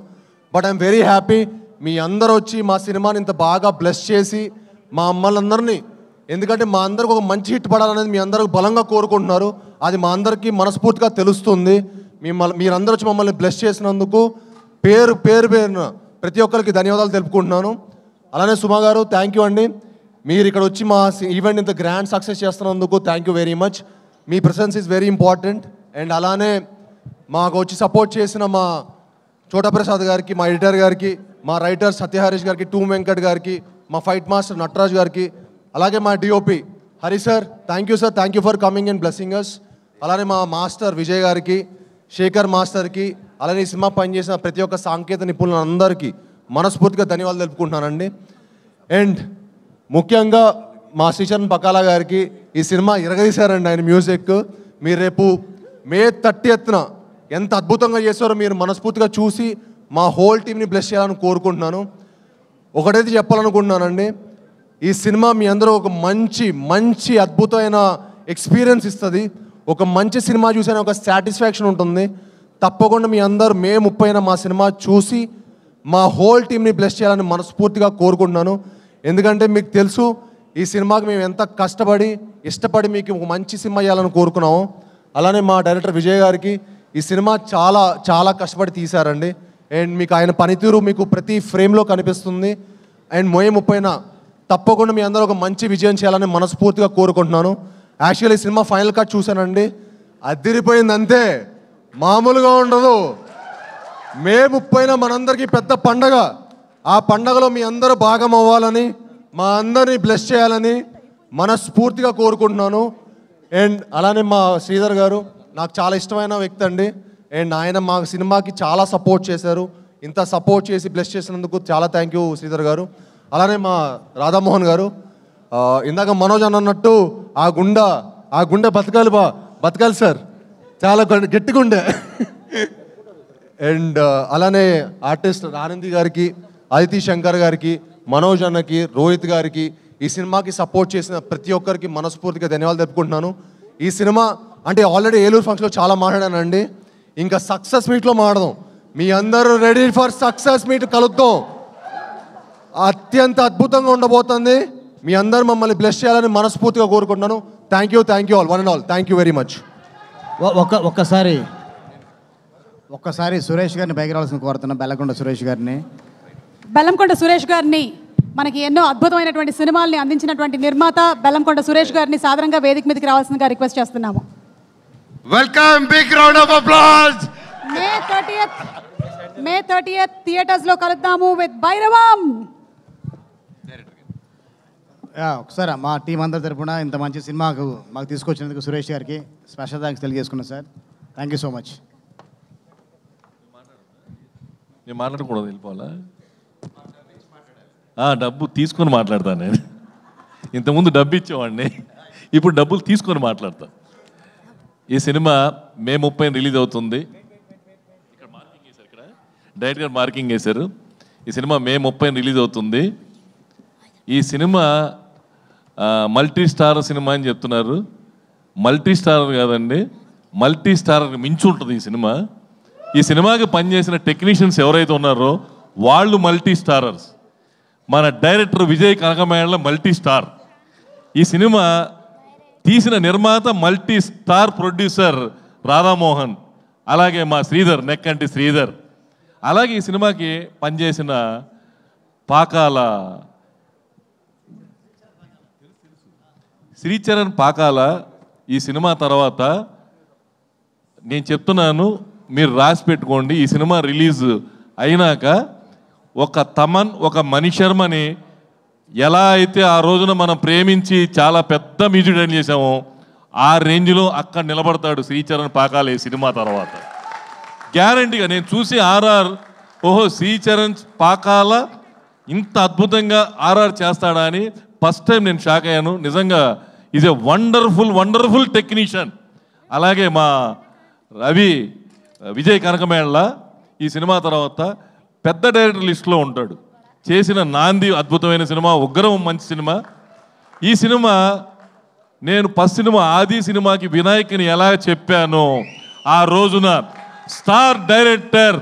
బట్ ఐఎమ్ వెరీ హ్యాపీ మీ అందరూ వచ్చి మా సినిమాని ఇంత బాగా బ్లెస్ చేసి మా అమ్మలందరినీ, ఎందుకంటే మా అందరికి ఒక మంచి హిట్ పడాలనేది మీ అందరూ బలంగా కోరుకుంటున్నారు. అది మా అందరికీ మనస్ఫూర్తిగా తెలుస్తుంది. మీరందరూ వచ్చి మమ్మల్ని బ్లెస్ చేసినందుకు పేరున ప్రతి ఒక్కరికి ధన్యవాదాలు తెలుపుకుంటున్నాను. అలానే సుమా గారు, థ్యాంక్ యూ అండి. మీరు ఇక్కడ వచ్చి మా ఈవెంట్ ఇంత గ్రాండ్ సక్సెస్ చేస్తున్నందుకు thank you very much. Me presence is very important. And అలానే మాకు వచ్చి సపోర్ట్ చేసిన మా చోటా ప్రసాద్ గారికి, మా ఎడిటర్ గారికి, మా రైటర్ సత్యహరీష్ గారికి, టూమ్ వెంకట్ గారికి, మా ఫైట్ మాస్టర్ నటరాజ్ గారికి, అలాగే మా DOP Hari sir, thank you sir, thank you for coming and blessing us. అలానే మా మాస్టర్ విజయ్ గారికి, శేఖర్ మాస్టర్కి, అలానే ఈ సినిమా పనిచేసిన ప్రతి ఒక్క సాంకేతిక నిపుణులందరికీ మనస్ఫూర్తిగా ధన్యవాదాలు తెలుపుకుంటున్నానండి. అండ్ ముఖ్యంగా మా శ్రీచరణ్ పకాలా గారికి ఈ సినిమా ఇరగదీశారండి ఆయన మ్యూజిక్. మీరు రేపు మే 30న ఎంత అద్భుతంగా చేస్తారో మీరు మనస్ఫూర్తిగా చూసి మా హోల్ టీమ్ని బ్లెస్ చేయాలని కోరుకుంటున్నాను. ఒకటైతే చెప్పాలనుకుంటున్నానండి, ఈ సినిమా మీ అందరూ ఒక మంచి అద్భుతమైన ఎక్స్పీరియన్స్ ఇస్తుంది. ఒక మంచి సినిమా చూసిన ఒక సాటిస్ఫాక్షన్ ఉంటుంది. తప్పకుండా మీ అందరూ మే 30న మా సినిమా చూసి మా హోల్ టీమ్ని బ్లెస్ చేయాలని మనస్ఫూర్తిగా కోరుకుంటున్నాను. ఎందుకంటే మీకు తెలుసు ఈ సినిమాకి మేము ఎంత కష్టపడి ఇష్టపడి మీకు ఒక మంచి సినిమా చేయాలని కోరుకున్నాము. అలానే మా డైరెక్టర్ విజయ్ గారికి ఈ సినిమా చాలా కష్టపడి తీశారండి. అండ్ మీకు ఆయన పనితీరు మీకు ప్రతి ఫ్రేమ్లో కనిపిస్తుంది. అండ్ మే 30న తప్పకుండా మీ అందరూ ఒక మంచి విజయం చేయాలని మనస్ఫూర్తిగా కోరుకుంటున్నాను. యాక్చువల్లీ ఈ సినిమా ఫైనల్ కట్ చూశానండి, అదిరిపోయింది అంతే, మామూలుగా ఉండదు. మే 30న మనందరికీ పెద్ద పండగ. ఆ పండగలో మీ అందరూ భాగం అవ్వాలని, మా అందరినీ బ్లెస్ చేయాలని మనస్ఫూర్తిగా కోరుకుంటున్నాను. అండ్ అలానే మా శ్రీధర్ గారు నాకు చాలా ఇష్టమైన వ్యక్తి అండి. అండ్ ఆయన మా సినిమాకి చాలా సపోర్ట్ చేశారు. ఇంత సపోర్ట్ చేసి బ్లెస్ చేసినందుకు చాలా థ్యాంక్ యూ శ్రీధర్ గారు. అలానే మా రాధామోహన్ గారు, ఇందాక మనోజ్ అన్నట్టు ఆ గుండె బతకాలి సార్, చాలా గట్టిగా ఉండే. అండ్ అలానే ఆర్టిస్ట్ ఆనంది గారికి, అదితి శంకర్ గారికి, మనోజ్ అన్నకి, రోహిత్ గారికి, ఈ సినిమాకి సపోర్ట్ చేసిన ప్రతి ఒక్కరికి మనస్ఫూర్తిగా ధన్యవాదాలు తెలుపుకుంటున్నాను. ఈ సినిమా అంటే ఆల్రెడీ ఏలూరు ఫంక్షన్లో చాలా మాట్లాడానండి, ఇంకా సక్సెస్ మీట్లో మాట్లాడదాం. మీ అందరూ రెడీ ఫర్ సక్సెస్ మీట్, కలుద్దాం. అత్యంత అద్భుతంగా ఉండబోతుంది. మీ అందరూ మమ్మల్ని బ్లెస్ చేయాలని మనస్ఫూర్తిగా కోరుకుంటున్నాను. Thank you all, one and all, thank you very much. ఒక్కసారి సురేష్ గారిని పైకి రావాల్సిన కోరుతున్నాం, బెల్లకొండ సురేష్ గారిని. బెల్లంకొండ సురేష్ గారిని, మనకి ఎన్నో అద్భుతమైనటువంటి సినిమాల్ని అందించినటువంటి నిర్మాత బెల్లంకొండ సురేష్ గారిని సాధారణంగా వేదిక మీదకి రావాల్సిందిగా రిక్వెస్ట్ చేస్తున్నాము. Welcome, big round of applause. May 30th theatres లో కలుద్దాము విత్ భైరవం. ఒకసారి మా టీం అందరి తరపున ఇంత మంచి సినిమాకు మాకు తీసుకొచ్చినందుకు సురేష్ గారికి స్పెషల్ థ్యాంక్స్ తెలియజేసుకున్నాం sir. Thank you so much. నేను మాట్లాడకూడదు, వెళ్ళిపోవాలా? డబ్బు తీసుకొని మాట్లాడతాను నేను. ఇంతకుముందు డబ్బు ఇచ్చేవాడిని, ఇప్పుడు డబ్బులు తీసుకొని మాట్లాడతా. ఈ సినిమా మే 30 రిలీజ్ అవుతుంది. ఇక్కడ మార్కింగ్ వేశారు, ఇక్కడ డైరెక్ట్ గారు మార్కింగ్ వేశారు. ఈ సినిమా మే 30 రిలీజ్ అవుతుంది. ఈ సినిమా మల్టీ స్టార్ సినిమా అని చెప్తున్నారు. మల్టీ స్టార్ కాదండి, మల్టీ స్టార్ మించి ఉంటుంది ఈ సినిమా. ఈ సినిమాకి పనిచేసిన టెక్నీషియన్స్ ఎవరైతే ఉన్నారో వాళ్ళు మల్టీ స్టారర్స్. మన డైరెక్టర్ విజయ్ కనకమేళ్ళ మల్టీ స్టార్. ఈ సినిమా తీసిన నిర్మాత మల్టీ స్టార్ ప్రొడ్యూసర్ రాధామోహన్, అలాగే మా శ్రీధర్, నెక్కంటి శ్రీధర్. అలాగే ఈ సినిమాకి పనిచేసిన పాకాల శ్రీచరణ్ పాకాల. ఈ సినిమా తర్వాత నేను చెప్తున్నాను, మీరు రాసి పెట్టుకోండి, ఈ సినిమా రిలీజ్ అయినాక ఒక తమన్, ఒక మణిశర్మని ఎలా అయితే ఆ రోజున మనం ప్రేమించి చాలా పెద్ద మ్యూజిక్ డైరెక్ట్ చేసామో ఆ రేంజ్లో అక్కడ నిలబడతాడు శ్రీచరణ్ పాకాల ఈ సినిమా తర్వాత. గ్యారంటీగా నేను చూసి ఆర్ఆర్, ఓహో శ్రీచరణ్ పాకాల ఇంత అద్భుతంగా ఆర్ఆర్ చేస్తాడా అని ఫస్ట్ టైం నేను షాక్ అయ్యాను. నిజంగా ఈజ్ ఎ వండర్ఫుల్ టెక్నీషియన్. అలాగే మా రవి విజయ్ కనకమేళ్ళ ఈ సినిమా తర్వాత పెద్ద డైరెక్టర్ లిస్టులో ఉంటాడు. చేసిన నాంది అద్భుతమైన సినిమా, ఉగ్రం మంచి సినిమా. ఈ సినిమా నేను ఫస్ట్ సినిమా ఆది సినిమాకి వినాయక్ని ఎలా చెప్పానో ఆ రోజున star director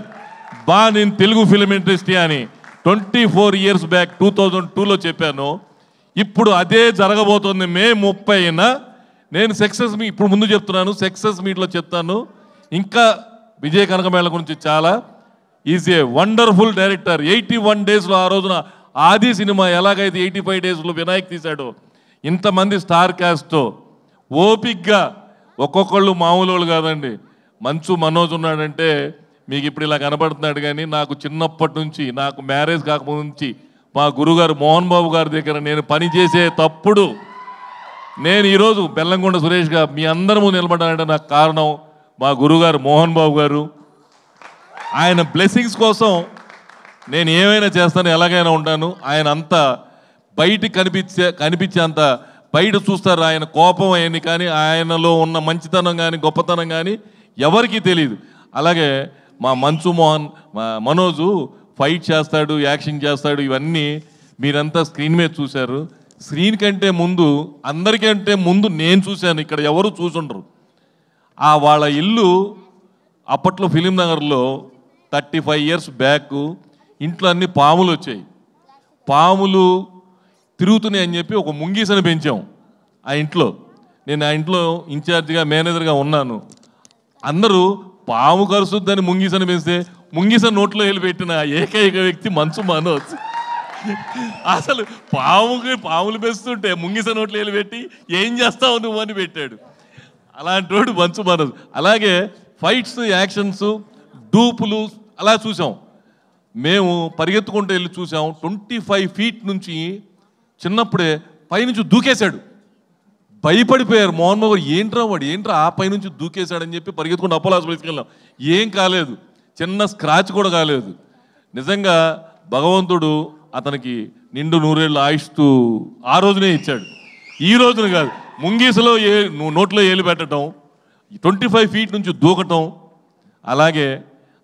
born in Telugu film industry అని 24 years బ్యాక్ 2002లో చెప్పాను. ఇప్పుడు అదే జరగబోతుంది మే 30న. నేను సక్సెస్ మీ ఇప్పుడు ముందు చెప్తున్నాను, సక్సెస్ మీట్లో చెప్తాను. ఇంకా విజయ్ కనకమేళ్ళ గురించి చాలా. Is a wonderful director. 81 daysలో ఆ రోజున ఆది సినిమా ఎలాగైతే 85 daysలో వినాయక్ తీశాడో, ఇంతమంది స్టార్ క్యాస్ట్తో ఓపిక్గా ఒక్కొక్కళ్ళు మామూలు వాళ్ళు కాదండి. మంచు మనోజ్ ఉన్నాడంటే మీకు ఇప్పుడు ఇలా కనపడుతున్నాడు, కానీ నాకు చిన్నప్పటి నుంచి, నాకు మ్యారేజ్ కాకముందు నుంచి మా గురుగారు మోహన్ బాబు గారి దగ్గర నేను పనిచేసే తప్పుడు నేను ఈరోజు బెల్లంకొండ సురేష్గా మీ అందరి ముందు నిలబడాలంటే నాకు కారణం మా గురుగారు మోహన్ బాబు గారు. ఆయన బ్లెస్సింగ్స్ కోసం నేను ఏమైనా చేస్తాను, ఎలాగైనా ఉంటాను. ఆయన అంత బయటికి కనిపించే అంత బయట చూస్తారు. ఆయన కోపం అయ్యింది, కానీ ఆయనలో ఉన్న మంచితనం కానీ గొప్పతనం కానీ ఎవరికీ తెలియదు. అలాగే మా మంచు మనోజు ఫైట్ చేస్తాడు, యాక్షన్ చేస్తాడు. ఇవన్నీ మీరంతా స్క్రీన్ మీద చూశారు. స్క్రీన్ కంటే ముందు, అందరికంటే ముందు నేను చూశాను. ఇక్కడ ఎవరు చూసుండరు. వాళ్ళ ఇల్లు అప్పట్లో ఫిలిం నగర్లో 35 years బ్యాక్ ఇంట్లో అన్ని పాములు వచ్చాయి. పాములు తిరుగుతున్నాయి అని చెప్పి ఒక ముంగీసని పెంచాం ఆ ఇంట్లో. నేను ఆ ఇంట్లో ఇన్ఛార్జిగా మేనేజర్గా ఉన్నాను. అందరూ పాము కరుస్తుందని ముంగీసని పెంచితే ముంగీస నోట్లో వెళ్ళి పెట్టిన ఏకైక వ్యక్తి మంచు మనోజ్. అసలు పాములు పెంచుతుంటే ముంగీస నోట్లో వెళ్ళి పెట్టి ఏం చేస్తావు నువ్వు అని పెట్టాడు. అలాంటి వాడు మంచు మనోజ్. అలాగే ఫైట్స్, యాక్షన్స్, డూపులు అలా చూసాం. మేము పరిగెత్తుకుంటూ వెళ్ళి చూసాం. 25 feet నుంచి చిన్నప్పుడే పైనుంచి దూకేశాడు. భయపడిపోయారు మోహన్ బాబు. ఏంట్రా ఆ పైనుంచి దూకేశాడని చెప్పి పరిగెత్తుకుంటూ అపోలో హాస్పిటల్కి వెళ్ళాం. ఏం కాలేదు, చిన్న స్క్రాచ్ కూడా కాలేదు. నిజంగా భగవంతుడు అతనికి నిండు 100 ఏళ్ళు ఆయుష్తూ ఆ రోజునే ఇచ్చాడు, ఈ రోజున కాదు. ముంగీసలో నోట్లో ఏలు పెట్టడం, 25 feet నుంచి దూకటం. అలాగే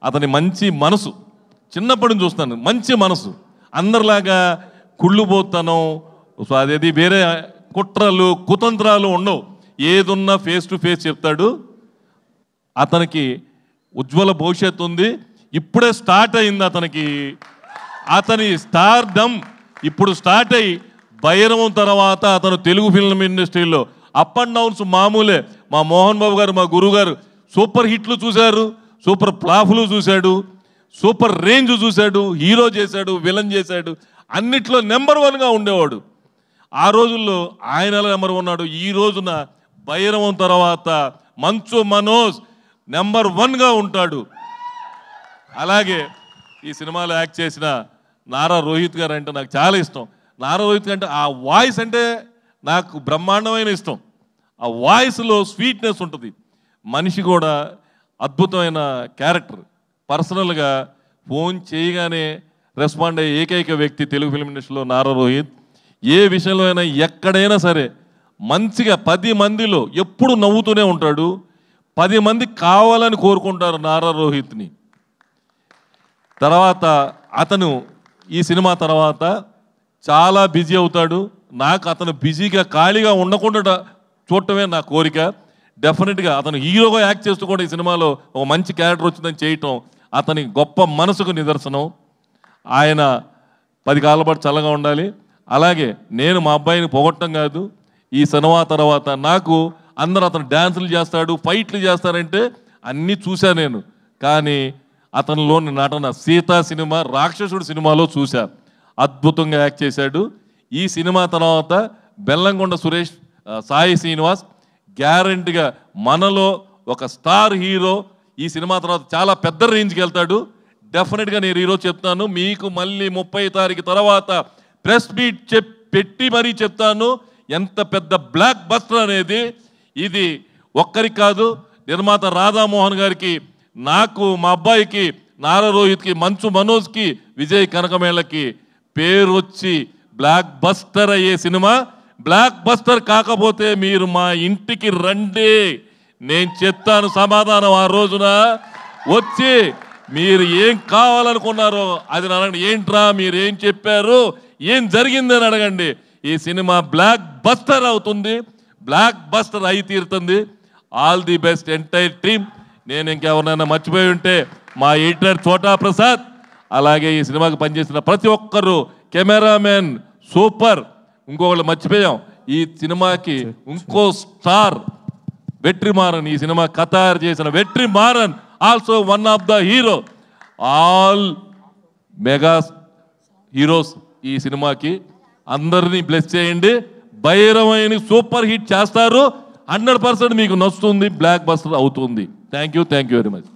అతని మంచి మనసు, చిన్నప్పటి నుంచి చూస్తాను, మంచి మనసు. అందరిలాగా కుళ్ళుపోతానం, అదేది వేరే కుట్రలు కుతంత్రాలు ఉండవు. ఏదున్నా ఫేస్ టు ఫేస్ చెప్తాడు. అతనికి ఉజ్వల భవిష్యత్తు ఉంది. ఇప్పుడే స్టార్ట్ అయింది అతని స్టార్డమ్ ఇప్పుడు స్టార్ట్ అయ్యి భైరవం తర్వాత అతను తెలుగు ఫిల్మ్ ఇండస్ట్రీలో అప్ అండ్ డౌన్స్ మామూలే. మా మోహన్ బాబు గారు, మా గురువు గారు సూపర్ హిట్లు చూశారు, సూపర్ ఫ్లాఫ్లు చూశాడు, సూపర్ రేంజ్ చూశాడు, హీరో చేశాడు, విలన్ చేశాడు, అన్నిట్లో నెంబర్ 1గా ఉండేవాడు. ఆ రోజుల్లో ఆయన నెంబర్ 1 ఉన్నాడు. ఈ రోజున భైరవం తర్వాత మంచు మనోజ్ నెంబర్ 1గా ఉంటాడు. అలాగే ఈ సినిమాలో యాక్ట్ చేసిన నారా రోహిత్ గారు అంటే నాకు చాలా ఇష్టం. నారా రోహిత్ అంటే ఆ వాయిస్ అంటే నాకు బ్రహ్మాండమైన ఇష్టం. ఆ వాయిస్లో స్వీట్నెస్ ఉంటుంది. మనిషి కూడా అద్భుతమైన క్యారెక్టర్. పర్సనల్గా ఫోన్ చేయగానే రెస్పాండ్ అయ్యే ఏకైక వ్యక్తి తెలుగు ఫిల్మ్ ఇండస్ట్రీలో నారా రోహిత్. ఏ విషయంలో అయినా ఎక్కడైనా సరే మంచిగా 10 మందిలో ఎప్పుడు నవ్వుతూనే ఉంటాడు. 10 మంది కావాలని కోరుకుంటారు నారా రోహిత్ని. తర్వాత అతను ఈ సినిమా తర్వాత చాలా బిజీ అవుతాడు. నాకు అతను బిజీగా ఖాళీగా ఉండకుండా చూడటమే నా కోరిక. డెఫినెట్గా అతను హీరోగా యాక్ట్ చేస్తూ కూడా ఈ సినిమాలో ఒక మంచి క్యారెక్టర్ వచ్చిందని చేయటం అతని గొప్ప మనసుకు నిదర్శనం. ఆయన 10 కాలాల పాటు చల్లగా ఉండాలి. అలాగే నేను మా అబ్బాయిని పొగట్టం కాదు, ఈ సినిమా తర్వాత నాకు అందరూ అతను డ్యాన్సులు చేస్తాడు, ఫైట్లు చేస్తారంటే అన్నీ చూశాను నేను. కానీ అతనిలోని నటన సీతా సినిమా, రాక్షసుడు సినిమాలో చూశా. అద్భుతంగా యాక్ట్ చేశాడు. ఈ సినిమా తర్వాత బెల్లంకొండ సురేష్, సాయి శ్రీనివాస్ గ్యారంటీగా మనలో ఒక స్టార్ హీరో. ఈ సినిమా తర్వాత చాలా పెద్ద రేంజ్కి వెళ్తాడు. డెఫినెట్గా నేను ఈరోజు చెప్తాను, మీకు మళ్ళీ 30 తారీఖు తర్వాత ప్రెస్ మీట్ పెట్టి మరీ చెప్తాను ఎంత పెద్ద బ్లాక్ బస్టర్ అనేది. ఇది ఒక్కరికి కాదు, నిర్మాత రాధామోహన్ గారికి, నాకు, మా అబ్బాయికి, నారా రోహిత్కి, మంచు మనోజ్కి, విజయ్ కనకమేళకి పేరు వచ్చి బ్లాక్ బస్టర్ అయ్యే సినిమా. బ్లాక్ బస్టర్ కాకపోతే మీరు మా ఇంటికి రండి, నేను చెప్తాను సమాధానం. ఆ రోజున వచ్చి మీరు ఏం కావాలనుకున్నారో అది అడగండి. ఏంట్రా మీరు ఏం చెప్పారు, ఏం జరిగిందని అడగండి. ఈ సినిమా బ్లాక్ బస్టర్ అవుతుంది, బ్లాక్ బస్టర్ అయి తీరుతుంది. All the best entire team. నేను ఇంకెవరినైనా మర్చిపోయి ఉంటే మా ఎడిటర్ చోటా ప్రసాద్, అలాగే ఈ సినిమాకి పనిచేసిన ప్రతి ఒక్కరు, కెమెరామెన్ సూపర్. ఇంకొకళ్ళు మర్చిపోయాం, ఈ సినిమాకి ఇంకో స్టార్ వెట్రిమారన్, ఈ సినిమా కథ చేసిన Vetrimaaran also one of the hero. All mega heroes ఈ సినిమాకి. అందరినీ బ్లెస్ చేయండి. భైరవైన సూపర్ హిట్ చేస్తారు. 100% మీకు నచ్చుతుంది, బ్లాక్ బస్టర్ అవుతుంది. Thank you very much.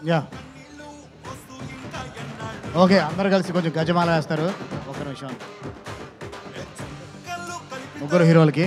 Yeah okay, అందరు కలిసి కొంచెం గజమాల వేస్తారు. ఒక నిమిషం. ముగ్గురు హీరోలకి